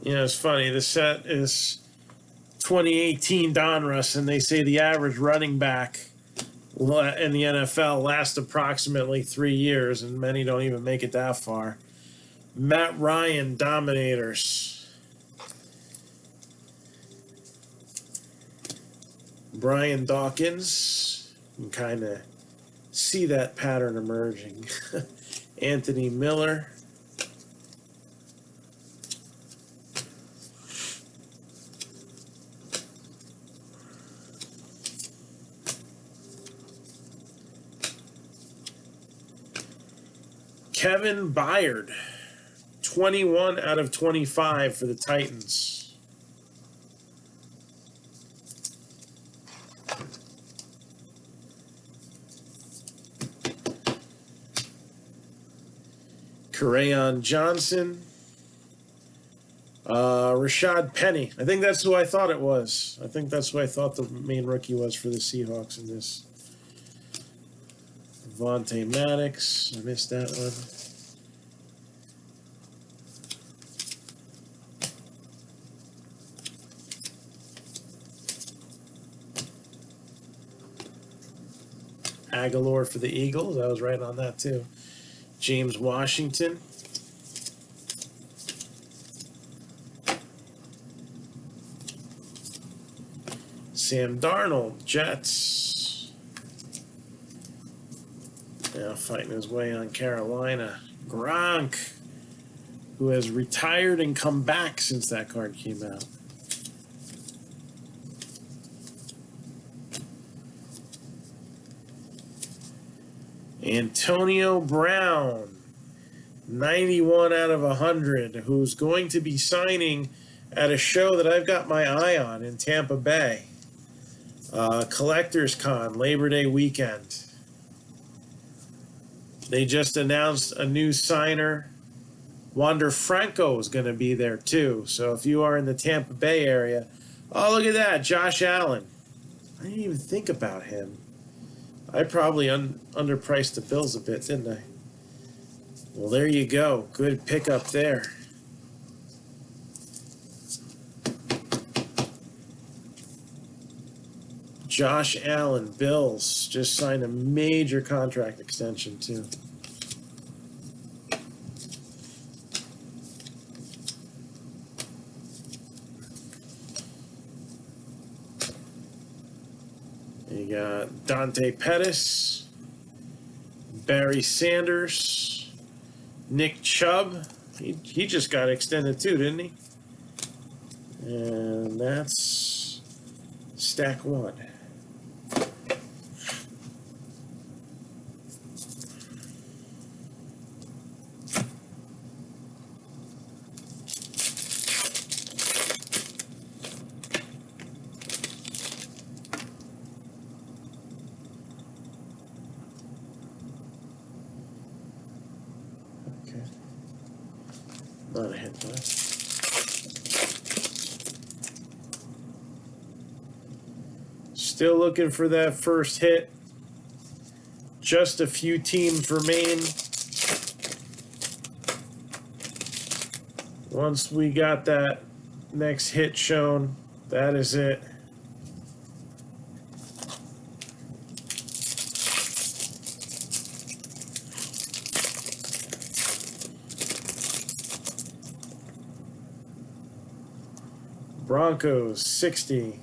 You know, it's funny. The set is 2018 Donruss, and they say the average running back in the NFL lasts approximately 3 years, and many don't even make it that far. Matt Ryan, Dominators. Brian Dawkins. You can kind of see that pattern emerging. Anthony Miller. Kevin Byard, 21 out of 25 for the Titans. Kerryon Johnson. Rashad Penny. I think that's who I thought it was. I think that's who I thought the main rookie was for the Seahawks in this. Vontae Maddox. I missed that one. Aguilar for the Eagles. I was right on that too. James Washington. Sam Darnold, Jets. Now fighting his way on Carolina. Gronk, who has retired and come back since that card came out. Antonio Brown, 91 out of 100, who's going to be signing at a show that I've got my eye on in Tampa Bay. Collectors Con, Labor Day weekend. They just announced a new signer. Wander Franco is going to be there too. So if you are in the Tampa Bay area, oh, look at that, Josh Allen. I didn't even think about him. I probably underpriced the Bills a bit, didn't I? Well, there you go. Good pickup there. Josh Allen, Bills, just signed a major contract extension too. You got Dante Pettis, Barry Sanders, Nick Chubb. He just got extended too, didn't he? And that's stack one. Not a hit, though. Still looking for that first hit. Just a few teams remain. Once we got that next hit shown, that is it. Broncos 60,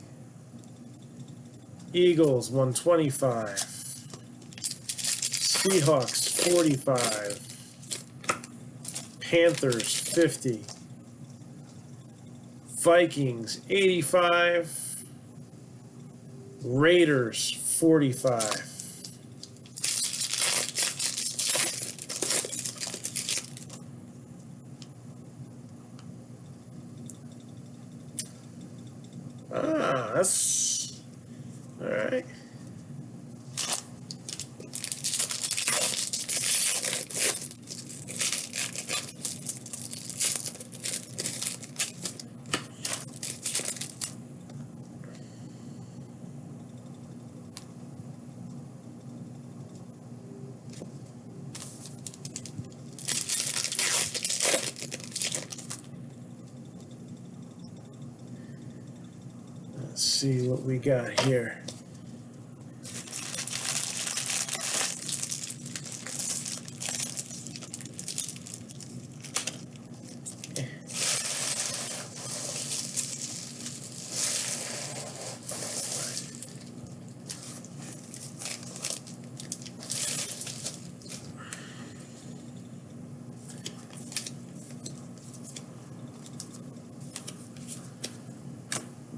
Eagles 125, Seahawks 45, Panthers 50, Vikings 85, Raiders 45. Yes. All right. Let's see what we got here.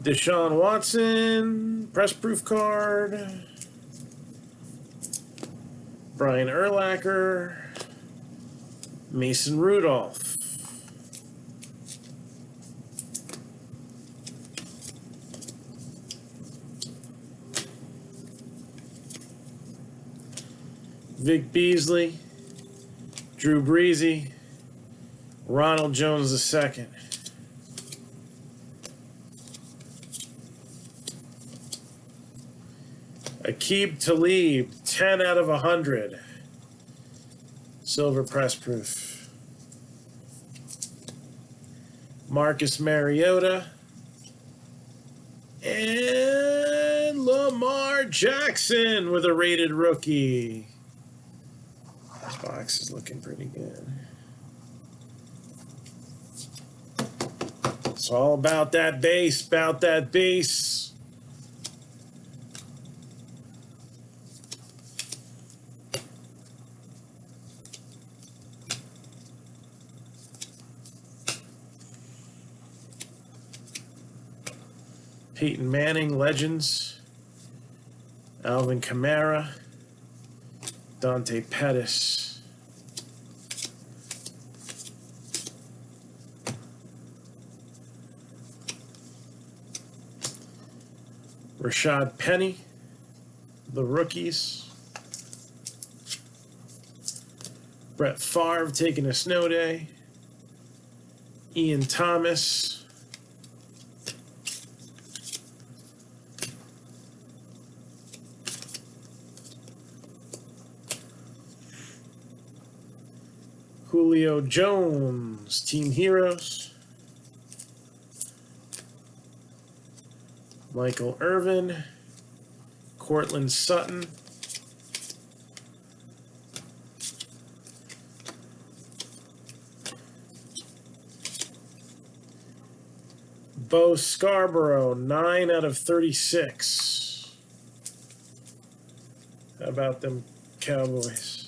Deshaun Watson, press proof card. Brian Urlacher, Mason Rudolph. Vic Beasley, Drew Brees, Ronald Jones II. Aqib Talib, 10 out of 100. Silver press proof. Marcus Mariota. And Lamar Jackson with a rated rookie. This box is looking pretty good. It's all about that base, about that base. Peyton Manning, Legends. Alvin Kamara. Dante Pettis. Rashad Penny. The rookies. Brett Favre taking a snow day. Ian Thomas. Julio Jones, Team Heroes. Michael Irvin, Cortland Sutton. Bo Scarborough, 9 out of 36. How about them Cowboys?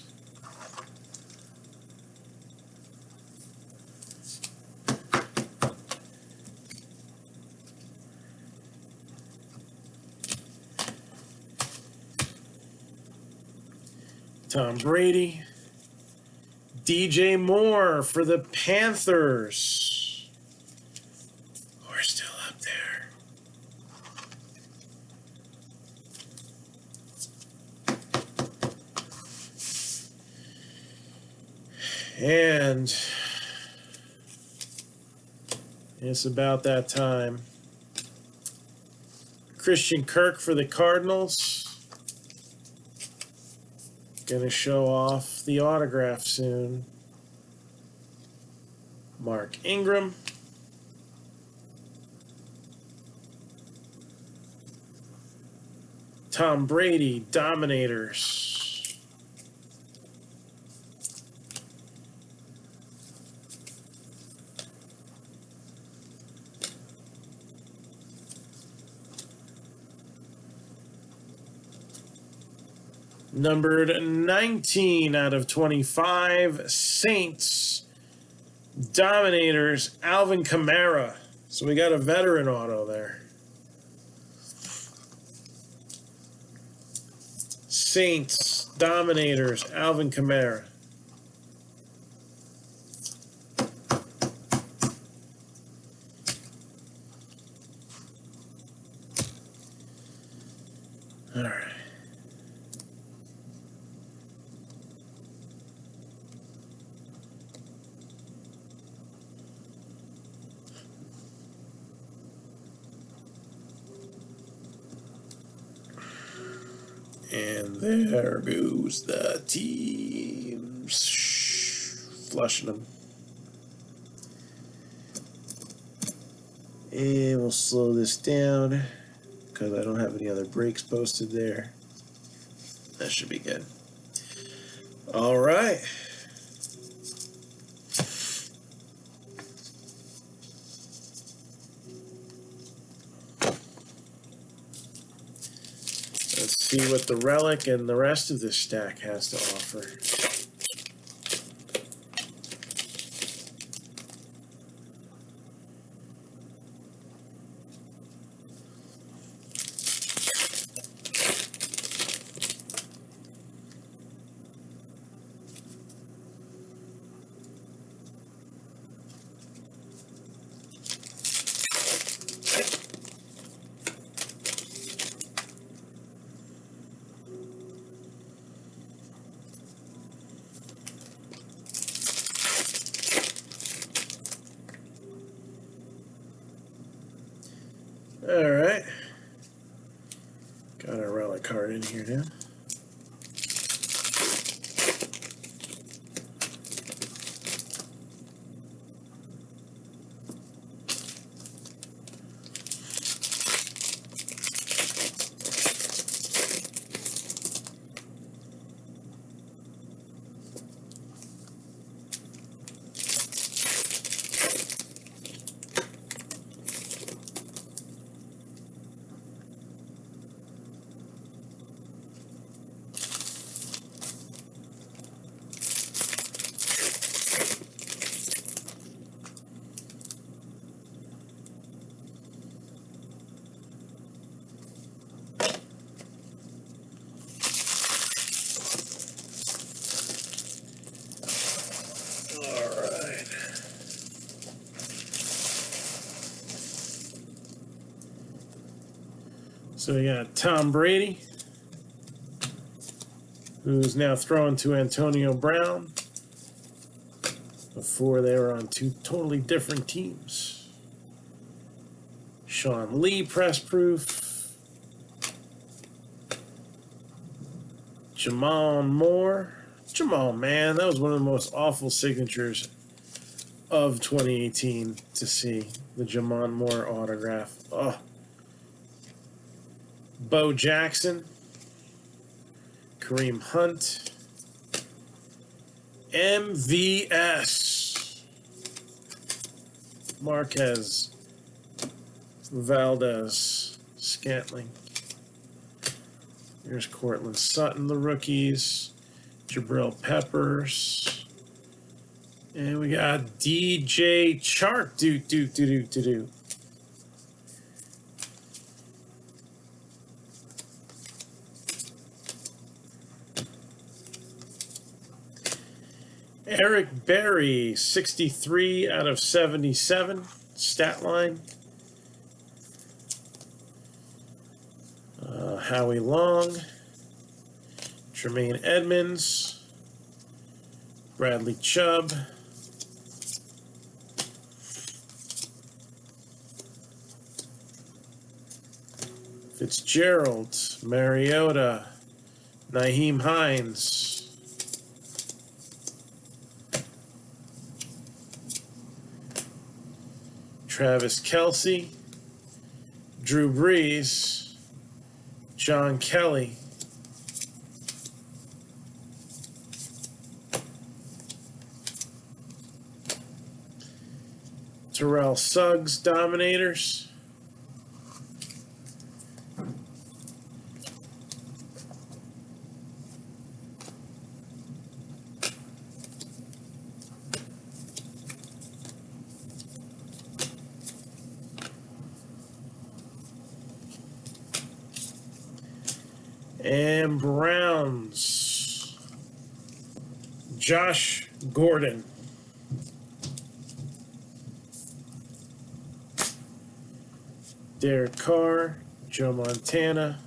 Tom Brady. DJ Moore for the Panthers. We're still up there. And it's about that time. Christian Kirk for the Cardinals. Gonna show off the autograph soon. Mark Ingram. Tom Brady, Dominators. Numbered 19 out of 25, Saints, Dominators, Alvin Kamara. So we got a veteran auto there. Saints, Dominators, Alvin Kamara. All right. And there goes the teams. Flushing them. And we'll slow this down because I don't have any other brakes posted there. That should be good. All right. Let's see what the relic and the rest of this stack has to offer. All right. Got our relic card in here now. So we got Tom Brady, who's now thrown to Antonio Brown. Before they were on two totally different teams. Sean Lee, press proof. Jamal Moore. Jamal, man, that was one of the most awful signatures of 2018 to see. The Jamal Moore autograph. Oh. Bo Jackson. Kareem Hunt. MVS. Marquez Valdez Scantling. Here's Cortland Sutton, the rookies. Jabril Peppers. And we got DJ Chark. Eric Berry, 63 out of 77, stat line. Howie Long, Tremaine Edmonds, Bradley Chubb, Fitzgerald, Mariota, Nyheim Hines, Travis Kelce, Drew Brees, John Kelly, Terrell Suggs, Dominators, and Browns, Josh Gordon. Derek Carr, Joe Montana,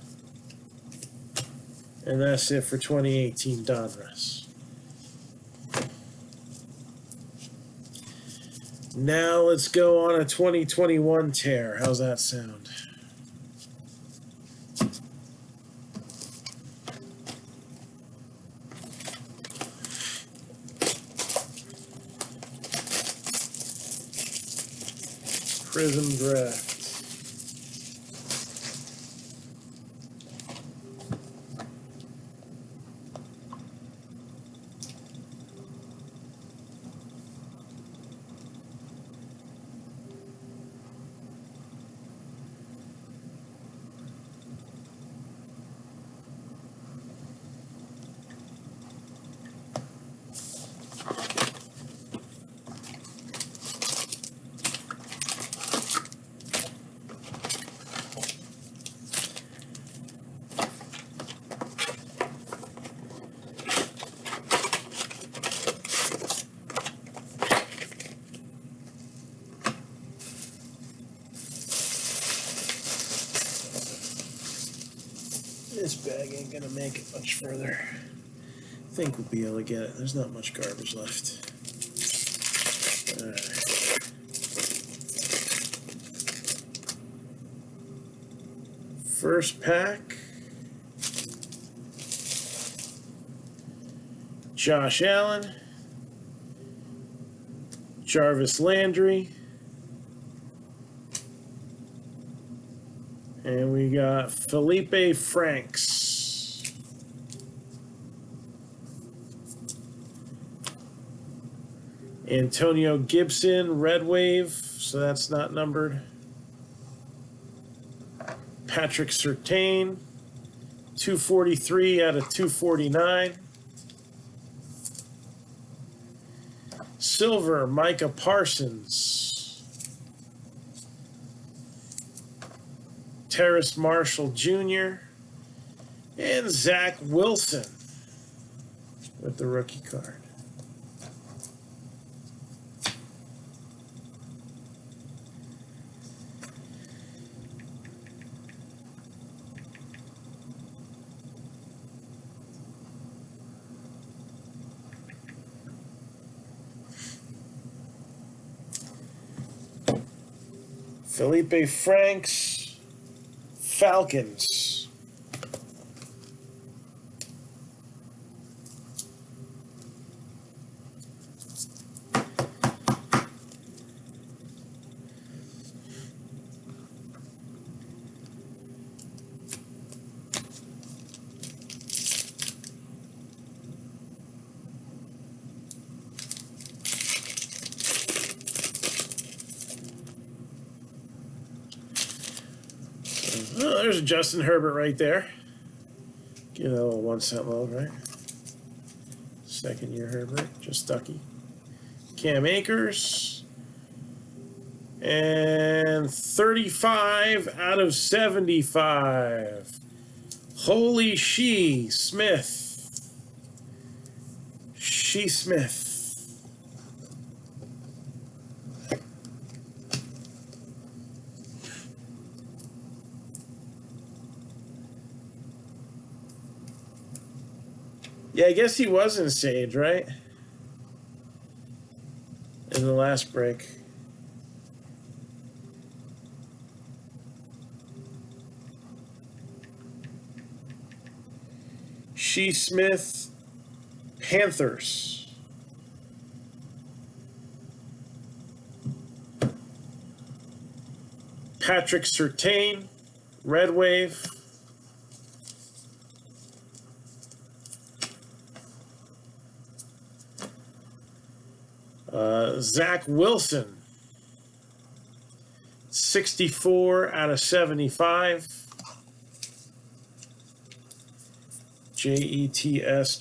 And that's it for 2018 Donruss. Now let's go on a 2021 tear. How's that sound? Prism Draft. This bag ain't gonna make it much further. I think we'll be able to get it. There's not much garbage left. Alright. First pack. Josh Allen. Jarvis Landry. And we got Felipe Franks. Antonio Gibson, Red Wave, so that's not numbered. Patrick Surtain, 243 out of 249. Silver, Micah Parsons. Terrace Marshall Jr. and Zach Wilson with the rookie card. Felipe Franks, Falcons. Oh, there's a Justin Herbert right there. Give it a little 1 cent load, right? Second year Herbert, just Ducky. Cam Akers. And 35 out of 75. Holy Smith. Smith. Yeah, I guess he was in Sage, right? In the last break. Smith, Panthers. Patrick Surtain, Red Wave. Zach Wilson, 64 out of 75. Jets,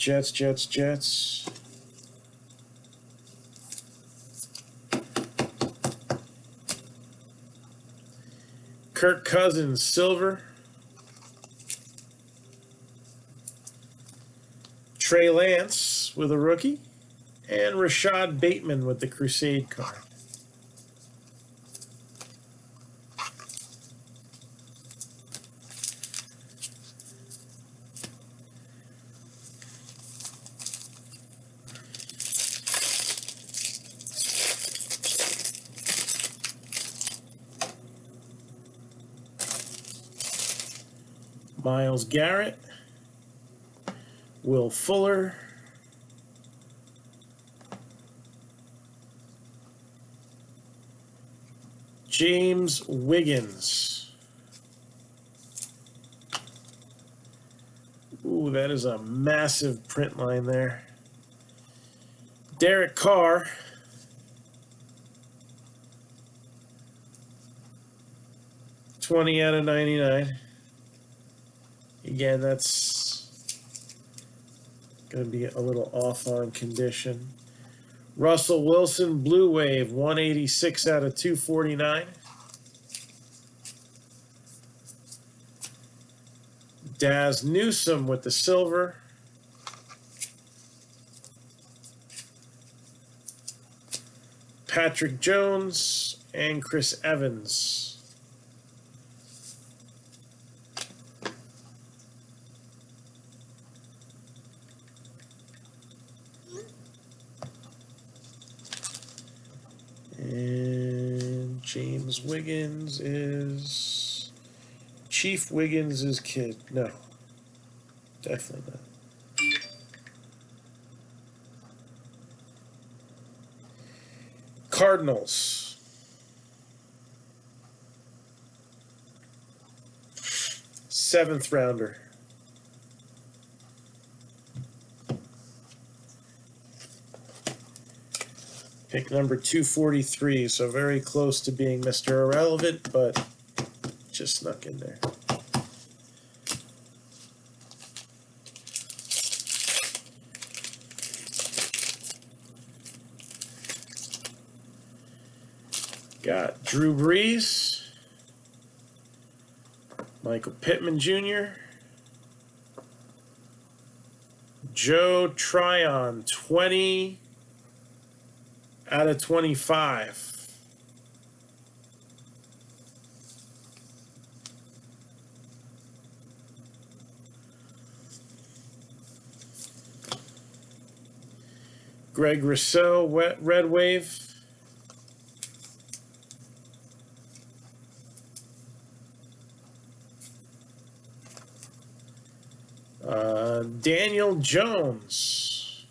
Jets. Kirk Cousins, silver. Trey Lance with a rookie. And Rashad Bateman with the Crusade card. Myles Garrett, Will Fuller, James Wiggins. Ooh, that is a massive print line there. Derek Carr. $20/99. Again, that's going to be a little off on condition. Russell Wilson, Blue Wave, 186/249. Daz Newsome with the silver. Patrick Jones and Chris Evans. And James Wiggins is Chief Wiggins' kid. No, definitely not. Cardinals. Seventh rounder. Pick number 243, so very close to being Mr. Irrelevant, but just snuck in there. Got Drew Brees, Michael Pittman Jr., Joe Tryon, 20/25. Greg Rousseau, Red Wave. Daniel Jones,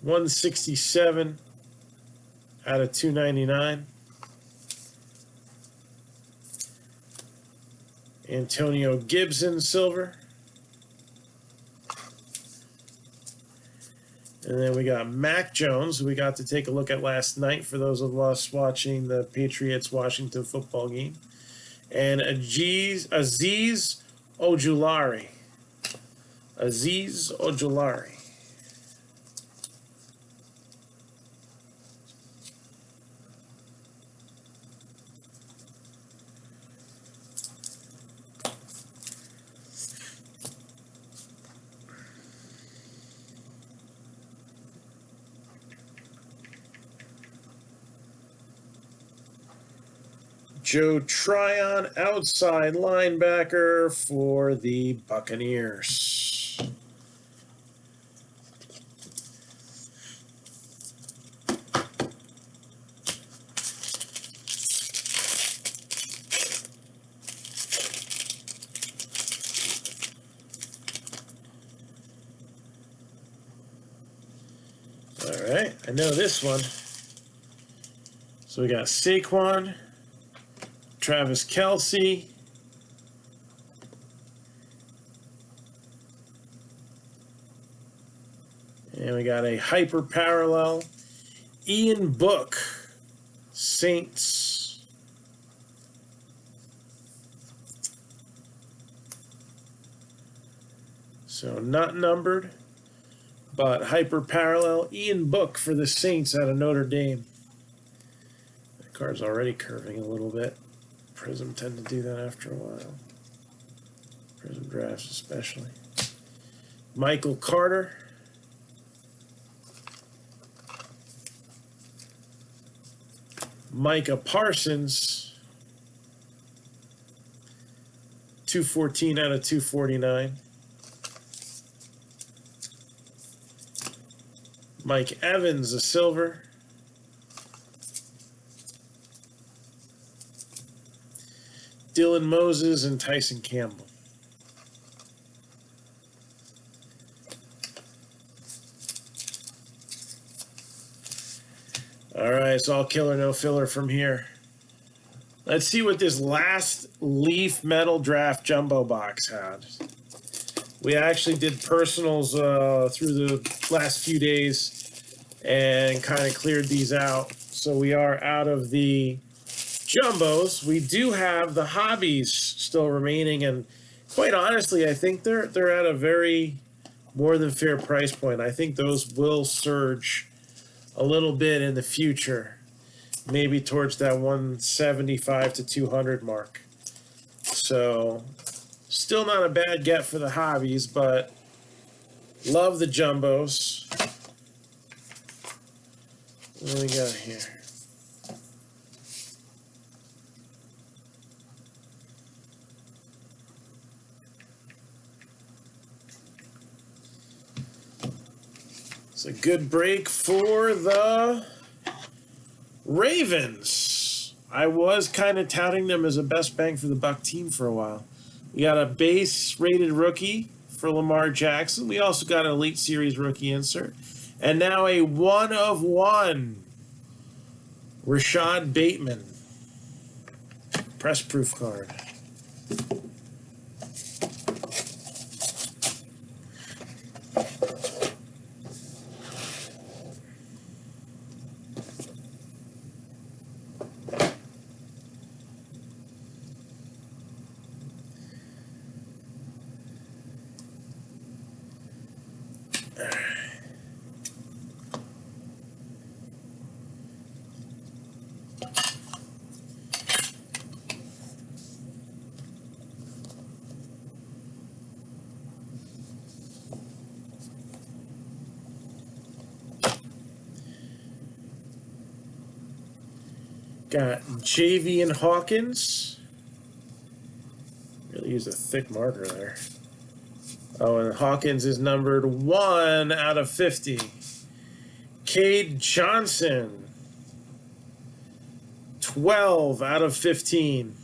167/299. Antonio Gibson, silver. And then we got Mac Jones, who we got to take a look at last night for those of us watching the Patriots-Washington football game. And Aziz Ojulari. Aziz Ojulari. Joe Tryon, outside linebacker for the Buccaneers. All right, I know this one. So we got Saquon, Travis Kelce, and we got a hyper parallel Ian Book, Saints. So not numbered, but hyper parallel Ian Book for the Saints out of Notre Dame. That card's already curving a little bit. Prism tend to do that after a while. Prism drafts especially. Michael Carter. Micah Parsons. 214/249. Mike Evans, a silver. Dylan Moses, and Tyson Campbell. All right, it's all killer, no filler from here. Let's see what this last Leaf Metal Draft Jumbo box had. We actually did personals through the last few days and kind of cleared these out. So we are out of the Jumbos. We do have the Hobbies still remaining, and quite honestly, I think they're at a very more than fair price point. I think those will surge a little bit in the future, maybe towards that 175 to 200 mark. So still not a bad get for the Hobbies, but love the Jumbos. What do we got here? It's a good break for the Ravens. I was kind of touting them as a best bang for the buck team for a while. We got a base rated rookie for Lamar Jackson. We also got an Elite Series rookie insert. And now a 1/1 Rashad Bateman press proof card. Got JV and Hawkins. Really use a thick marker there. Oh, and Hawkins is numbered 1/50. Cade Johnson, 12/15.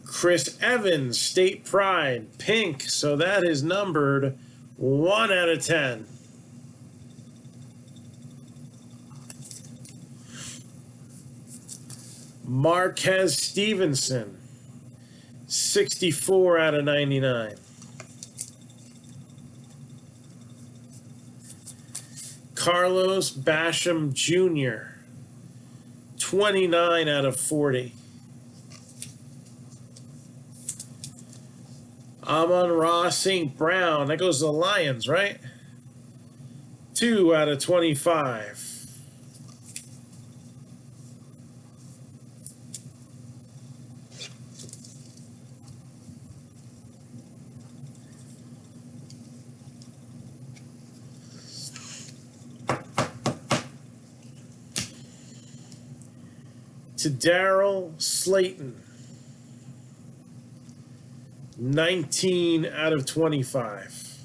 Chris Evans, State Pride, pink, so that is numbered 1/10. Marquez Stevenson, 64/99. Carlos Basham Jr., 29/40. Amon-Ra St. Brown, that goes to the Lions, right? 2/25. To Darryl Slayton, 19/25.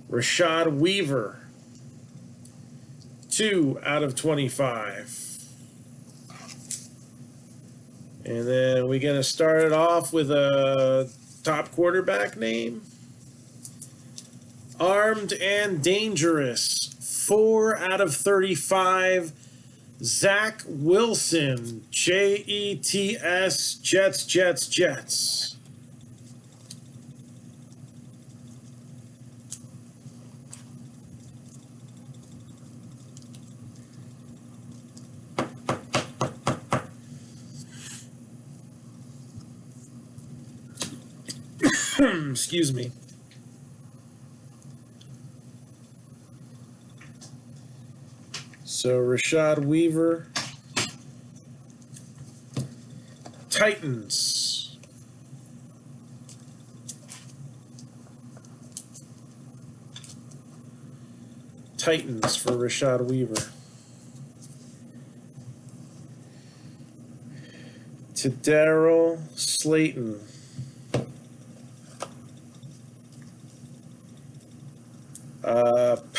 Rashad Weaver, 2/25. And then we're going to start it off with a top quarterback name. Armed and Dangerous, 4/35. Zach Wilson, Jets, Jets. Excuse me. So Rashad Weaver, Titans. Titans for Rashad Weaver. To Darryl Slayton.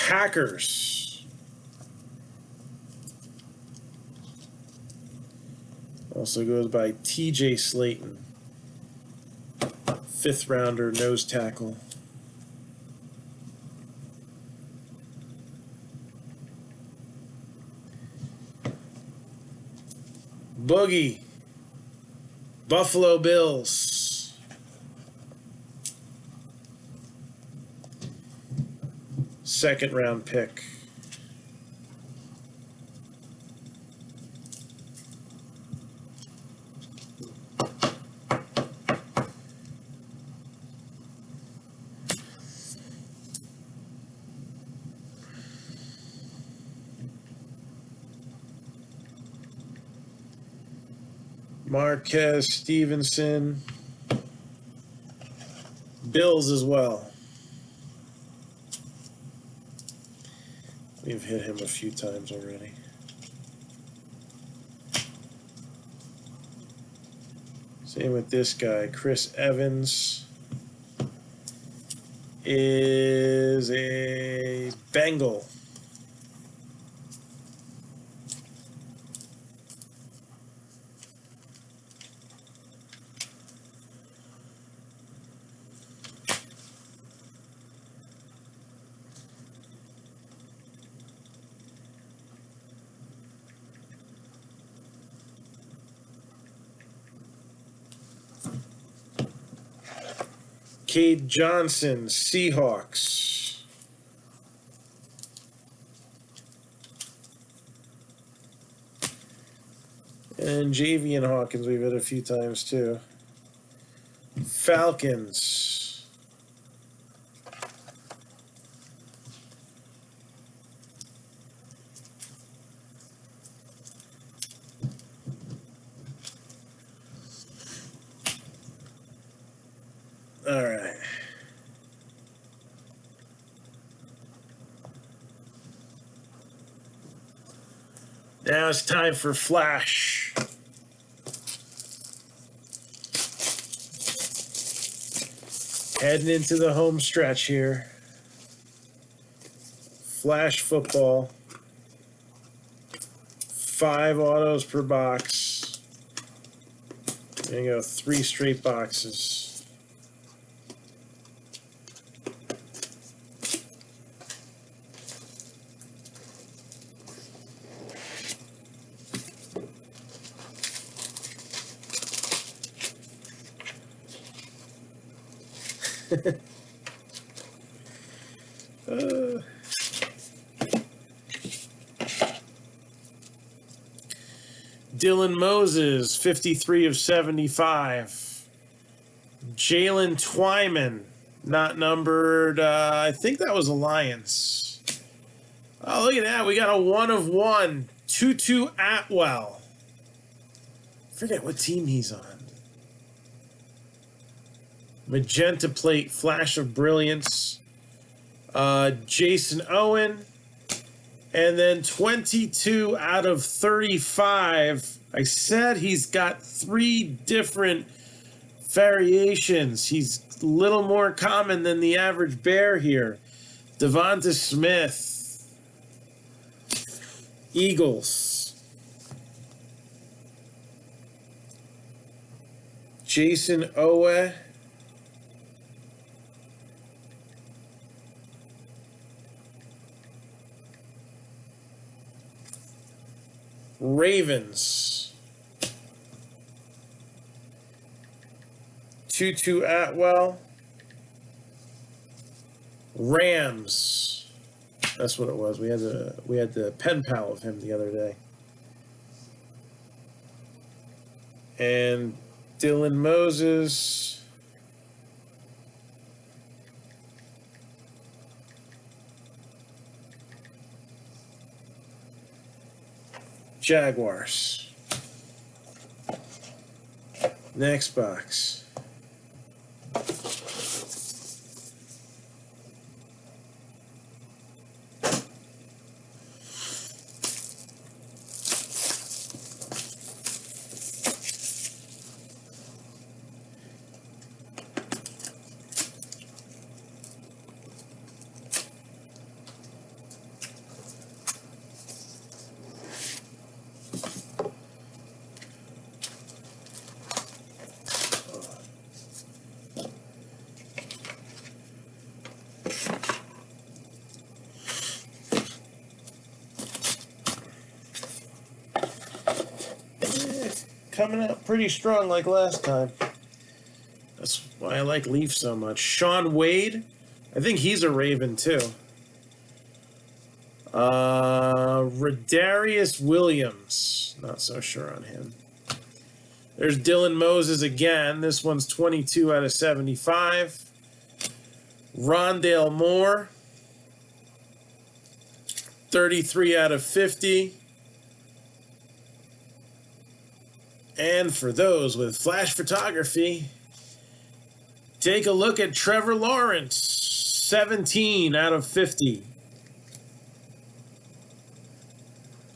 Packers. Also goes by TJ Slayton. 5th rounder, nose tackle. Boogie. Buffalo Bills. Second round pick. Marquez Stevenson. Bills as well. We've hit him a few times already. Same with this guy. Chris Evans is a Bengal. Cade Johnson, Seahawks. And Javian Hawkins, we've hit a few times too. Falcons. All right. Now it's time for Flash. Heading into the home stretch here. Flash football. 5 autos per box. There you go, 3 straight boxes. Dylan Moses, 53 of 75. Jalen Twyman, not numbered. I think that was Alliance. Oh, look at that. We got a 1 of 1. Tutu Atwell. Forget what team he's on. Magenta plate, flash of brilliance. Jason Owen. And then 22 out of 35. I said he's got 3 different variations. He's a little more common than the average bear here. Devonta Smith. Eagles. Jason Owe. Ravens. Tutu Atwell. Rams. That's what it was. We had the pen pal of him the other day. And Dylan Moses. Jaguars. Next box. coming out pretty strong like last time. That's why I like Leaf so much. Sean Wade, I think he's a Raven too. Radarius Williams, not so sure on him. There's Dylan Moses again. This one's 22 out of 75. Rondale Moore, 33 out of 50. And for those with flash photography, take a look at Trevor Lawrence, 17 out of 50.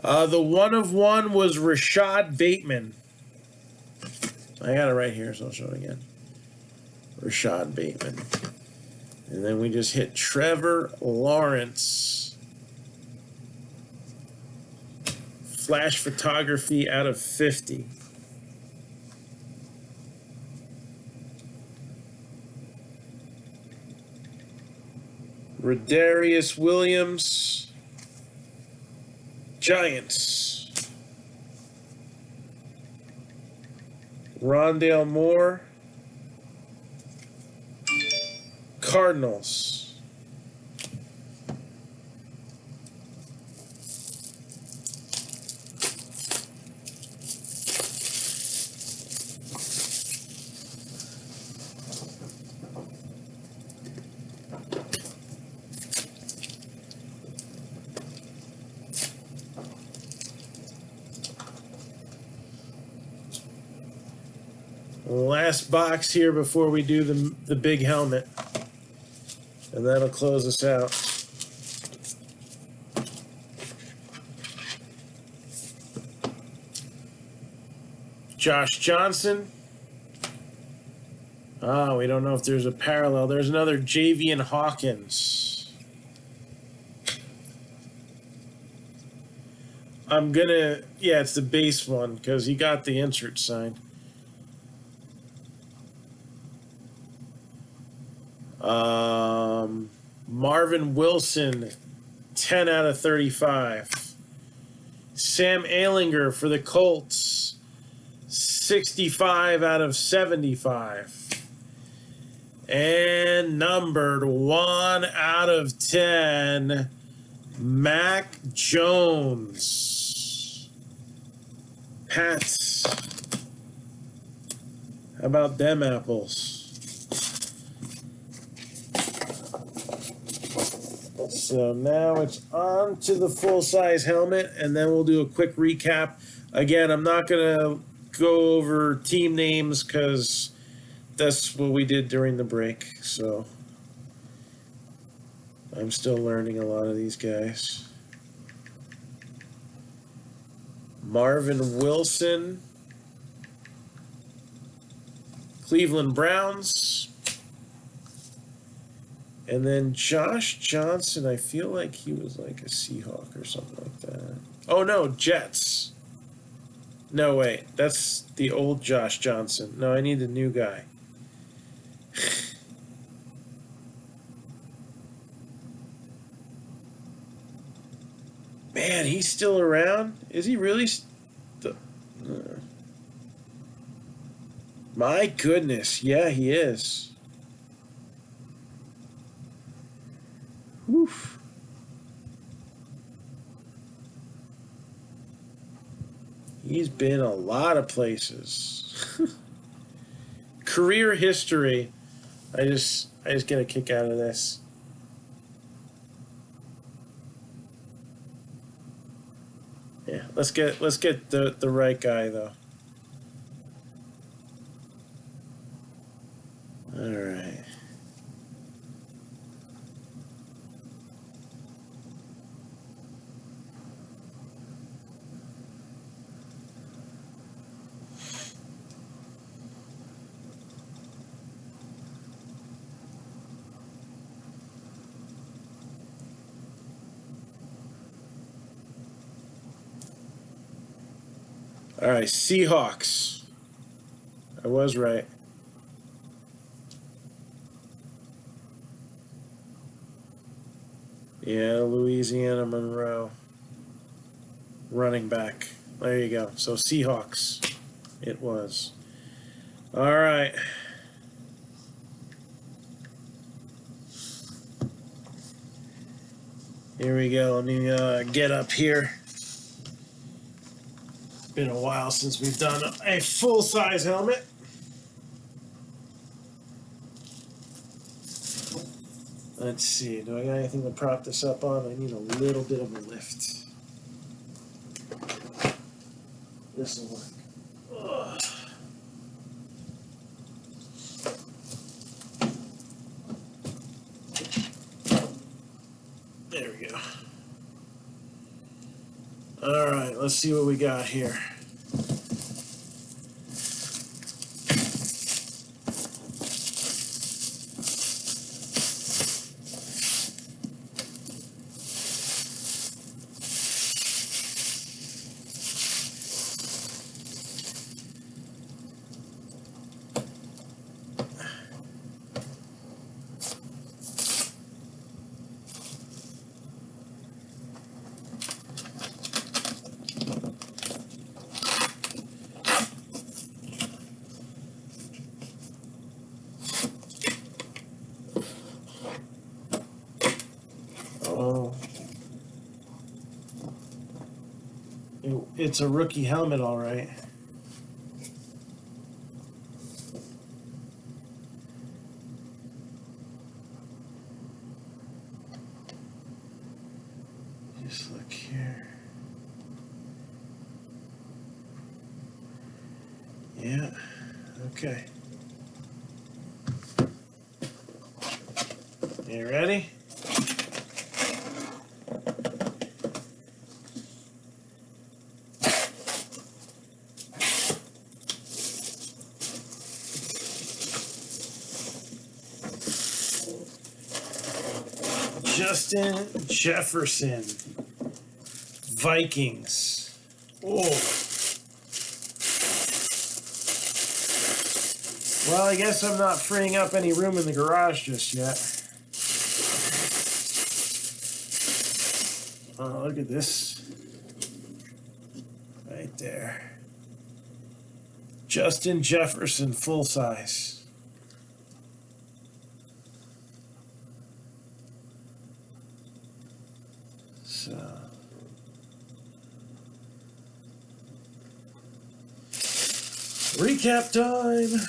The 1 of 1 was Rashad Bateman. I got it right here, so I'll show it again. Rashad Bateman. And then we just hit Trevor Lawrence. Flash photography out of 50. Radarius Williams, Giants. Rondale Moore, Cardinals. Last box here before we do the big helmet, and that'll close us out. Josh Johnson. We don't know if there's a parallel. There's another Javian Hawkins. Yeah, it's the base one because he got the insert signed. Marvin Wilson, 10 out of 35. Sam Ehlinger for the Colts, 65 out of 75. And numbered 1 out of 10, Mac Jones. Pats. How about them apples? So now it's on to the full-size helmet, and then we'll do a quick recap. Again, I'm not going to go over team names because that's what we did during the break. So I'm still learning a lot of these guys. Marvin Wilson, Cleveland Browns. And then Josh Johnson, I feel like he was like a Seahawk or something like that. Oh, no, Jets. No, wait. That's the old Josh Johnson. No, I need the new guy. Man, he's still around? Is he really? My goodness. Yeah, he is. Oof. He's been a lot of places. Career history. I just get a kick out of this. Yeah, let's get the right guy though. All right. All right, Seahawks. I was right. Yeah, Louisiana Monroe. Running back. There you go. So Seahawks. It was. All right. Here we go. Let me get up here. Been a while since we've done a full-size helmet. Let's see. Do I got anything to prop this up on? I need a little bit of a lift. This will work. Ugh. There we go. All right, let's see what we got here. Oh. It's a rookie helmet, all right. Just look here. Yeah, okay. You ready? Justin Jefferson, Vikings. Oh. Well, I guess I'm not freeing up any room in the garage just yet. Oh, look at this. Right there. Justin Jefferson, full size. So, recap time.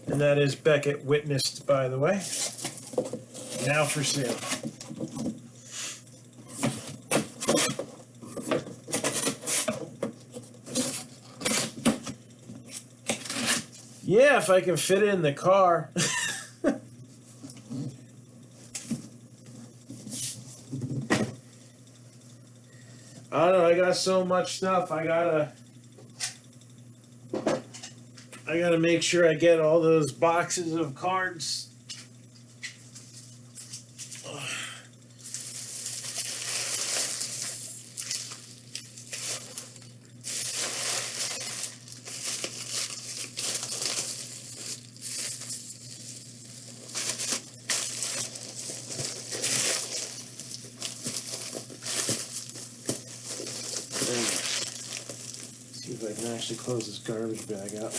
And that is Beckett Witnessed, by the way. Now for sale. Yeah, if I can fit it in the car. I don't know, I got so much stuff. I gotta make sure I get all those boxes of cards. See if I can actually close this garbage bag up.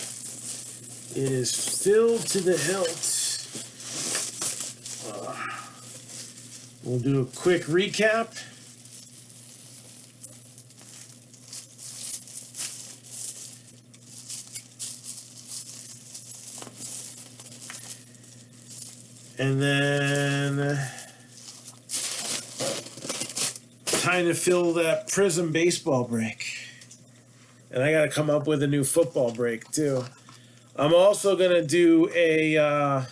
It is filled to the hilt. We'll do a quick recap. And then time to fill that Prism baseball break. And I got to come up with a new football break too. I'm also going to do an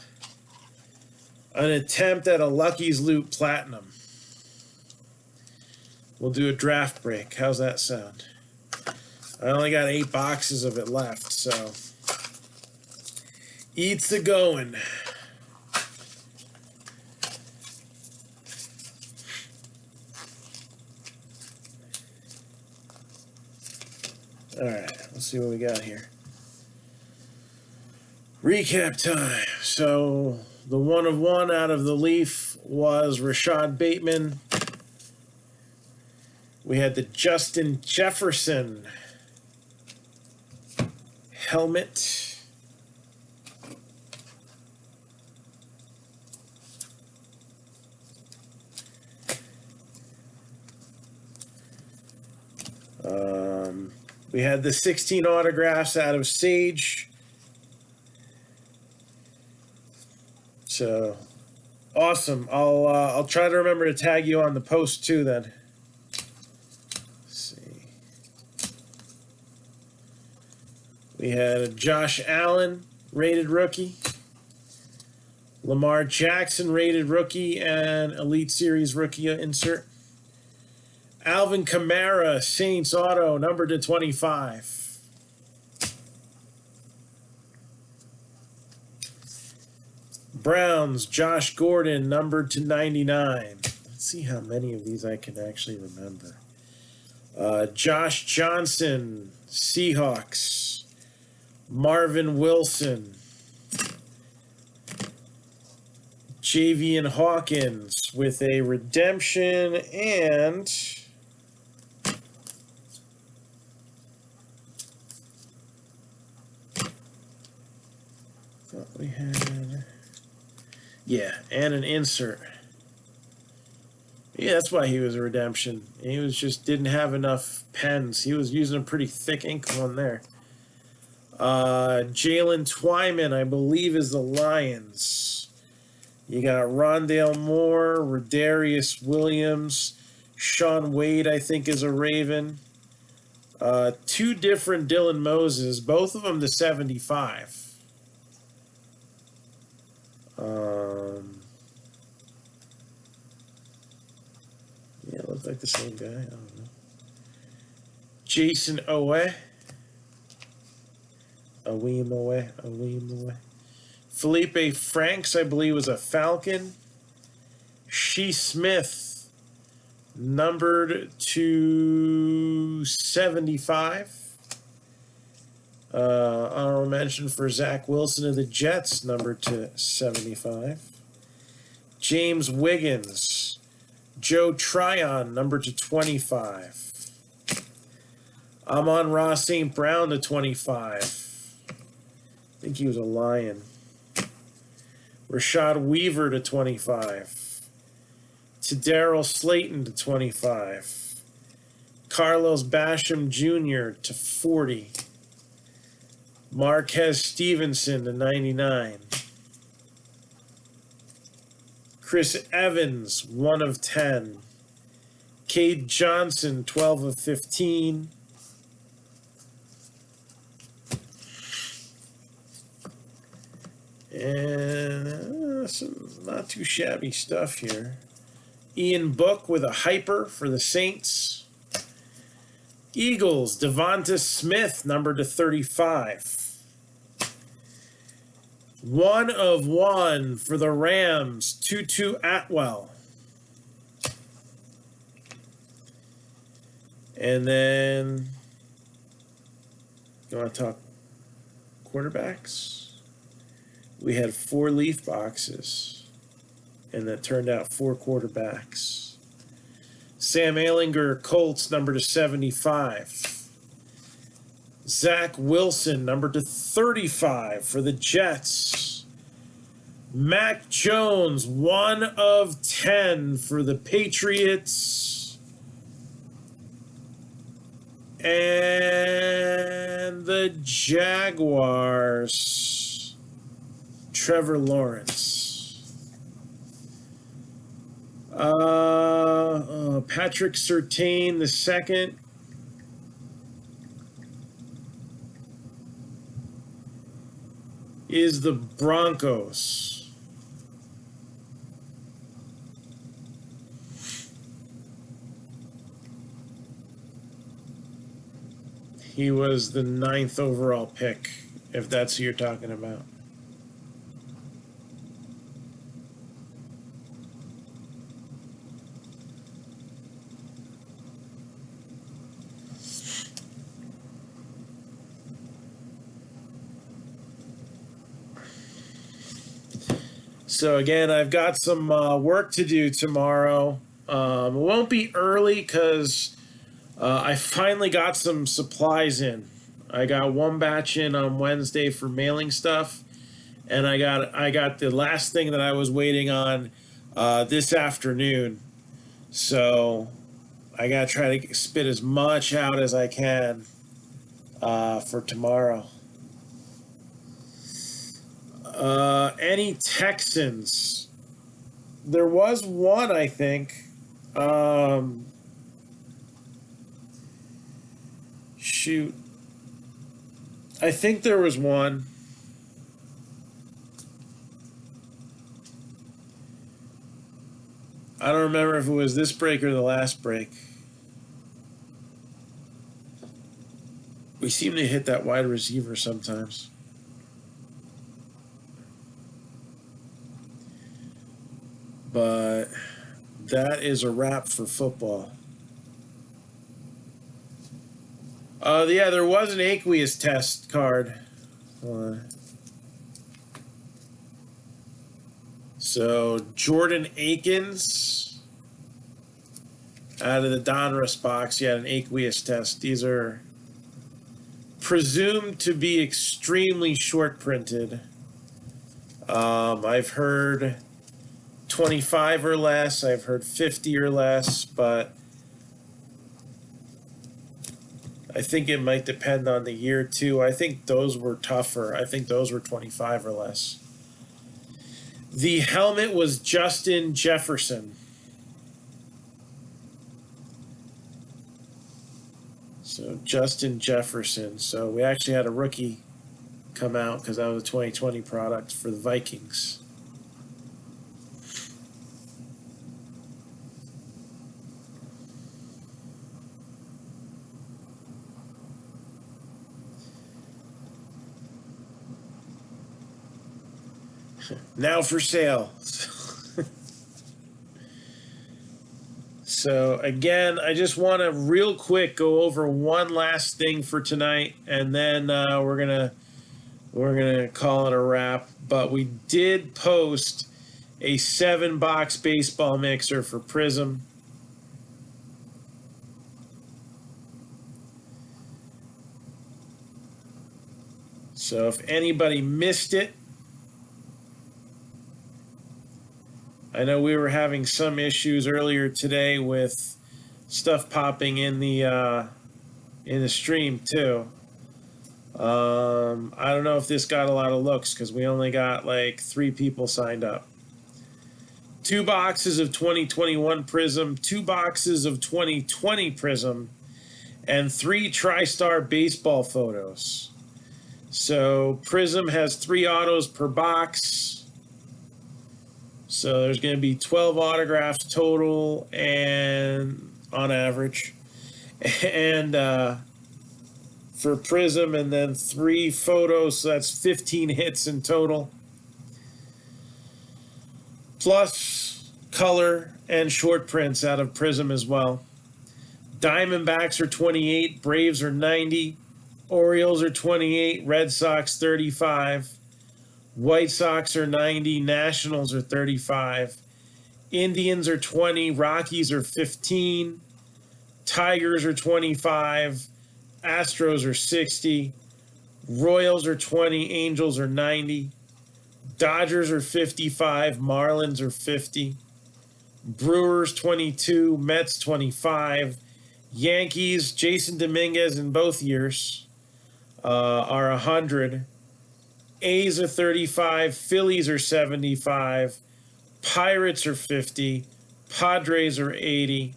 attempt at a Lucky's Loot Platinum. We'll do a draft break. How's that sound? I only got 8 boxes of it left, so eats a going. All right, let's see what we got here. Recap time. So the 1 of 1 out of the Leaf was Rashad Bateman. We had the Justin Jefferson helmet. We had the 16 autographs out of Sage. So awesome. I'll try to remember to tag you on the post too then. Let's see. We had a Josh Allen rated rookie, Lamar Jackson rated rookie and Elite Series rookie insert. Alvin Kamara, Saints auto, numbered to 25. Browns, Josh Gordon, numbered to 99. Let's see how many of these I can actually remember. Josh Johnson, Seahawks. Marvin Wilson. Javian Hawkins with a redemption and thought we had, yeah, and an insert. Yeah, that's why he was a redemption. He was just didn't have enough pens. He was using a pretty thick ink one there. Jalen Twyman, I believe, is the Lions. You got Rondale Moore, Rodarius Williams, Sean Wade, I think, is a Raven. 2 different Dylan Moses, both of them to 75. Yeah, it looks like the same guy. I don't know. Jason Owe. Owe. Felipe Franks, I believe, was a Falcon. Shea Smith, numbered to 75. Honorable mention for Zach Wilson of the Jets, numbered to 75. James Wiggins, Joe Tryon, numbered to 25. Amon-Ra St. Brown to 25. I think he was a Lion. Rashad Weaver to 25. Daryl Slayton to 25. Carlos Basham Jr. to 40. Marquez Stevenson to 99. Chris Evans, 1 of 10. Cade Johnson, 12 of 15. And some not too shabby stuff here. Ian Book with a hyper for the Saints. Eagles, Devonta Smith, numbered to 35. 1 of 1 for the Rams, Tutu Atwell. And then, you want to talk quarterbacks? We had 4 Leaf boxes, and that turned out 4 quarterbacks. Sam Ehlinger, Colts, number to 75. Zach Wilson, number to 35 for the Jets. Mac Jones, 1 of 10 for the Patriots. And the Jaguars, Trevor Lawrence. Patrick Surtain the second. Is the Broncos. He was the 9th overall pick, if that's who you're talking about. So again, I've got some work to do tomorrow. It won't be early because I finally got some supplies in. I got one batch in on Wednesday for mailing stuff, and I got the last thing that I was waiting on this afternoon. So I gotta try to spit as much out as I can for tomorrow. Any Texans? There was one, I think. Shoot. I think there was one. I don't remember if it was this break or the last break. We seem to hit that wide receiver sometimes. But that is a wrap for football. Yeah, there was an aqueous test card. So Jordan Akins out of the Donruss box, he had an aqueous test. These are presumed to be extremely short printed. I've heard 25 or less. I've heard 50 or less, but I think it might depend on the year too. I think those were tougher. I think those were 25 or less. The helmet was Justin Jefferson. So Justin Jefferson. So we actually had a rookie come out because that was a 2020 product for the Vikings. Now for sale. So again, I just want to real quick go over one last thing for tonight, and then we're gonna call it a wrap. But we did post a 7-box baseball mixer for Prism. So if anybody missed it, I know we were having some issues earlier today with stuff popping in the stream too. I don't know if this got a lot of looks because we only got like 3 people signed up. 2 boxes of 2021 Prism, 2 boxes of 2020 Prism, and 3 TriStar baseball photos. So Prism has 3 autos per box. So there's going to be 12 autographs total, and on average, and for Prism, and then 3 photos, so that's 15 hits in total, plus color and short prints out of Prism as well. Diamondbacks are 28, Braves are 90, Orioles are 28, Red Sox 35. White Sox are 90, Nationals are 35, Indians are 20, Rockies are 15, Tigers are 25, Astros are 60, Royals are 20, Angels are 90, Dodgers are 55, Marlins are 50, Brewers 22, Mets 25, Yankees, Jason Dominguez in both years are 100, A's are 35, Phillies are 75, Pirates are 50, Padres are 80,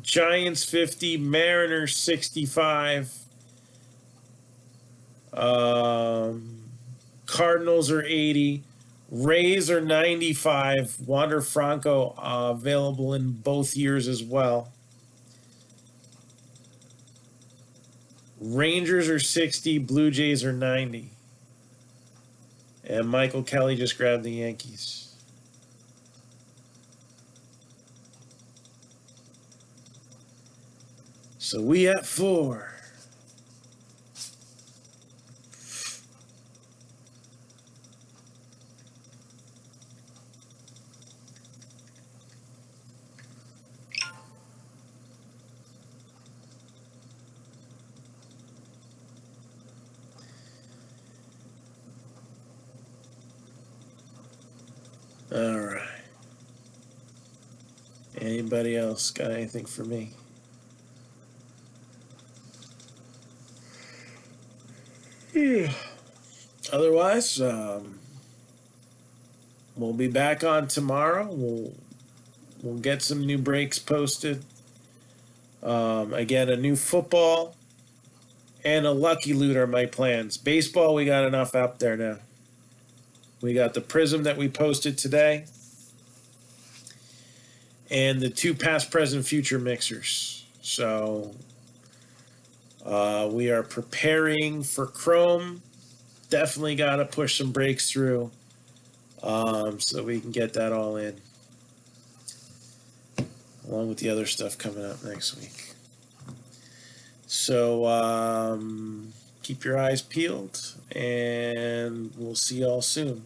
Giants 50, Mariners 65, Cardinals are 80, Rays are 95, Wander Franco available in both years as well. Rangers are 60, Blue Jays are 90. And Michael Kelly just grabbed the Yankees. So we at 4. All right. Anybody else got anything for me? Otherwise, we'll be back on tomorrow. We'll get some new breaks posted. Again, a new football and a lucky loot are my plans. Baseball, we got enough out there now. We got the Prism that we posted today, and the 2 past, present, future mixers. So we are preparing for Chrome. Definitely got to push some breaks through so we can get that all in, along with the other stuff coming up next week. So keep your eyes peeled, and we'll see y'all soon.